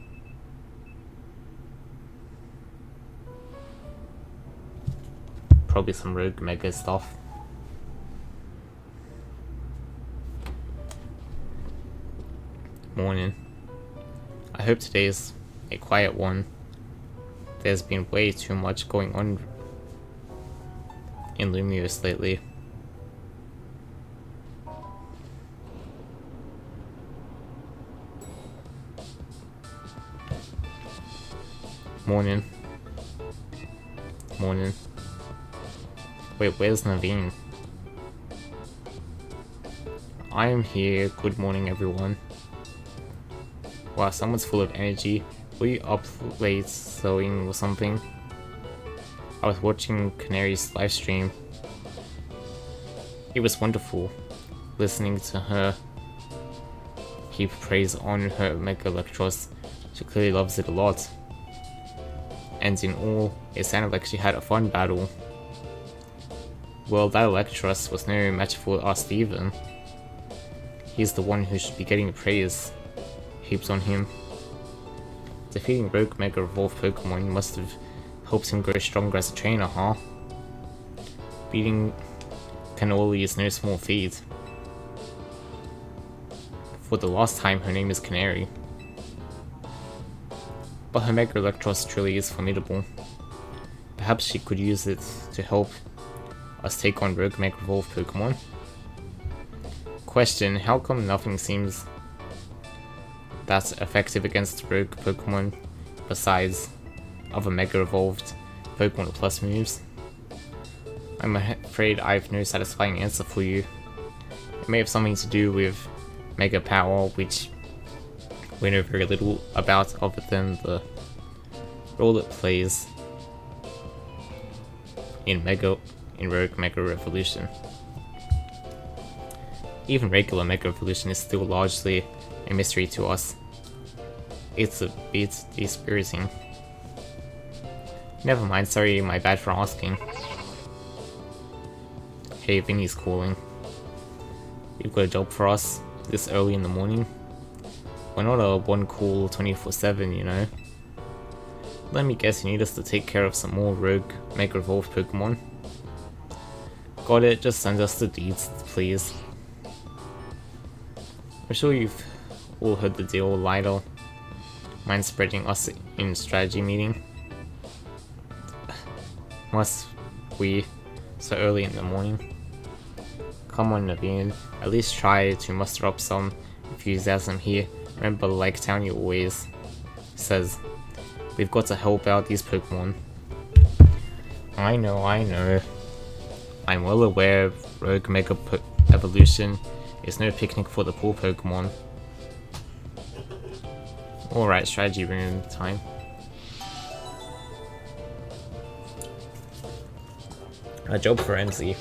Probably some Rogue Mega stuff. Morning. I hope today is a quiet one. There's been way too much going on in Lumiose lately. Morning. Morning. Wait, where's Naveen? I am here. Good morning, everyone. Wow, someone's full of energy. Were you up late sewing or something? I was watching Canary's live stream. It was wonderful listening to her heap praise on her Mega Electros. She clearly loves it a lot. And in all, it sounded like she had a fun battle. Well, that Electros was no match for our Steven. He's the one who should be getting the praise heaped on him. Defeating Rogue Mega Evolved Pokemon must have helped him grow stronger as a trainer, huh? Beating Cannoli is no small feat. For the last time, her name is Canary. But her Mega Electros truly is formidable. Perhaps she could use it to help us take on Rogue Mega Evolved Pokemon. Question, how come nothing seems that effective against Rogue Pokemon besides other Mega Evolved Pokemon Plus moves? I'm afraid I have no satisfying answer for you. It may have something to do with Mega Power, which we know very little about other than the role it plays in Rogue Mega Revolution. Even regular Mega Evolution is still largely a mystery to us. It's a bit dispiriting. Never mind, sorry, my bad for asking. Hey, Vinny's calling. You've got a job for us this early in the morning? We're not a one call 24/7, you know. Let me guess, you need us to take care of some more Rogue Mega Evolved Pokemon? Got it, just send us the deeds, please. I'm sure you've all heard the deal, Lyda. Mind spreading us in strategy meeting? Must we? So early in the morning? Come on, Naveen. At least try to muster up some enthusiasm here. Remember, like Townie always says, we've got to help out these Pokemon. I know. I'm well aware Rogue Mega Evolution is no picnic for the poor Pokemon. Alright, strategy room time. A job for NZ.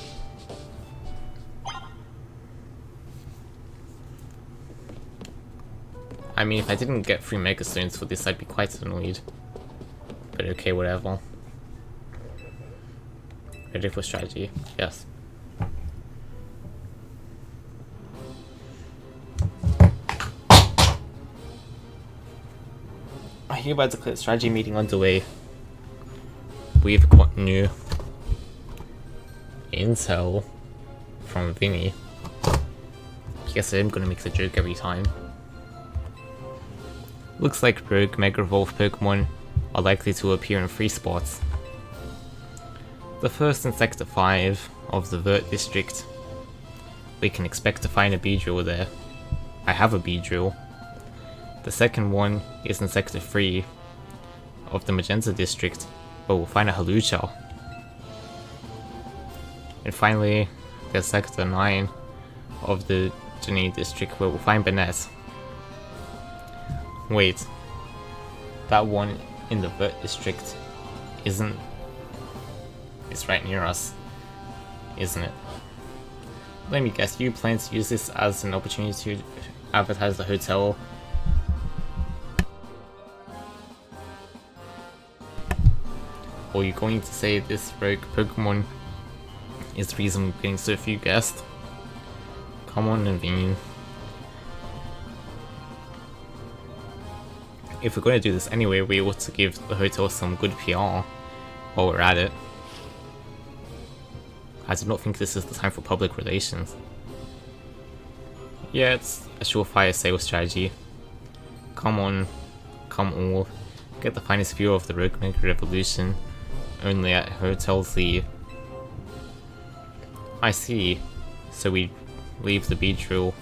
I mean, if I didn't get free Mega Stones for this, I'd be quite annoyed. But okay, whatever. Ready for strategy? Yes. hereby declare strategy meeting underway. We've got new intel from Vinny. Guess I'm gonna make the joke every time. Looks like rogue Mega Evolved Pokemon are likely to appear in 3 spots. The first in Sector 5 of the Vert District. We can expect to find a Beedrill there. I have a Beedrill. The second one is in Sector 3 of the Magenta District, but we'll find a Hawlucha. And finally, there's Sector 9 of the Janine District, where we'll find Banette. Wait, that one in the Vert District isn't... It's right near us, isn't it? Let me guess, you plan to use this as an opportunity to advertise the hotel? Or are you going to say this rogue Pokemon is the reason we're getting so few guests? Come on, Naveen. If we're going to do this anyway, we ought to give the hotel some good PR while we're at it. I do not think this is the time for public relations. Yeah, it's a surefire sales strategy. Come on, come all. Get the finest view of the Rogue Mega Revolution only at Hotel Z. I see. So we leave the Beedrill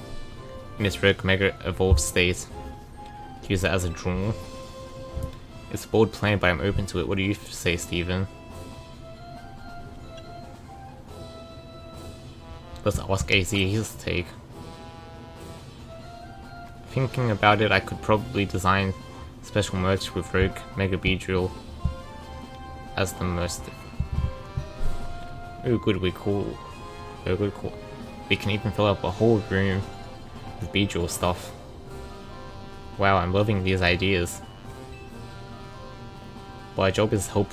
in its Rogue Mega Evolved state. Use it as a draw. It's a bold plan, but I'm open to it. What do you say, Steven? Let's ask AZ his take. Thinking about it, I could probably design special merch with Rogue Mega Beedrill as the most. Oh good, we're cool. Oh good, cool. We can even fill up a whole room with Beedrill stuff. Wow, I'm loving these ideas. But our job is help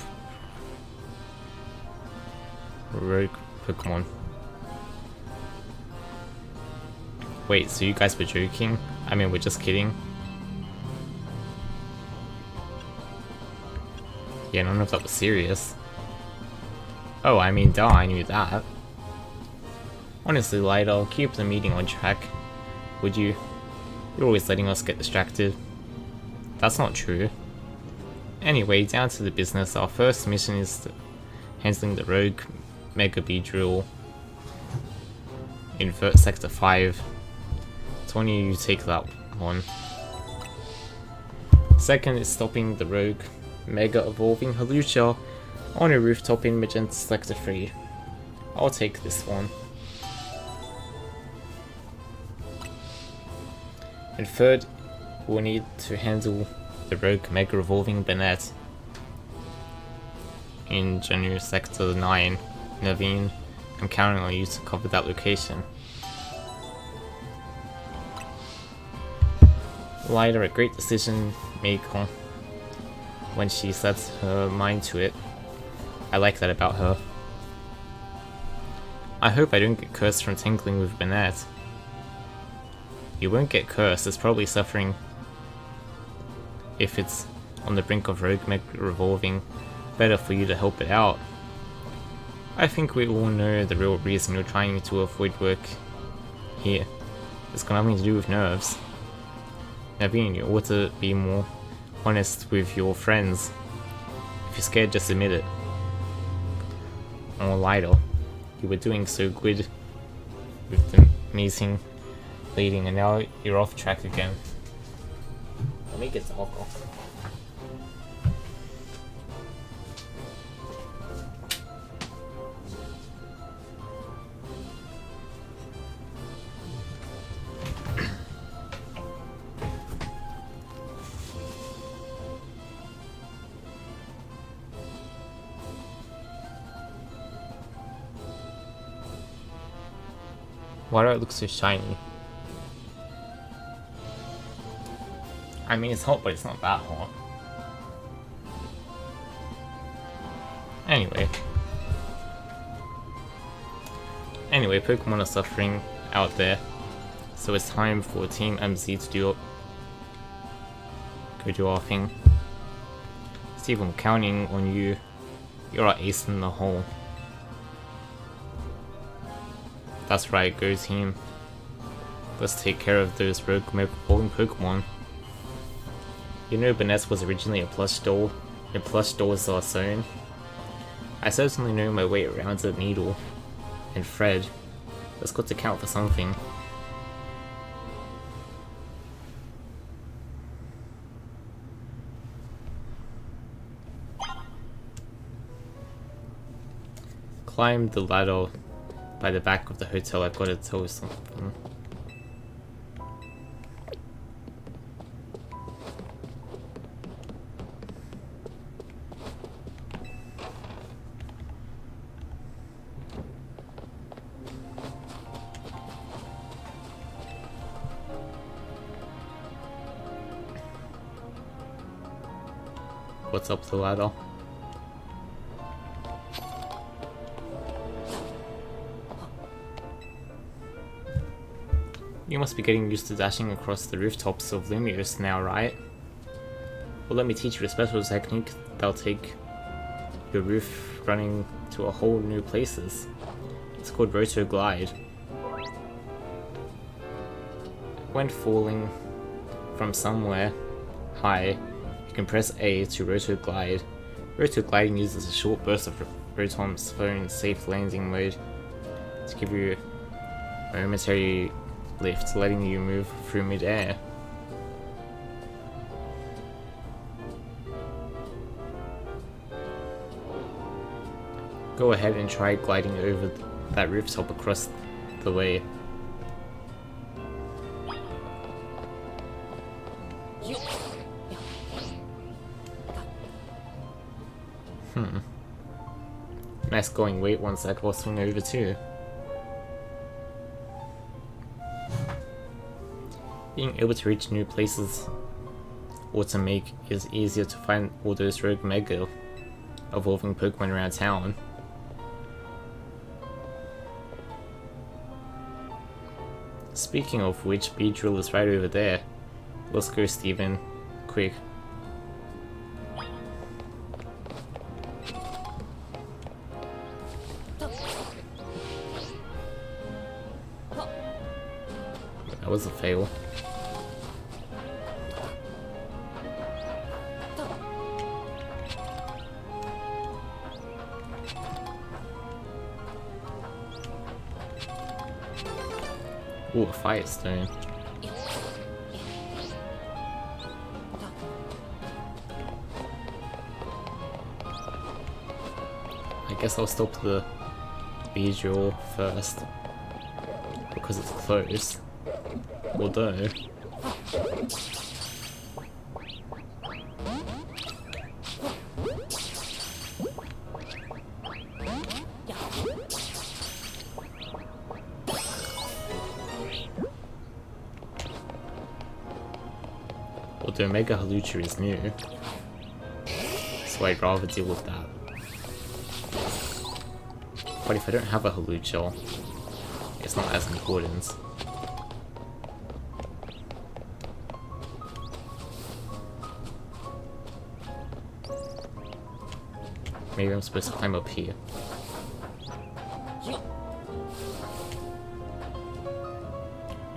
Rogue Pokemon. Wait, so you guys were joking? I mean, we're just kidding. Yeah, none of that was serious. Oh, I mean, duh, I knew that. Honestly, Lido, keep the meeting on track. Would you? You're always letting us get distracted. That's not true. Anyway, down to the business. Our first mission is handling the Rogue Mega Beedrill in Sector 5. Tony, you take that one. Second is stopping the Rogue Mega Evolving Hawlucha on a rooftop in Magenta Sector 3. I'll take this one. And third, we'll need to handle the Rogue Mega Evolving Banette in January Sector 9. Naveen, I'm counting on you to cover that location. Lighter, a great decision maker when she sets her mind to it. I like that about her. I hope I don't get cursed from tingling with Banette. You won't get cursed, it's probably suffering if it's on the brink of Rogue Mega Revolving. Better for you to help it out. I think we all know the real reason you're trying to avoid work here. It's got nothing to do with nerves. Naveen, you ought to be more honest with your friends. If you're scared, just admit it. Oh, Lido, you were doing so good with the amazing leading, and now you're off track again. Let me get the alcohol. Why do I look so shiny? I mean, it's hot, but it's not that hot. Anyway, Pokemon are suffering out there, so it's time for Team MZ to go do our thing. Steven, counting on you. You're our ace in the hole. That's right, go team. Let's take care of those rogue bowling Pokemon. You know Banette was originally a plush doll, and plush dolls are sewn. I certainly know my way around a needle. And Fred, that's got to count for something. Climb the ladder by the back of the hotel. I've got to tell you something. What's up the ladder? You must be getting used to dashing across the rooftops of Lumiose now, right? Well, let me teach you a special technique that'll take your roof running to a whole new places. It's called Roto Glide. When falling from somewhere high, you can press A to Roto Glide. Roto Gliding uses a short burst of Rotom's phone's safe landing mode to give you a momentary lift, letting you move through mid-air. Go ahead and try gliding over that rooftop across the way. Nice going, wait 1 sec, I'll swing over too. Being able to reach new places or to make it easier to find all those rogue mega evolving Pokemon around town. Speaking of which, Beedrill is right over there. Let's go, Steven. Quick. That was a fail. Ooh, a Firestone. I guess I'll stop the Beedrill first because it's close. Although Mega Hawlucha is new, so I'd rather deal with that. But if I don't have a Hawlucha, it's not as important. Maybe I'm supposed to climb up here.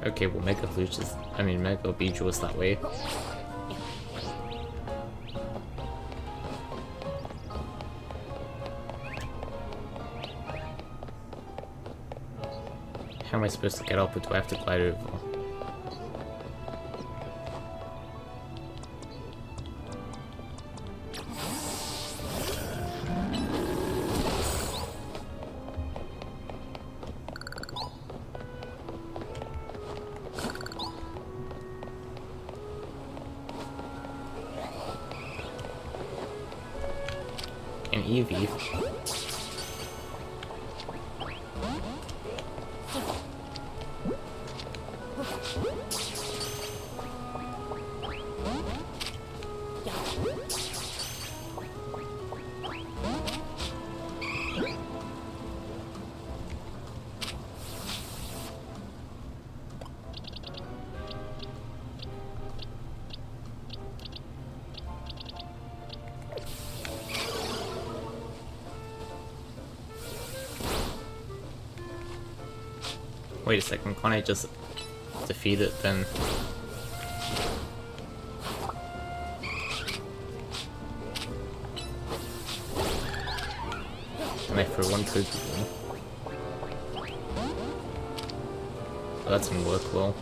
Okay, well Mega Beedrill is that way. How am I supposed to get up, or do I have to glide over? An Eevee. Wait a second, can't I just defeat it then? Can I throw one Pokeball? Oh, that didn't work well.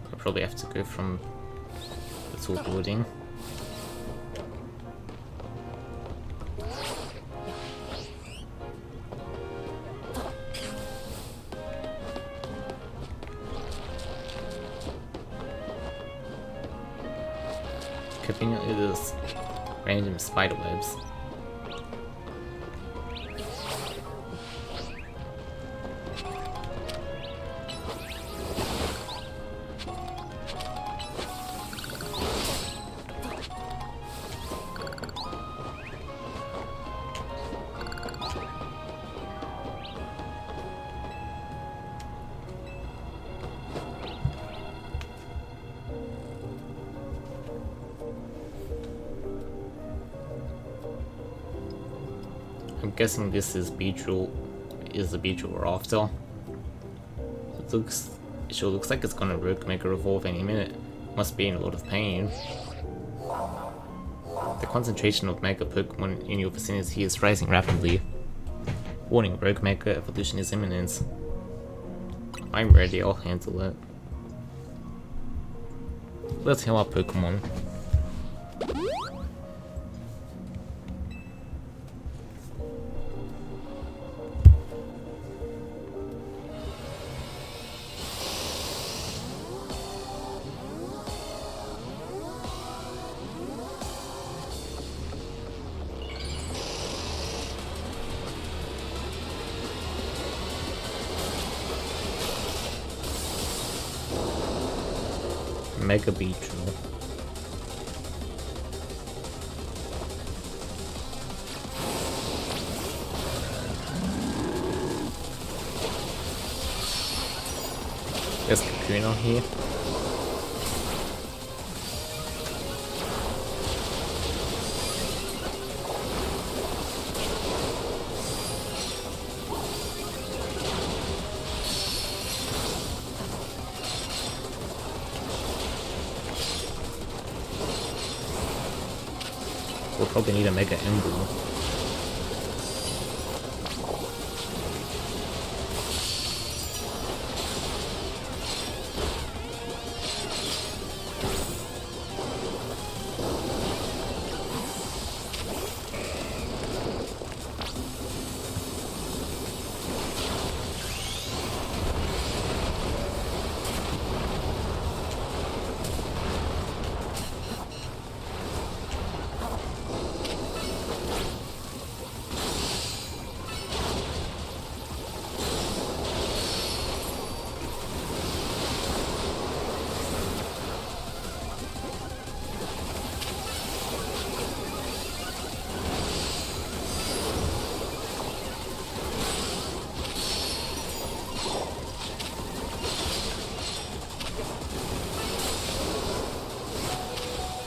I probably have to go from the tool building. Conveniently, there's random spider webs. I'm guessing this is Beedrill, is the Beedrill we're after. It sure looks like it's gonna Mega Revolve any minute. Must be in a lot of pain. The concentration of Mega Pokemon in your vicinity is rising rapidly. Warning, Rogue Mega evolution is imminent. I'm ready, I'll handle it. Let's heal our Pokemon. Mega Beedrill. There's Kakuna here. We'll probably need a Mega Emblem.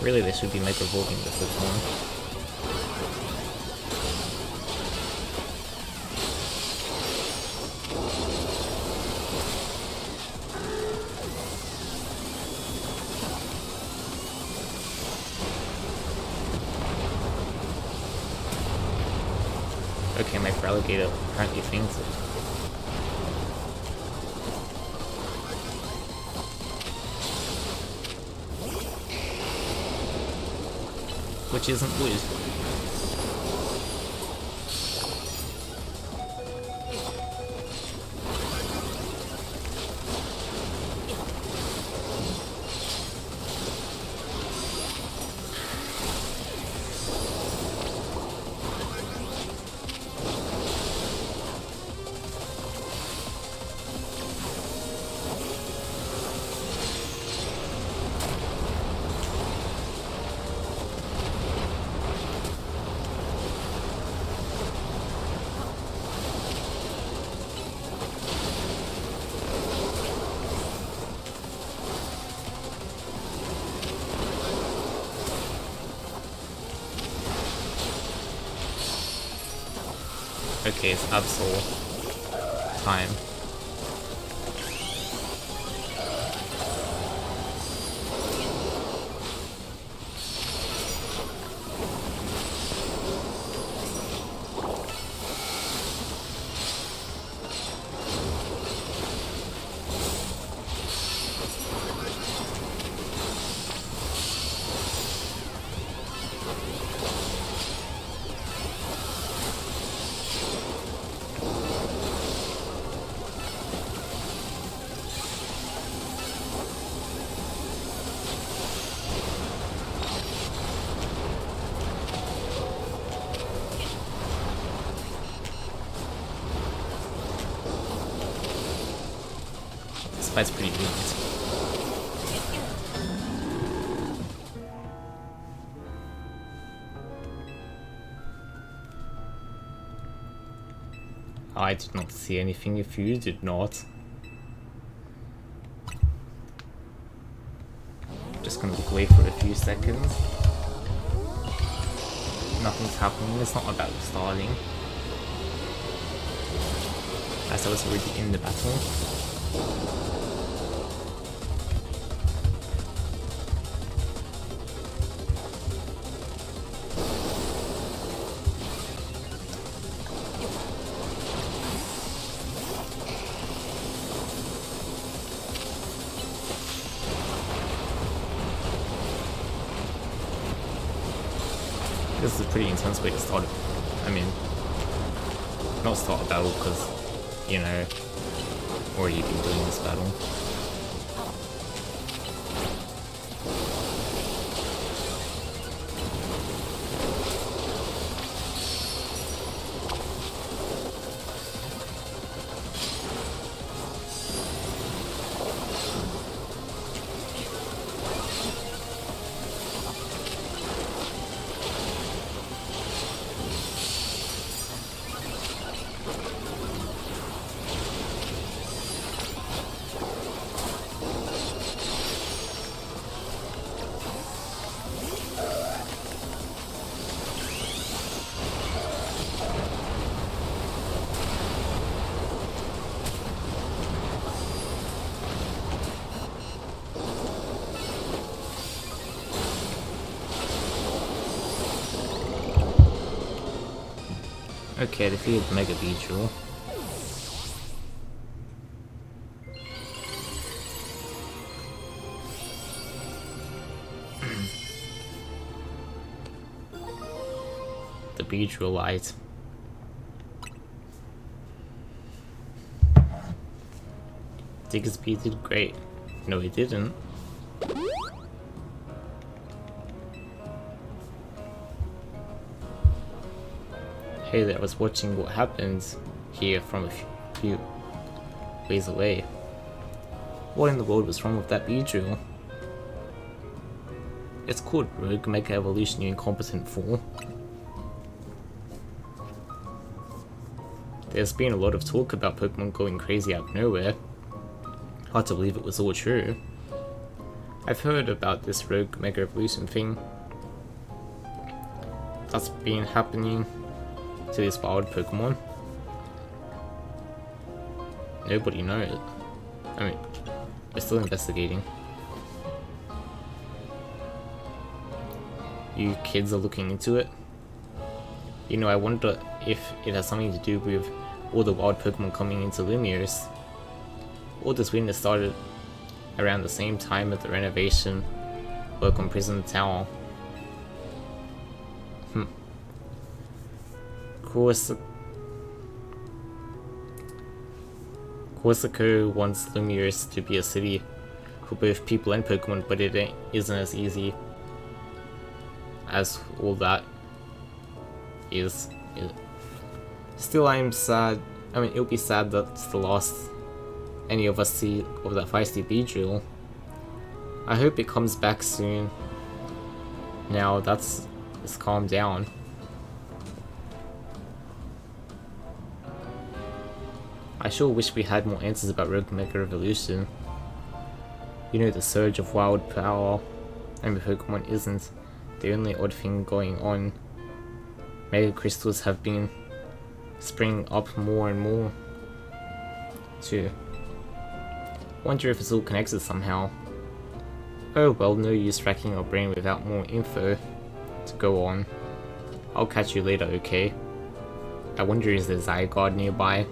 Really, they should be Mega Evolving with this one. Okay, my Feraligatr apparently fainted. which isn't good. Okay, it's Absol time. This fight's pretty neat. I did not see anything if you did not. Just gonna look away for a few seconds. Nothing's happening, it's not about starting. As I was already in the battle. This is a pretty intense way to start it. I mean, not start a battle because, you know, already been doing this battle. Okay, defeated Mega Beedrill. The Beedrill Light. Diggersby did great. No, he didn't. Hey there, I was watching what happens here from a few ways away. What in the world was wrong with that Beedrill? It's called Rogue Mega Evolution, you incompetent fool. There's been a lot of talk about Pokemon going crazy out of nowhere. Hard to believe it was all true. I've heard about this Rogue Mega Evolution thing that's been happening to these wild Pokemon. Nobody knows. I mean, we're still investigating. You kids are looking into it. You know, I wonder if it has something to do with all the wild Pokemon coming into Lumiose. All this weirdness started around the same time as the renovation work on Prison Tower. Corsico wants Lumiose to be a city for both people and Pokemon, but it isn't as easy as all that is. Still, I'm sad. I mean, it'll be sad that's the last any of us see of that feisty Beedrill. I hope it comes back soon. Now it's calmed down. I sure wish we had more answers about Rogue Mega Evolution. You know, the surge of wild power, and the Pokemon isn't the only odd thing going on. Mega Crystals have been springing up more and more, too. Wonder if it's all connected somehow. Oh well, no use racking your brain without more info to go on. I'll catch you later, okay? I wonder, is there Zygarde nearby?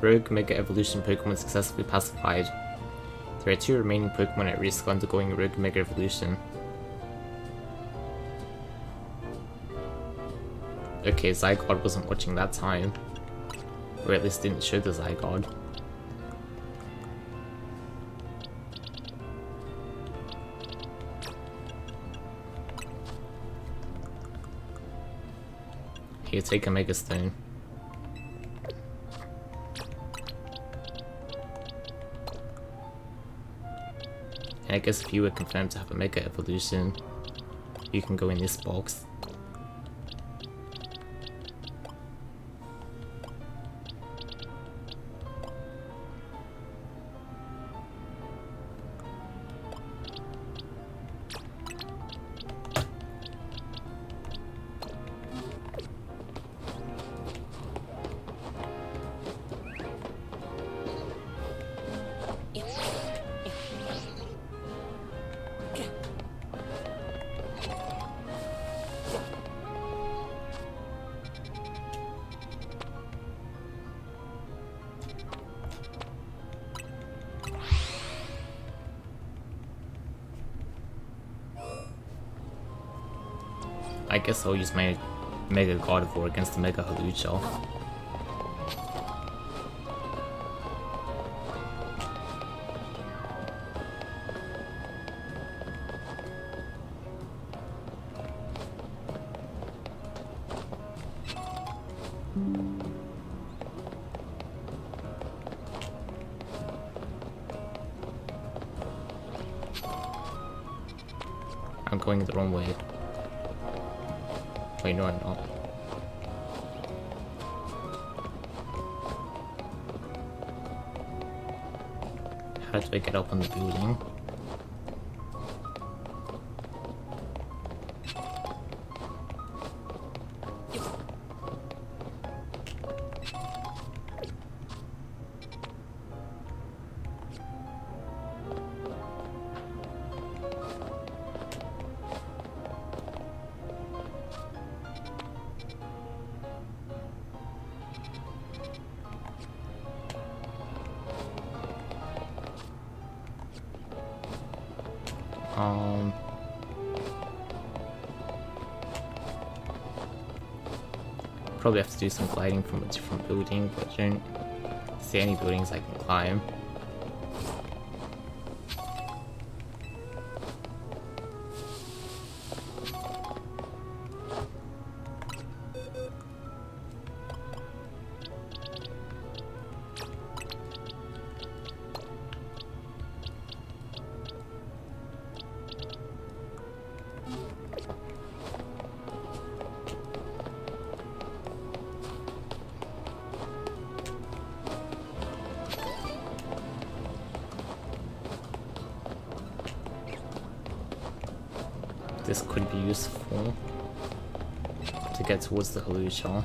Rogue Mega Evolution Pokemon successfully pacified. There are 2 remaining Pokemon at risk undergoing Rogue Mega Evolution. Okay, Zygarde wasn't watching that time. Or at least didn't show the Zygarde. Here, take a Mega Stone. And I guess if you were confirmed to have a Mega Evolution, you can go in this box. I guess I'll use my Mega Gardevoir against the Mega Hawlucha. I'm going the wrong way. Wait, no, I'm not. How do I get up on the building? Probably have to do some gliding from a different building, but I don't see any buildings I can climb. This could be useful to get towards the Hawlucha.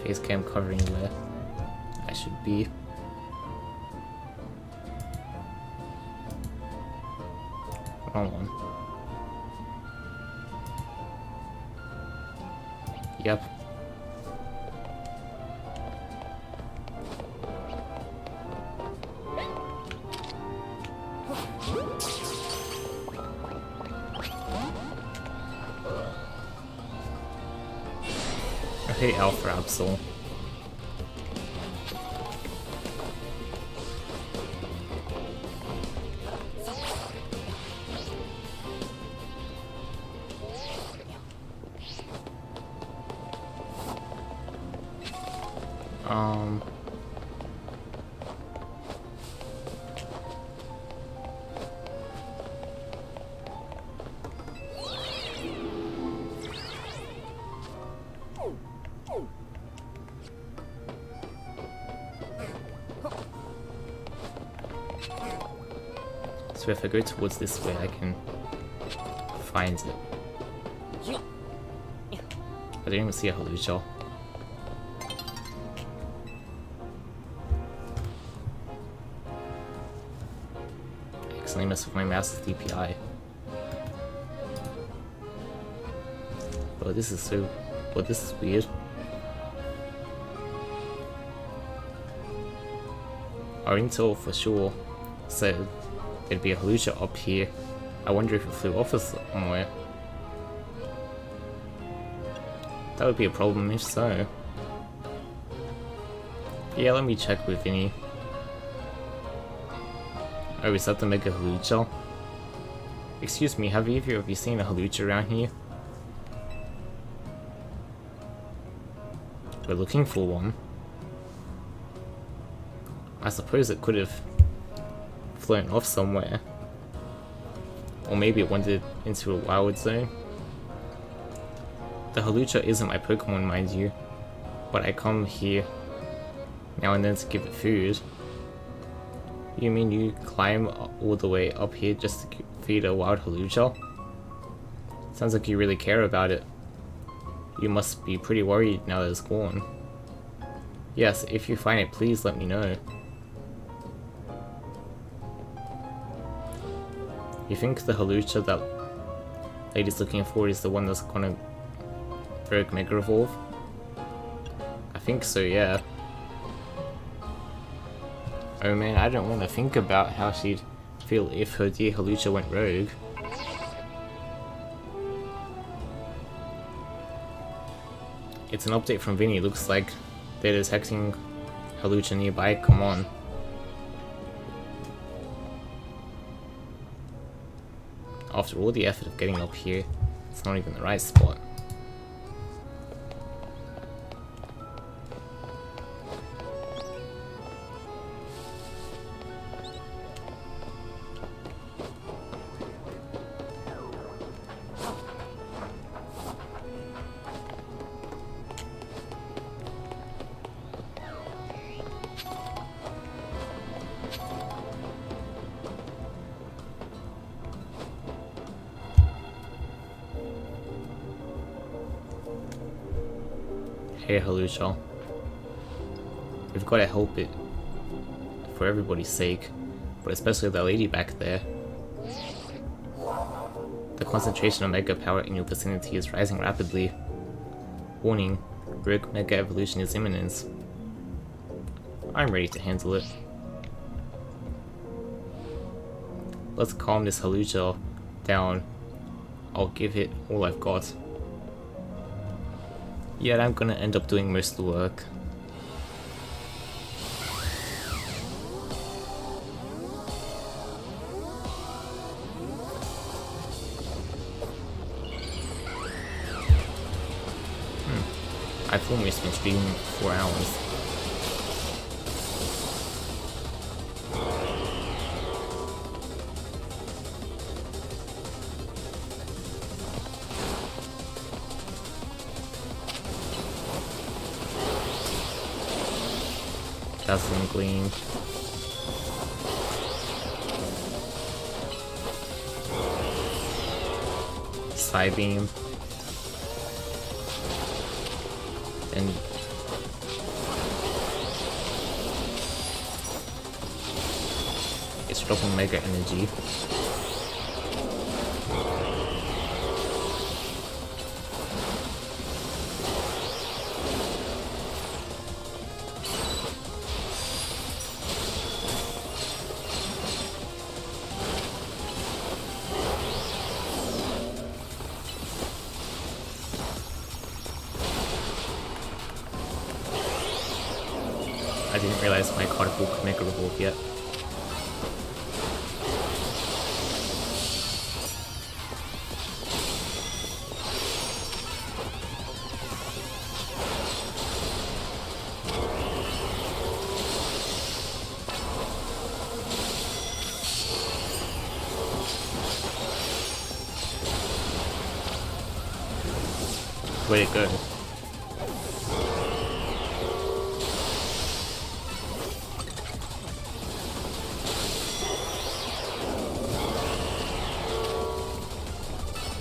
face cam covering where I should be. Wrong one. Yep. I hate Alpha Absol. So if I go towards this way, I can find it. I don't even see a Hawlucha. Accidentally messed with my mouse's DPI. But this is so... But this is weird. Oriental for sure said there'd be a Hawlucha up here. I wonder if it flew off somewhere. That would be a problem if so. Yeah, let me check with Vinny. Oh, is that the Mega Hawlucha? Excuse me, have either of you seen a Hawlucha around here? We're looking for one. I suppose it could have flown off somewhere. Or maybe it wandered into a wild zone. The Hawlucha isn't my Pokemon, mind you, but I come here now and then to give it food. You mean you climb all the way up here just to feed a wild Hawlucha? Sounds like you really care about it. You must be pretty worried now that it's gone. Yes, if you find it, please let me know. You think the Hawlucha that lady's looking for is the one that's gonna Rogue Mega Evolve? I think so, yeah. Oh man, I don't want to think about how she'd feel if her dear Hawlucha went rogue. It's an update from Vinny. Looks like they're detecting Hawlucha nearby. Come on. After all the effort of getting up here, it's not even the right spot. Hey Hawlucha, we've got to help it, for everybody's sake, but especially that lady back there. The concentration of Mega Power in your vicinity is rising rapidly. Warning, Rogue Mega Evolution is imminent. I'm ready to handle it. Let's calm this Hawlucha down. I'll give it all I've got. Yet I'm gonna end up doing most of the work. I've almost been streaming for 4 hours. Dazzling Gleam. Psybeam. And just dropping Mega Energy. I didn't realize my Carnival could Mega Revolve yet. Way to go.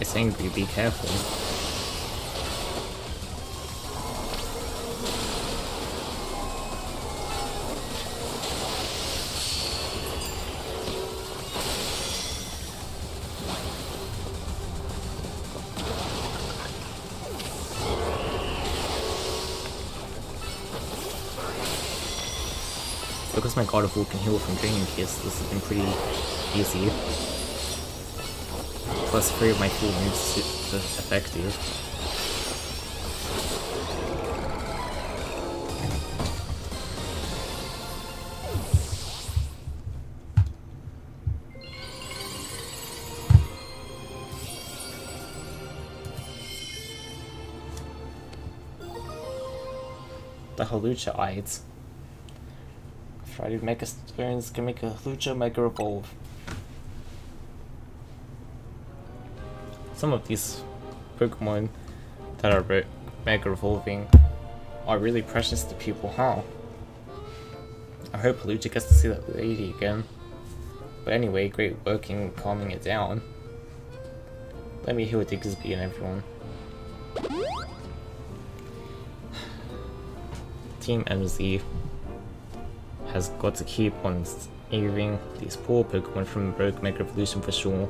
It's angry, be careful. Because my God of War can heal from Draining Kiss, this has been pretty easy. Plus 3 of my full moves super effective. The Hawlucha-ites. Friday Mega Stones can make a Hawlucha Mega Evolve. Some of these Pokemon that are Mega Evolving are really precious to people, huh? I hope Hawlucha gets to see that lady again. But anyway, great work in calming it down. Let me heal Diggsby and everyone. Team MZ has got to keep on saving these poor Pokemon from Rogue Mega Evolution for sure.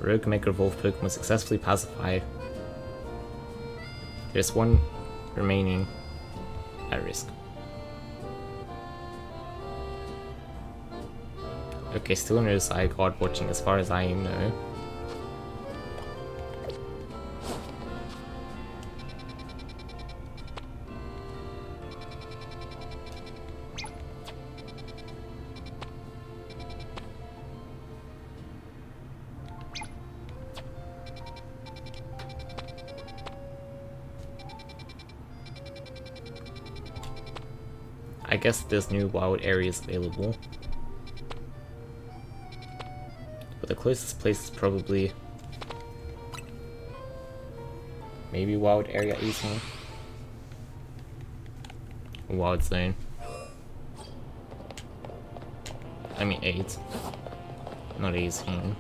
Rogue Mega Evolved Pokemon successfully pacified. There's one remaining at risk. Okay, still no Zygarde watching as far as I know. I guess there's new wild areas available. But the closest place is probably maybe Wild Area 18. Wild Zone. I mean 8. Not 18.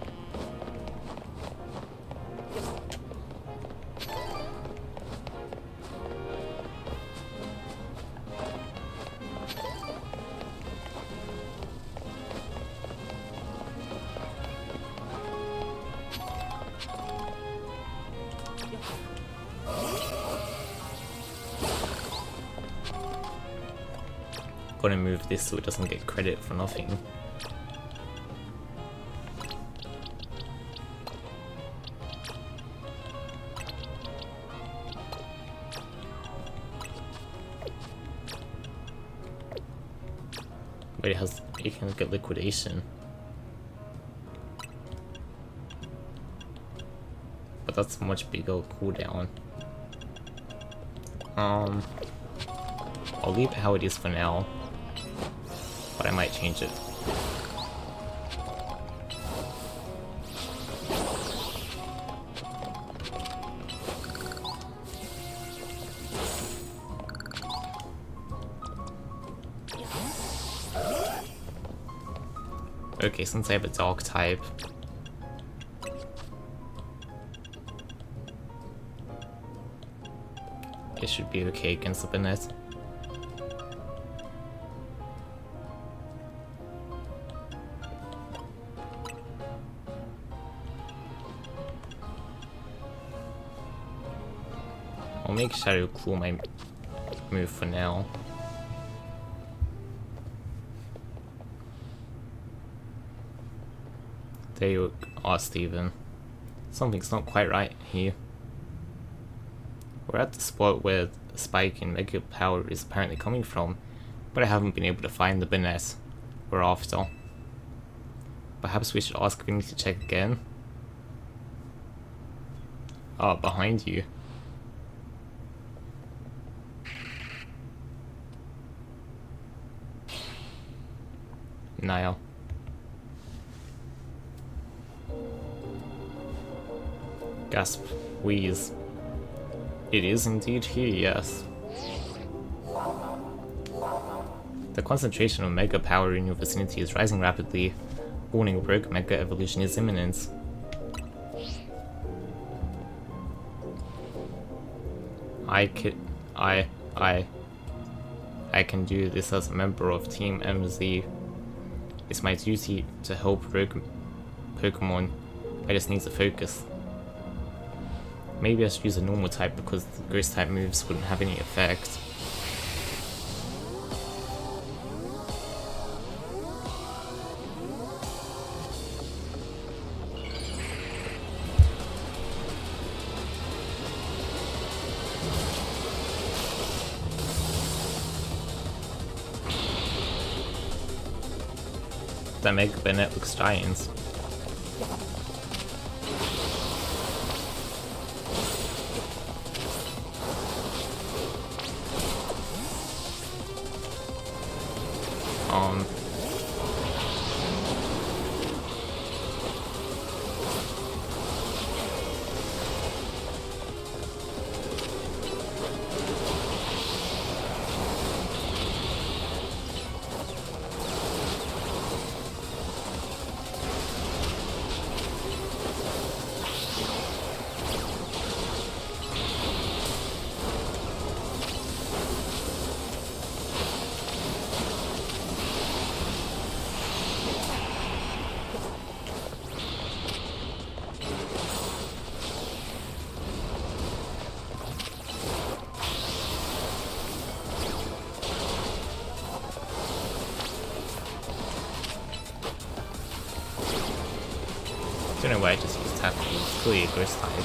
Gotta move this so it doesn't get credit for nothing. But it can get liquidation. But that's a much bigger cooldown. I'll leave it how it is for now. But I might change it. Okay, since I have a dog type, it should be okay against the Banette. I'll make Shadow Claw my move for now. There you are, Steven. Something's not quite right here. We're at the spot where the spike in Mega Power is apparently coming from, but I haven't been able to find the Banette we're after. Perhaps we should ask Vinny to check again? Ah, behind you. Niall. Gasp, wheeze. It is indeed here, yes. The concentration of Mega Power in your vicinity is rising rapidly. Warning, Rogue Mega Evolution is imminent. I can do this as a member of Team MZ. It's my duty to help Rogue Pokemon. I just need to focus. Maybe I should use a normal type because the ghost type moves wouldn't have any effect. That Mega Banette looks giant. Don't know why I just used Tackle, it's clearly a ghost type.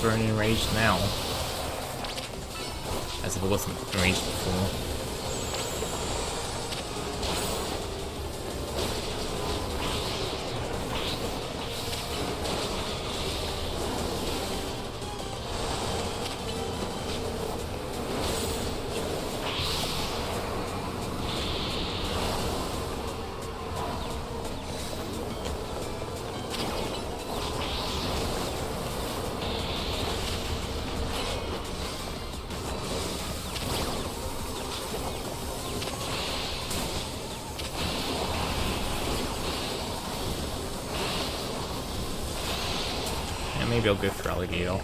Burning Rage now. As if it wasn't enraged before. maybe I'll go for Alligator.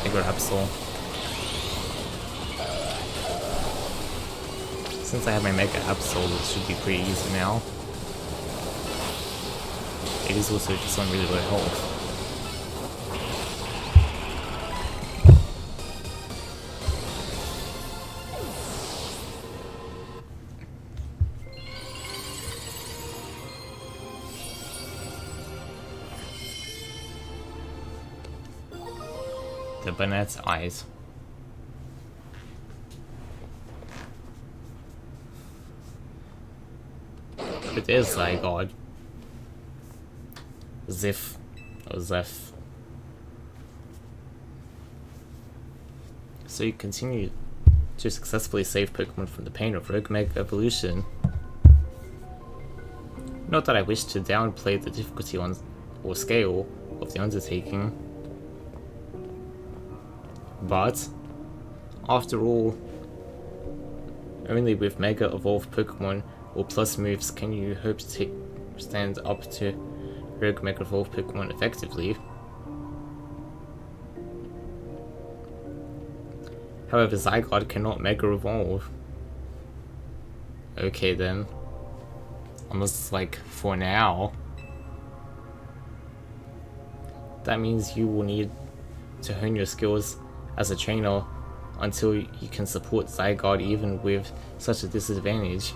Mega Absol. Since I have my Mega Absol, it should be pretty easy now. It is also just on really low health. The Banet's eyes. But there's Zygarde. Ziff. Or Zeph. So you continue to successfully save Pokemon from the pain of Rogue Mega Evolution. Not that I wish to downplay the difficulty on or scale of the undertaking. But, after all, only with Mega Evolved Pokemon or Plus moves can you hope to stand up to Rogue Mega Evolved Pokemon effectively. However, Zygarde cannot Mega Evolve. Okay then. Unless, like, for now. That means you will need to hone your skills as a trainer until you can support Zygarde even with such a disadvantage.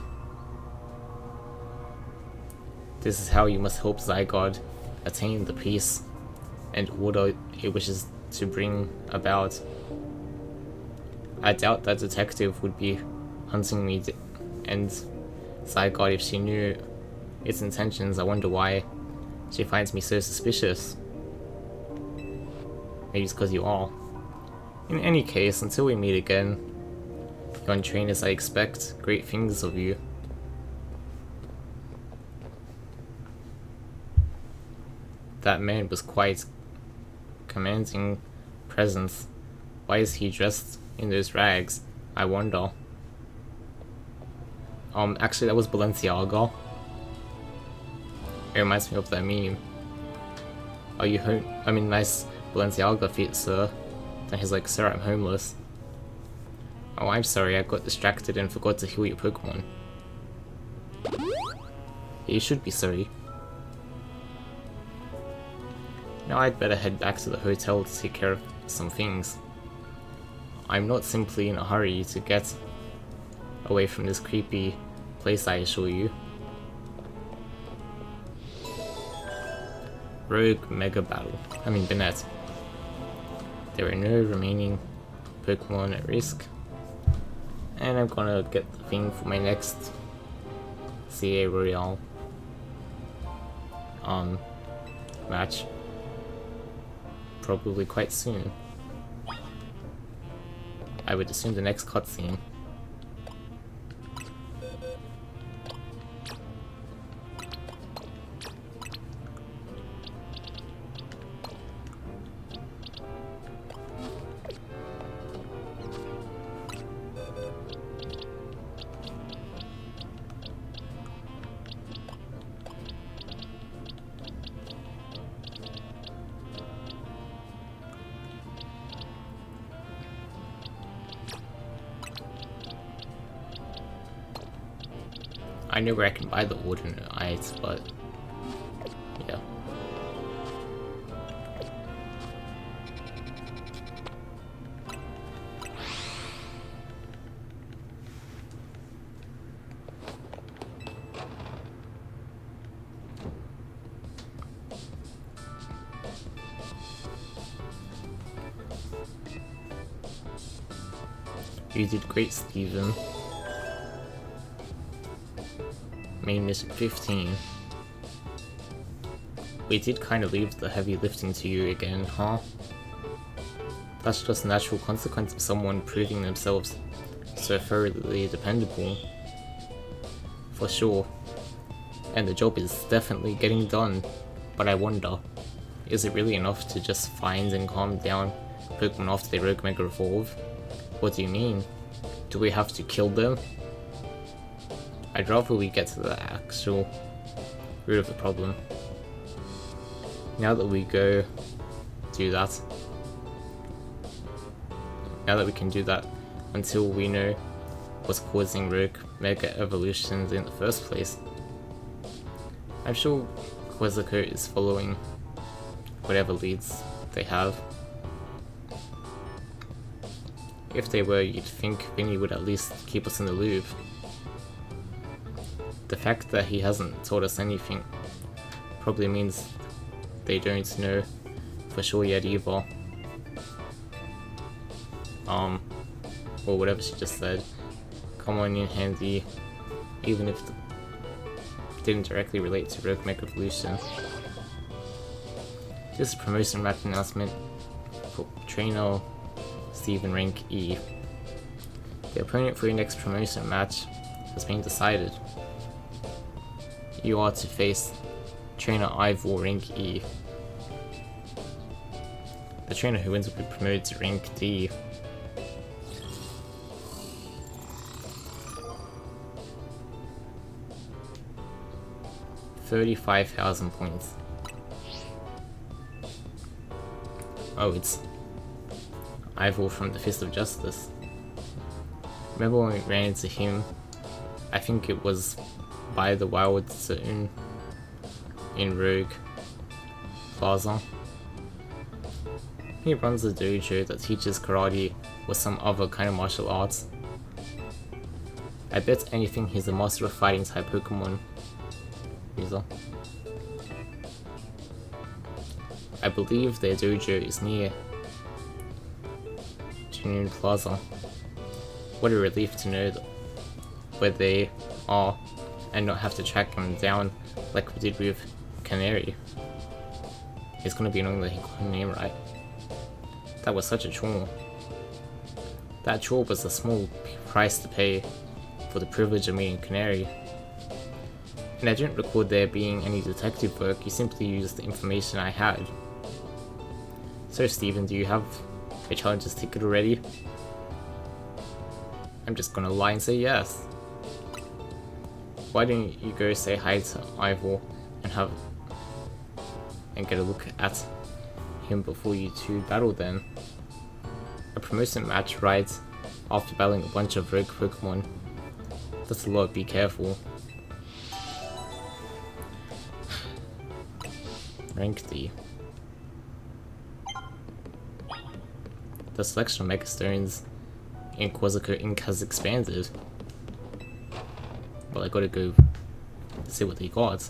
This is how you must help Zygarde attain the peace and order it wishes to bring about. I doubt that detective would be hunting me and Zygarde if she knew its intentions. I wonder why she finds me so suspicious. Maybe it's because you are. In any case, until we meet again, young trainers, I expect great things of you. That man was quite commanding presence. Why is he dressed in those rags? I wonder. Actually that was Balenciaga. It reminds me of that meme. Are you home? I mean, nice Balenciaga feet, sir. Then he's like, sir, I'm homeless. Oh, I'm sorry, I got distracted and forgot to heal your Pokemon. You should be sorry. Now I'd better head back to the hotel to take care of some things. I'm not simply in a hurry to get away from this creepy place, I assure you. Rogue Mega Battle. I mean Banette. There are no remaining Pokemon at risk. And I'm gonna get the thing for my next CA Royale match. Probably quite soon. I would assume the next cutscene. I know where I can buy the ordinate eyes, but yeah. You did great, Steven. Main mission 15. We did kind of leave the heavy lifting to you again, huh? That's just a natural consequence of someone proving themselves so thoroughly dependable. For sure. And the job is definitely getting done. But I wonder, is it really enough to just find and calm down Pokemon after they Rogue Mega Evolve? What do you mean? Do we have to kill them? I'd rather we get to the actual root of the problem. Now that we go do that. Now that we can do that until we know what's causing Rogue Mega Evolutions in the first place. I'm sure Quizzico is following whatever leads they have. If they were, you'd think Vinny would at least keep us in the loop. The fact that he hasn't told us anything probably means they don't know for sure yet either. Or whatever she just said. Come on in handy, even if it didn't directly relate to Rogue Mega Evolution. This is a promotion match announcement for trainer Steven Rank E. The opponent for your next promotion match has been decided. You are to face trainer Ivor Rank E. The trainer who wins will be promoted to Rank D. $35,000 points. Oh, it's Ivor from the Fist of Justice. Remember when we ran into him? I think it was by the Wild Zone in Rogue Plaza. He runs a dojo that teaches karate or some other kind of martial arts. I bet anything he's a master of fighting type Pokemon user. I believe their dojo is near Junon Plaza. What a relief to know where they are and not have to track them down like we did with Canary. It's gonna be annoying that he got her name right. That was such a chore. That chore was a small price to pay for the privilege of meeting Canary. And I didn't record there being any detective work, you simply used the information I had. So Steven, do you have a challenges ticket already? I'm just gonna lie and say yes. Why didn't you go say hi to Ivor and get a look at him before you two battle then? A promotion match right after battling a bunch of rogue Pokemon. That's a lot, be careful. Rank D. The selection of Mega Stones in Quizzico Inc. has expanded. Well, I gotta go see what they got.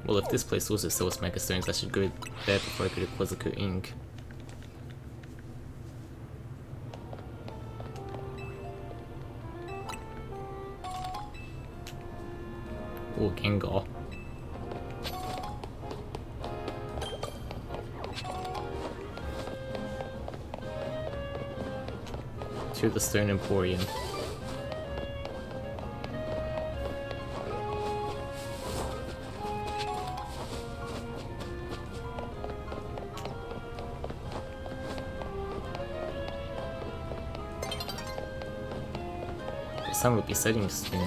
Well, if this place also sells Mega Stones, I should go there before I go to Quizzico Inc. Oh, Gengar. To the Stone Emporium. The sun will be setting soon.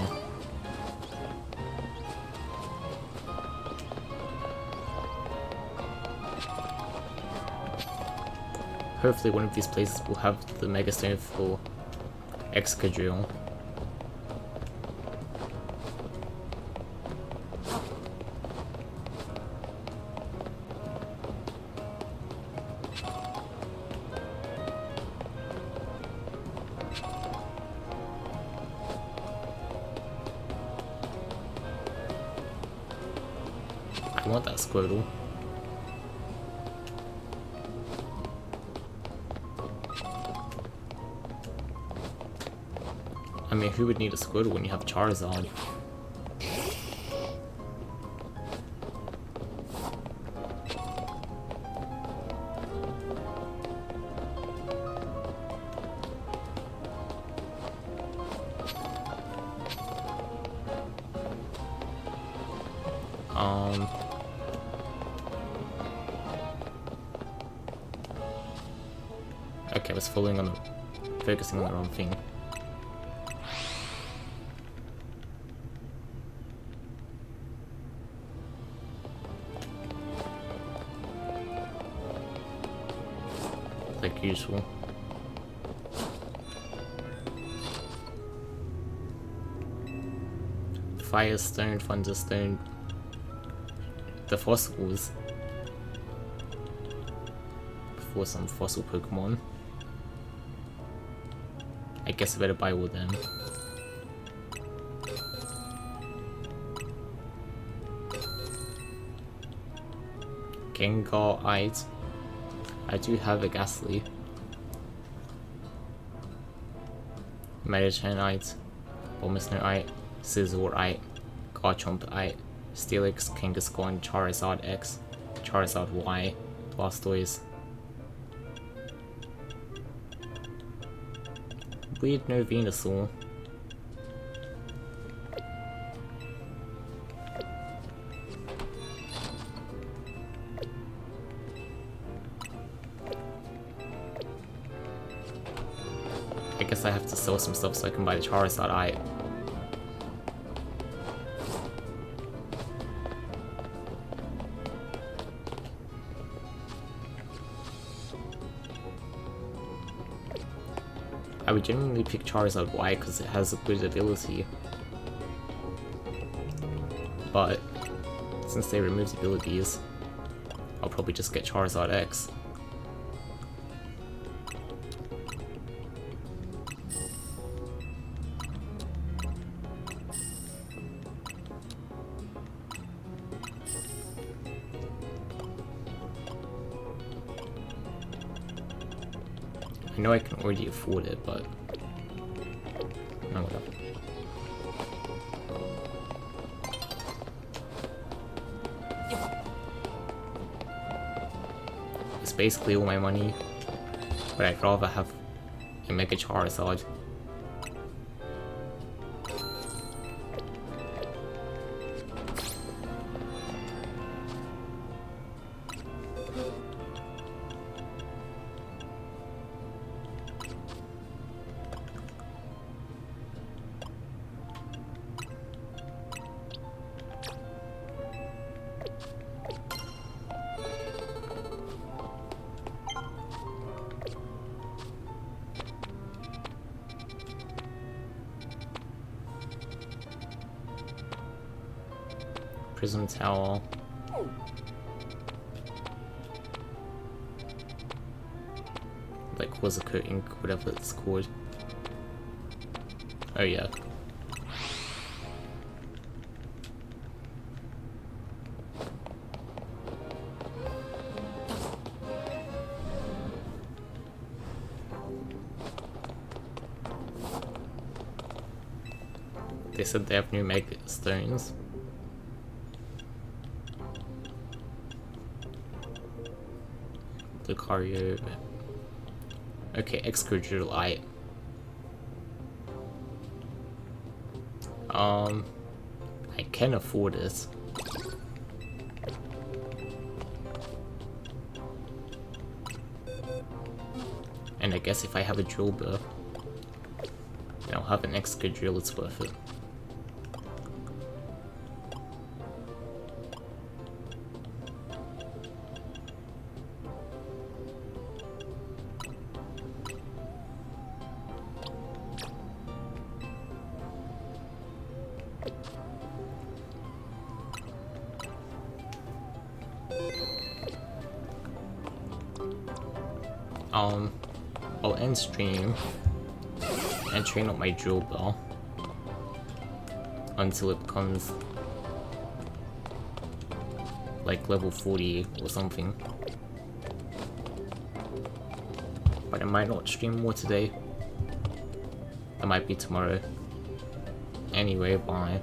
Hopefully one of these places will have the Mega Stone for Excadrill. I want that Squirtle. mean, who would need a Squirtle when you have Charizard? Okay, I was focusing on the wrong thing. Like usual. Firestone, Thunderstone, the fossils for some fossil Pokemon. I guess I better buy all them. Gengar-ite. I do have a Ghastly. Medichite, Bulbasaur-ite, Scizor-ite, Garchomp-ite, Steelix, Kangaskhan, Charizard X, Charizard Y, Blastoise. Weird no Venusaur. I guess I have to sell some stuff so I can buy the Charizard-ite. I would generally pick Charizard Y because it has a good ability. But since they removed abilities, I'll probably just get Charizard X. I know I can already afford it, but no, whatever. It's basically all my money, but I'd rather have a Mega Charizard. Prism Tower. Like Quizzico Ink, whatever it's called. Oh yeah. They said they have new Mega Stones. Lucario. Okay, Excadrill-ite. I can afford it. And I guess if I have a Drillbur, and I'll have an Excadrill, it's worth it. I'll end stream and train up my Drillbur until it becomes like level 40 or something. But I might not stream more today. It might be tomorrow. Anyway, bye.